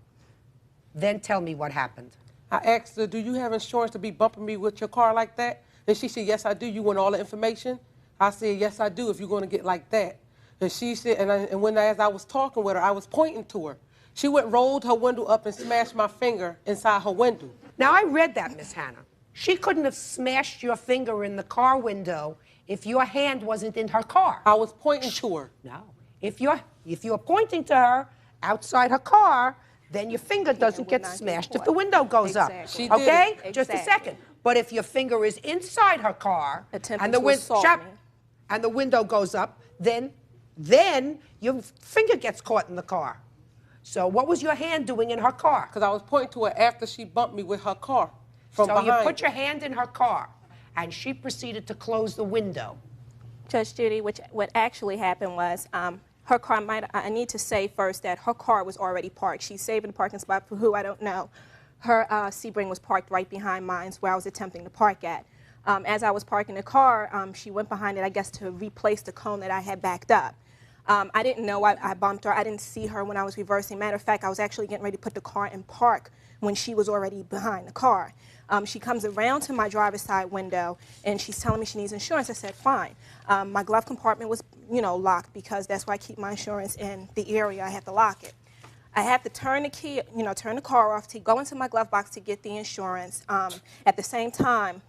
Then tell me what happened. I asked her, do you have insurance to be bumping me with your car like that? And she said, yes, I do. You want all the information? I said, yes, I do, if you're going to get like that. And she said, as I was talking with her, I was pointing to her. She rolled her window up and smashed my finger inside her window. Now, I read that, Miss Hannah. She couldn't have smashed your finger in the car window if your hand wasn't in her car. I was pointing to her. No. If you're pointing to her outside her car, then your finger doesn't get smashed if the window goes up. Okay? Just a second. But if your finger is inside her car and the window goes up, then your finger gets caught in the car. So what was your hand doing in her car? Because I was pointing to her after she bumped me with her car from behind. So you put your hand in her car, and she proceeded to close the window. Judge Judy, what actually happened was her car I need to say first that her car was already parked. She's saving the parking spot for who, I don't know. Her Sebring was parked right behind mine where I was attempting to park at. As I was parking the car, she went behind it, I guess, to replace the cone that I had backed up. I didn't know I bumped her. I didn't see her when I was reversing. Matter of fact, I was actually getting ready to put the car in park when she was already behind the car. She comes around to my driver's side window, and she's telling me she needs insurance. I said, fine. My glove compartment was, locked because that's why I keep my insurance in the area. I have to lock it. I have to turn the key, turn the car off to go into my glove box to get the insurance. At the same time,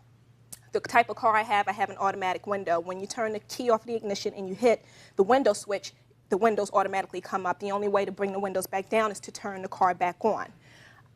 the type of car I have an automatic window. When you turn the key off the ignition and you hit the window switch, the windows automatically come up. The only way to bring the windows back down is to turn the car back on.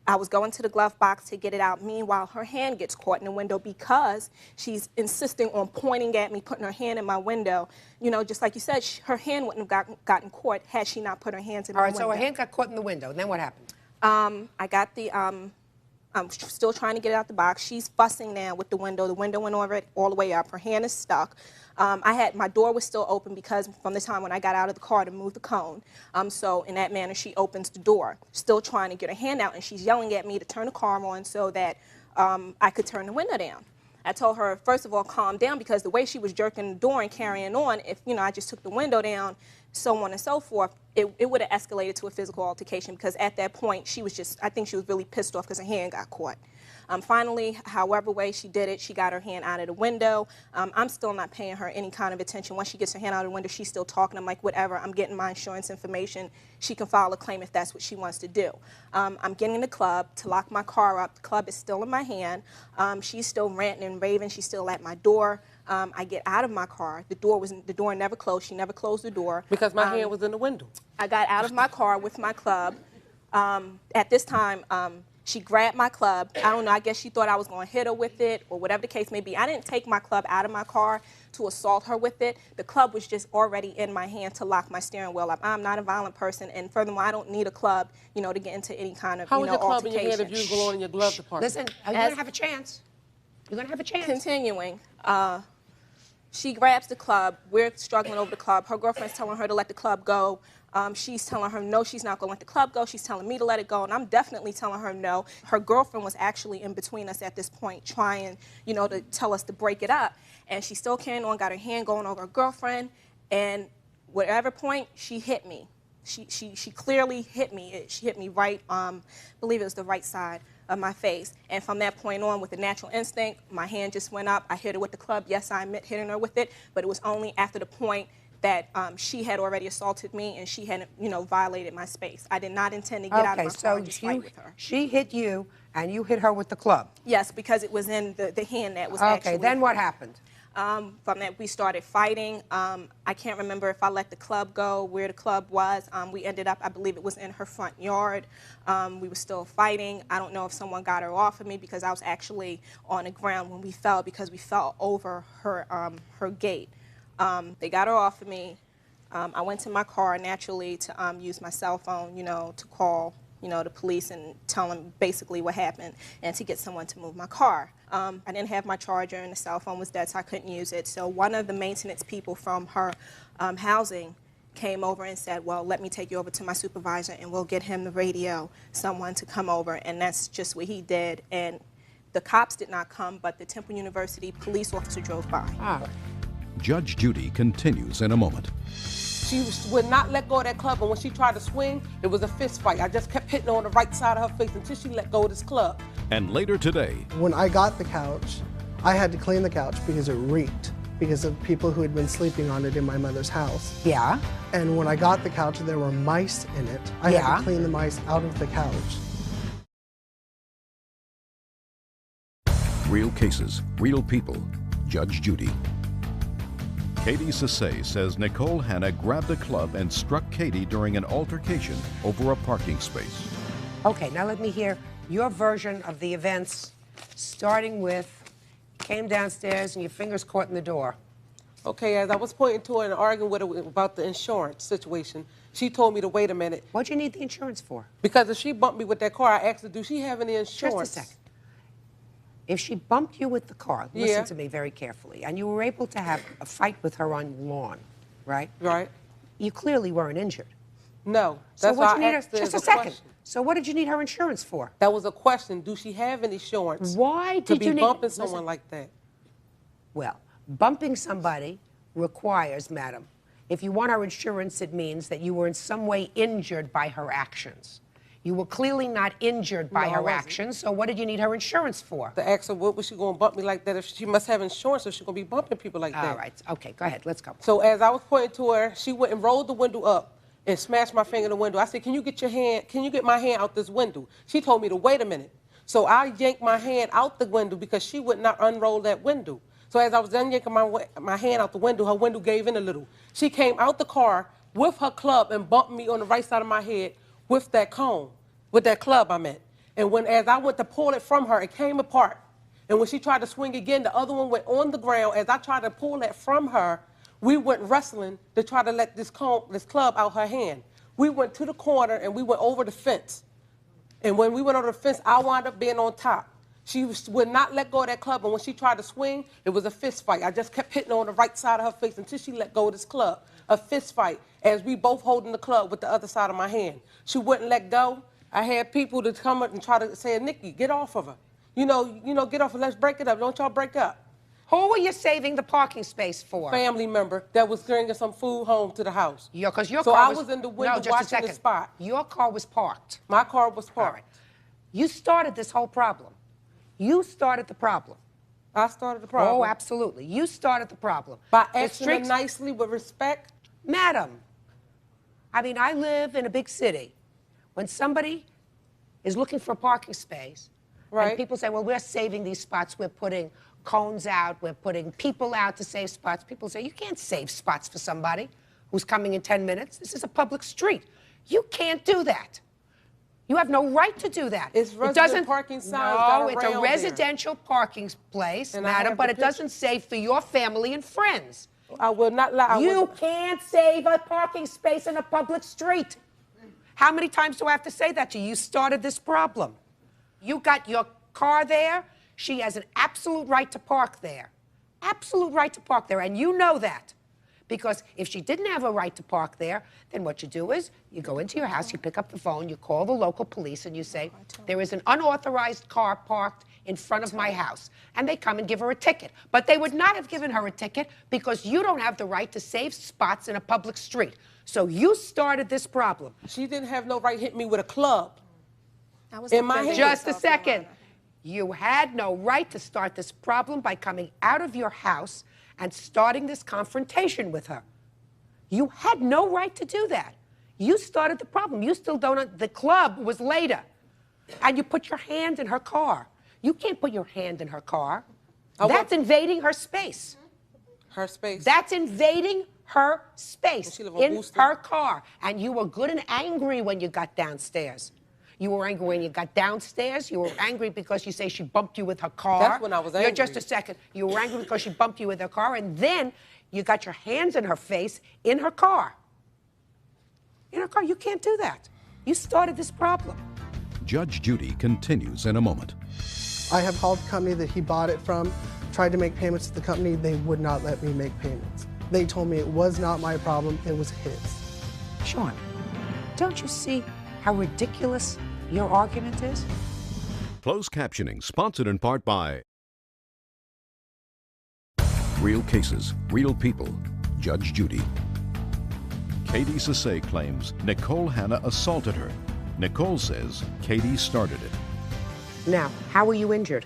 I was going to the glove box to get it out. Meanwhile, her hand gets caught in the window because she's insisting on pointing at me, putting her hand in my window. Just like you said, her hand wouldn't have gotten caught had she not put her hands in my window. All right, so her hand got caught in the window. And then what happened? I got the, I'm still trying to get it out the box. She's fussing now with the window. The window went over it all the way up. Her hand is stuck. My door was still open because from the time when I got out of the car to move the cone. So in that manner, she opens the door, still trying to get her hand out, and she's yelling at me to turn the car on so that I could turn the window down. I told her, first of all, calm down, because the way she was jerking the door and carrying on, if I just took the window down, so on and so forth, it would have escalated to a physical altercation, because at that point, I think she was really pissed off because her hand got caught. Finally, however way she did it, she got her hand out of the window. I'm still not paying her any kind of attention. Once she gets her hand out of the window, she's still talking. I'm like, whatever, I'm getting my insurance information. She can file a claim if that's what she wants to do. I'm getting in the club to lock my car up. The club is still in my hand. She's still ranting and raving. She's still at my door. I get out of my car. The door never closed. She never closed the door. Because my hand was in the window. I got out of my car with my club. At this time, she grabbed my club. I don't know, I guess she thought I was going to hit her with it or whatever the case may be. I didn't take my club out of my car to assault her with it. The club was just already in my hand to lock my steering wheel up. I'm not a violent person, and furthermore, I don't need a club, to get into any kind of, How was your club altercation. in your hand if you was going in your glove department? Listen, you're going to have a chance. You're going to have a chance. Continuing. She grabs the club. We're struggling over the club. Her girlfriend's telling her to let the club go. She's telling her no, she's not going to let the club go. She's telling me to let it go, and I'm definitely telling her no. Her girlfriend was actually in between us at this point, trying, to tell us to break it up. And she's still carrying on, got her hand going over her girlfriend, and whatever point, she hit me. She clearly hit me. She hit me right, I believe it was the right side of my face. And from that point on, with the natural instinct, my hand just went up. I hit her with the club. Yes, I admit hitting her with it, but it was only after the point that she had already assaulted me and she had, violated my space. I did not intend to get out of my car and just fight with her. She hit you and you hit her with the club? Yes, because it was in the hand that was actually... Okay, then what happened? From that, we started fighting. I can't remember if I let the club go, where the club was. We ended up, I believe it was in her front yard. We were still fighting. I don't know if someone got her off of me because I was actually on the ground when we fell, because we fell over her gate. They got her off of me. I went to my car naturally to use my cell phone, to call, the police and tell them basically what happened and to get someone to move my car. I didn't have my charger and the cell phone was dead, so I couldn't use it. So one of the maintenance people from her housing came over and said, well, let me take you over to my supervisor and we'll get him the radio, someone to come over, and that's just what he did. And the cops did not come, but the Temple University police officer drove by. Judge Judy continues in a moment. She would not let go of that club, and when she tried to swing, it was a fist fight. I just kept hitting her on the right side of her face until she let go of this club. And later today, when I got the couch, I had to clean the couch because it reeked, because of people who had been sleeping on it in my mother's house. Yeah. And when I got the couch, there were mice in it. I had to clean the mice out of the couch. real cases, real people. Judge Judy. Katie Sase says Nicole Hanna grabbed a club and struck Katie during an altercation over a parking space. Okay, now let me hear your version of the events, starting with came downstairs and your fingers caught in the door. Okay, as I was pointing to her and arguing with her about the insurance situation, she told me to wait a minute. What'd you need the insurance for? Because if she bumped me with that car, I asked her, do she have any insurance? Just a second. If she bumped you with the car, listen to me very carefully, and you were able to have a fight with her on lawn, right? Right. You clearly weren't injured. No. So That's what why you I need asked her, her just as a second. question. So what did you need her insurance for? That was a question. Do she have any insurance? Why to did you be need bumping someone like that? Well, bumping somebody requires, madam, if you want her insurance, it means that you were in some way injured by her actions. You were clearly not injured by No, I her wasn't. actions, so what did you need her insurance for? To ask her, what was she going to bump me like that? If she must have insurance, or she going to be bumping people like that? All right. Okay, go ahead. Let's go. So as I was pointing to her, she went and rolled the window up and smashed my finger in the window. I said, can you get my hand out this window? She told me to wait a minute. So I yanked my hand out the window because she would not unroll that window. So as I was done yanking my hand out the window, her window gave in a little. She came out the car with her club and bumped me on the right side of my head with that cone, with that club I meant. And as I went to pull it from her, it came apart. And when she tried to swing again, the other one went on the ground. As I tried to pull that from her, we went wrestling to try to let this club out her hand. We went to the corner and we went over the fence. And when we went over the fence, I wound up being on top. She would not let go of that club, and when she tried to swing, it was a fist fight. I just kept hitting her on the right side of her face until she let go of this club. A fist fight, as we both holding the club with the other side of my hand. She wouldn't let go. I had people to come up and try to say, Nikki, get off of her. You know, get off her, let's break it up. Don't y'all break up. Who were you saving the parking space for? Family member that was bringing some food home to the house. Yeah, because your so car I was in the window just a watching second. the spot. Your car was parked. My car was parked. All right. You started this whole problem. You started the problem. I started the problem. Oh, absolutely. You started the problem. By asking her nicely with respect? Madam, I mean, I live in a big city. When somebody is looking for a parking space, and people say, well, we're saving these spots, we're putting cones out, we're putting people out to save spots. People say, you can't save spots for somebody who's coming in 10 minutes. This is a public street. You can't do that. You have no right to do that. It's resident parking signs No, it's a residential parking place, madam, but it doesn't say for your family and friends. I will not lie. You can't save a parking space in a public street. How many times do I have to say that to you? You started this problem. You got your car there. She has an absolute right to park there. Absolute right to park there, and you know that. Because if she didn't have a right to park there, then what you do is you go into your house, you pick up the phone, you call the local police, and you say, there is an unauthorized car parked in front of my house. And they come and give her a ticket. But they would not have given her a ticket because you don't have the right to save spots in a public street. So you started this problem. She didn't have no right to hit me with a club. In my hand. Just a second. You had no right to start this problem by coming out of your house and starting this confrontation with her. You had no right to do that. You started the problem. You still don't. The club was later. And you put your hand in her car. You can't put your hand in her car. That's invading her space. Her space. That's invading her space in her car. And you were good and angry when you got downstairs. You were angry when you got downstairs. You were angry because you say she bumped you with her car. That's when I was angry. Just a second. You were angry because she bumped you with her car. And then You got your hands in her face in her car. In her car. You can't do that. You started this problem. Judge Judy continues in a moment. I have called the company that he bought it from, tried to make payments to the company. They would not let me make payments. They told me it was not my problem, it was his. Sean, don't you see how ridiculous your argument is? Closed captioning sponsored in part by Real Cases, Real People, Judge Judy. Katie Sase claims Nicole Hanna assaulted her. Nicole says Katie started it. Now, how were you injured?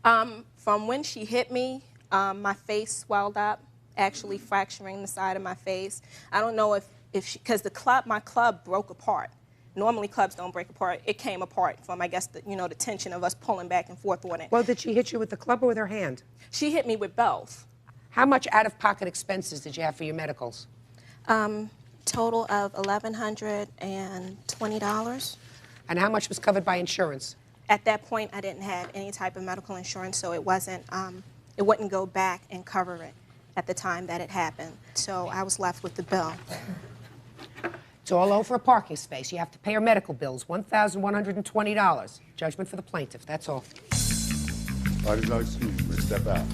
From when she hit me, my face swelled up, actually fracturing the side of my face. I don't know if because my club broke apart. Normally clubs don't break apart. It came apart from, I guess, the tension of us pulling back and forth on it. Well, did she hit you with the club or with her hand? She hit me with both. How much out-of-pocket expenses did you have for your medicals? Total of $1,120. And how much was covered by insurance? At that point, I didn't have any type of medical insurance, so it wouldn't go back and cover it at the time that it happened. So I was left with the bill. It's all over a parking space. You have to pay her medical bills, $1,120. Judgment for the plaintiff, that's all. Parties are excused. You may step out.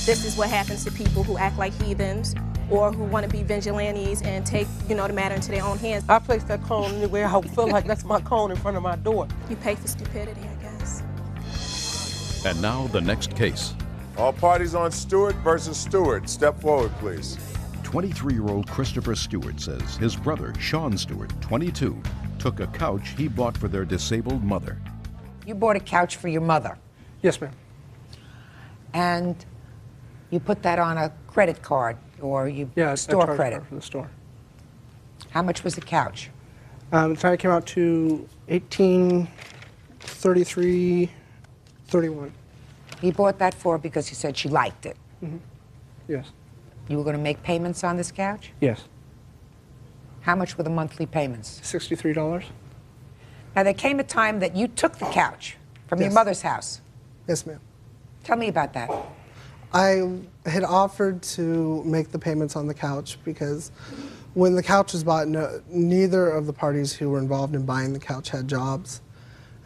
This is what happens to people who act like heathens or who want to be vigilantes and take, the matter into their own hands. I place that cone anywhere I feel like that's my cone in front of my door. You pay for stupidity, I guess. And now the next case. All parties on Stewart versus Stewart. Step forward, please. 23-year-old Christopher Stewart says his brother, Sean Stewart, 22, took a couch he bought for their disabled mother. You bought a couch for your mother? Yes, ma'am. And you put that on a credit card, or store credit? From the store. How much was the couch? The time came out to $1,833.31. He bought that for her because he said she liked it. Mm-hmm. Yes. You were going to make payments on this couch? Yes. How much were the monthly payments? $63. Now, there came a time that you took the couch from your mother's house. Yes, ma'am. Tell me about that. I had offered to make the payments on the couch because when the couch was bought, neither of the parties who were involved in buying the couch had jobs.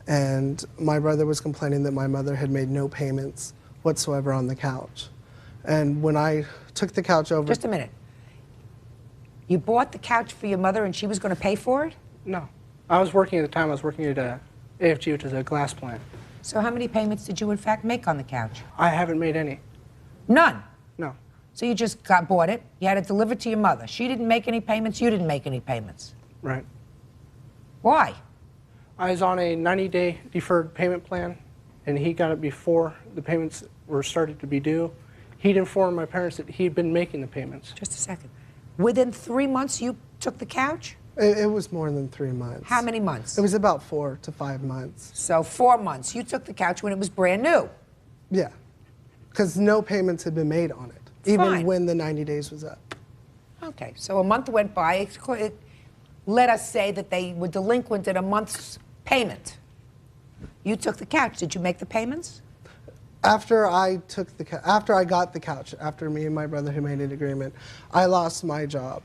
And my brother was complaining that my mother had made no payments whatsoever on the couch. And when I took the couch over... Just a minute. You bought the couch for your mother and she was going to pay for it? No. I was working at the time, I was working at AFG, which is a glass plant. So how many payments did you in fact make on the couch? I haven't made any. None? No. So you just bought it, you had it delivered to your mother. She didn't make any payments, you didn't make any payments. Right. Why? I was on a 90-day deferred payment plan, and he got it before the payments were started to be due. He'd informed my parents that he'd been making the payments. Just a second. Within 3 months you took the couch? It was more than 3 months. How many months? It was about 4 to 5 months. So 4 months. You took the couch when it was brand new? Yeah, because no payments had been made on it, even when the 90 days was up. Okay, so a month went by. Let us say that they were delinquent in a month's payment. You took the couch. Did you make the payments? After I got the couch, after me and my brother had made an agreement, I lost my job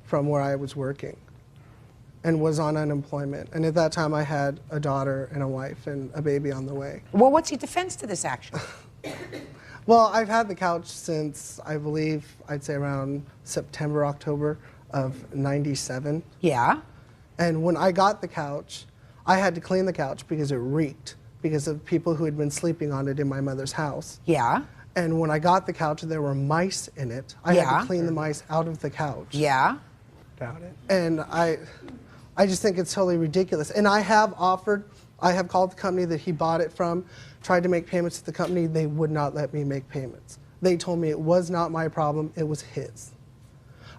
from where I was working and was on unemployment. And at that time, I had a daughter and a wife and a baby on the way. Well, what's your defense to this action? Well, I've had the couch since, I believe, I'd say around September, October of '97. Yeah. And when I got the couch, I had to clean the couch because it reeked because of people who had been sleeping on it in my mother's house. Yeah. And when I got the couch, there were mice in it. I had to clean the mice out of the couch. Yeah. Doubt it. And I just think it's totally ridiculous. And I have called the company that he bought it from, tried to make payments to the company. They would not let me make payments. They told me it was not my problem, it was his.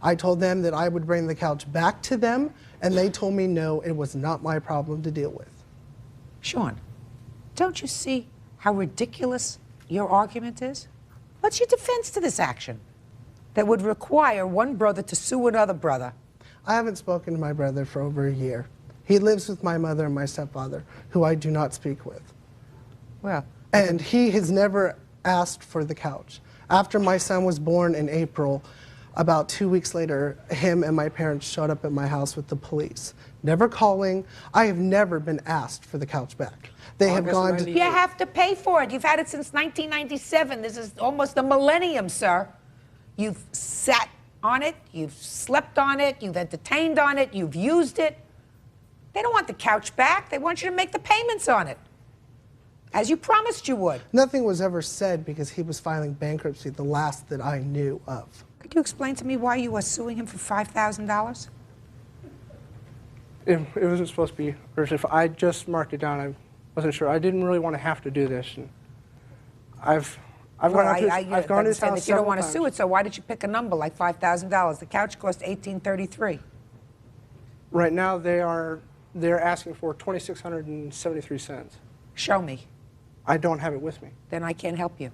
I told them that I would bring the couch back to them, and they told me no, it was not my problem to deal with. Sean, don't you see how ridiculous your argument is? What's your defense to this action that would require one brother to sue another brother? I haven't spoken to my brother for over a year. He lives with my mother and my stepfather, who I do not speak with. Well. And he has never asked for the couch. After my son was born in April, about 2 weeks later, him and my parents showed up at my house with the police. Never calling. I have never been asked for the couch back. They have gone to... You have to pay for it. You've had it since 1997. This is almost a millennium, sir. You've sat on it, you've slept on it, you've entertained on it, you've used it. They don't want the couch back. They want you to make the payments on it, as you promised you would. Nothing was ever said because he was filing bankruptcy, the last that I knew of. Could you explain to me why you are suing him for $5,000? It wasn't supposed to be urgent. I just marked it down. I wasn't sure. I didn't really want to have to do this. And I've gone to his house. You don't want to sue it, so why did you pick a number like $5,000? The couch cost $1,833. Right now, they're asking for $2,673. Show me. I don't have it with me. Then I can't help you.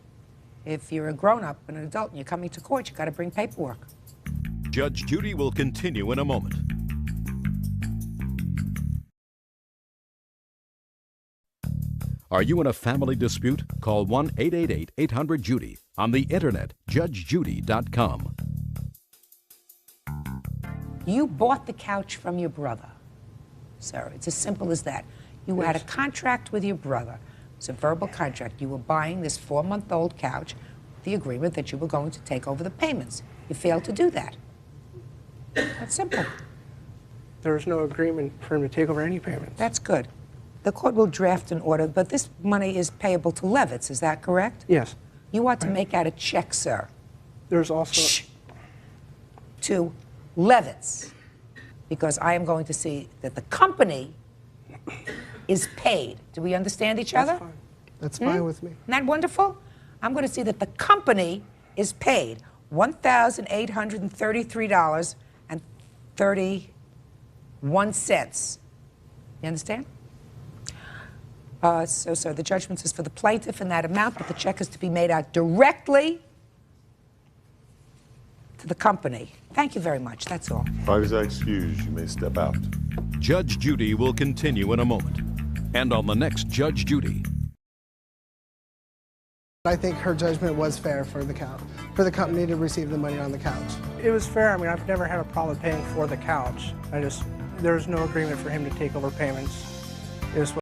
If you're a grown-up and an adult and you're coming to court, you've got to bring paperwork. Judge Judy will continue in a moment. Are you in a family dispute? Call 1-888-800-JUDY. On the internet, judgejudy.com. You bought the couch from your brother, sir. It's as simple as that. You had a contract with your brother. It's a verbal contract. You were buying this 4-month-old couch with the agreement that you were going to take over the payments. You failed to do that. That's simple. There was no agreement for him to take over any payments. That's good. The court will draft an order, but this money is payable to Levitz, is that correct? Yes. You ought to make out a check, sir. There's also... To Levitz, because I am going to see that the company is paid. Do we understand each other? Fine. That's fine with me. Isn't that wonderful? I'm going to see that the company is paid $1,833.31. You understand? So the judgment is for the plaintiff in that amount, but the check is to be made out directly to the company. Thank you very much. That's all. Parties are excused. You may step out. Judge Judy will continue in a moment. And on the next Judge Judy. I think her judgment was fair for the couch, for the company to receive the money on the couch. It was fair. I mean, I've never had a problem paying for the couch. There was no agreement for him to take over payments. It was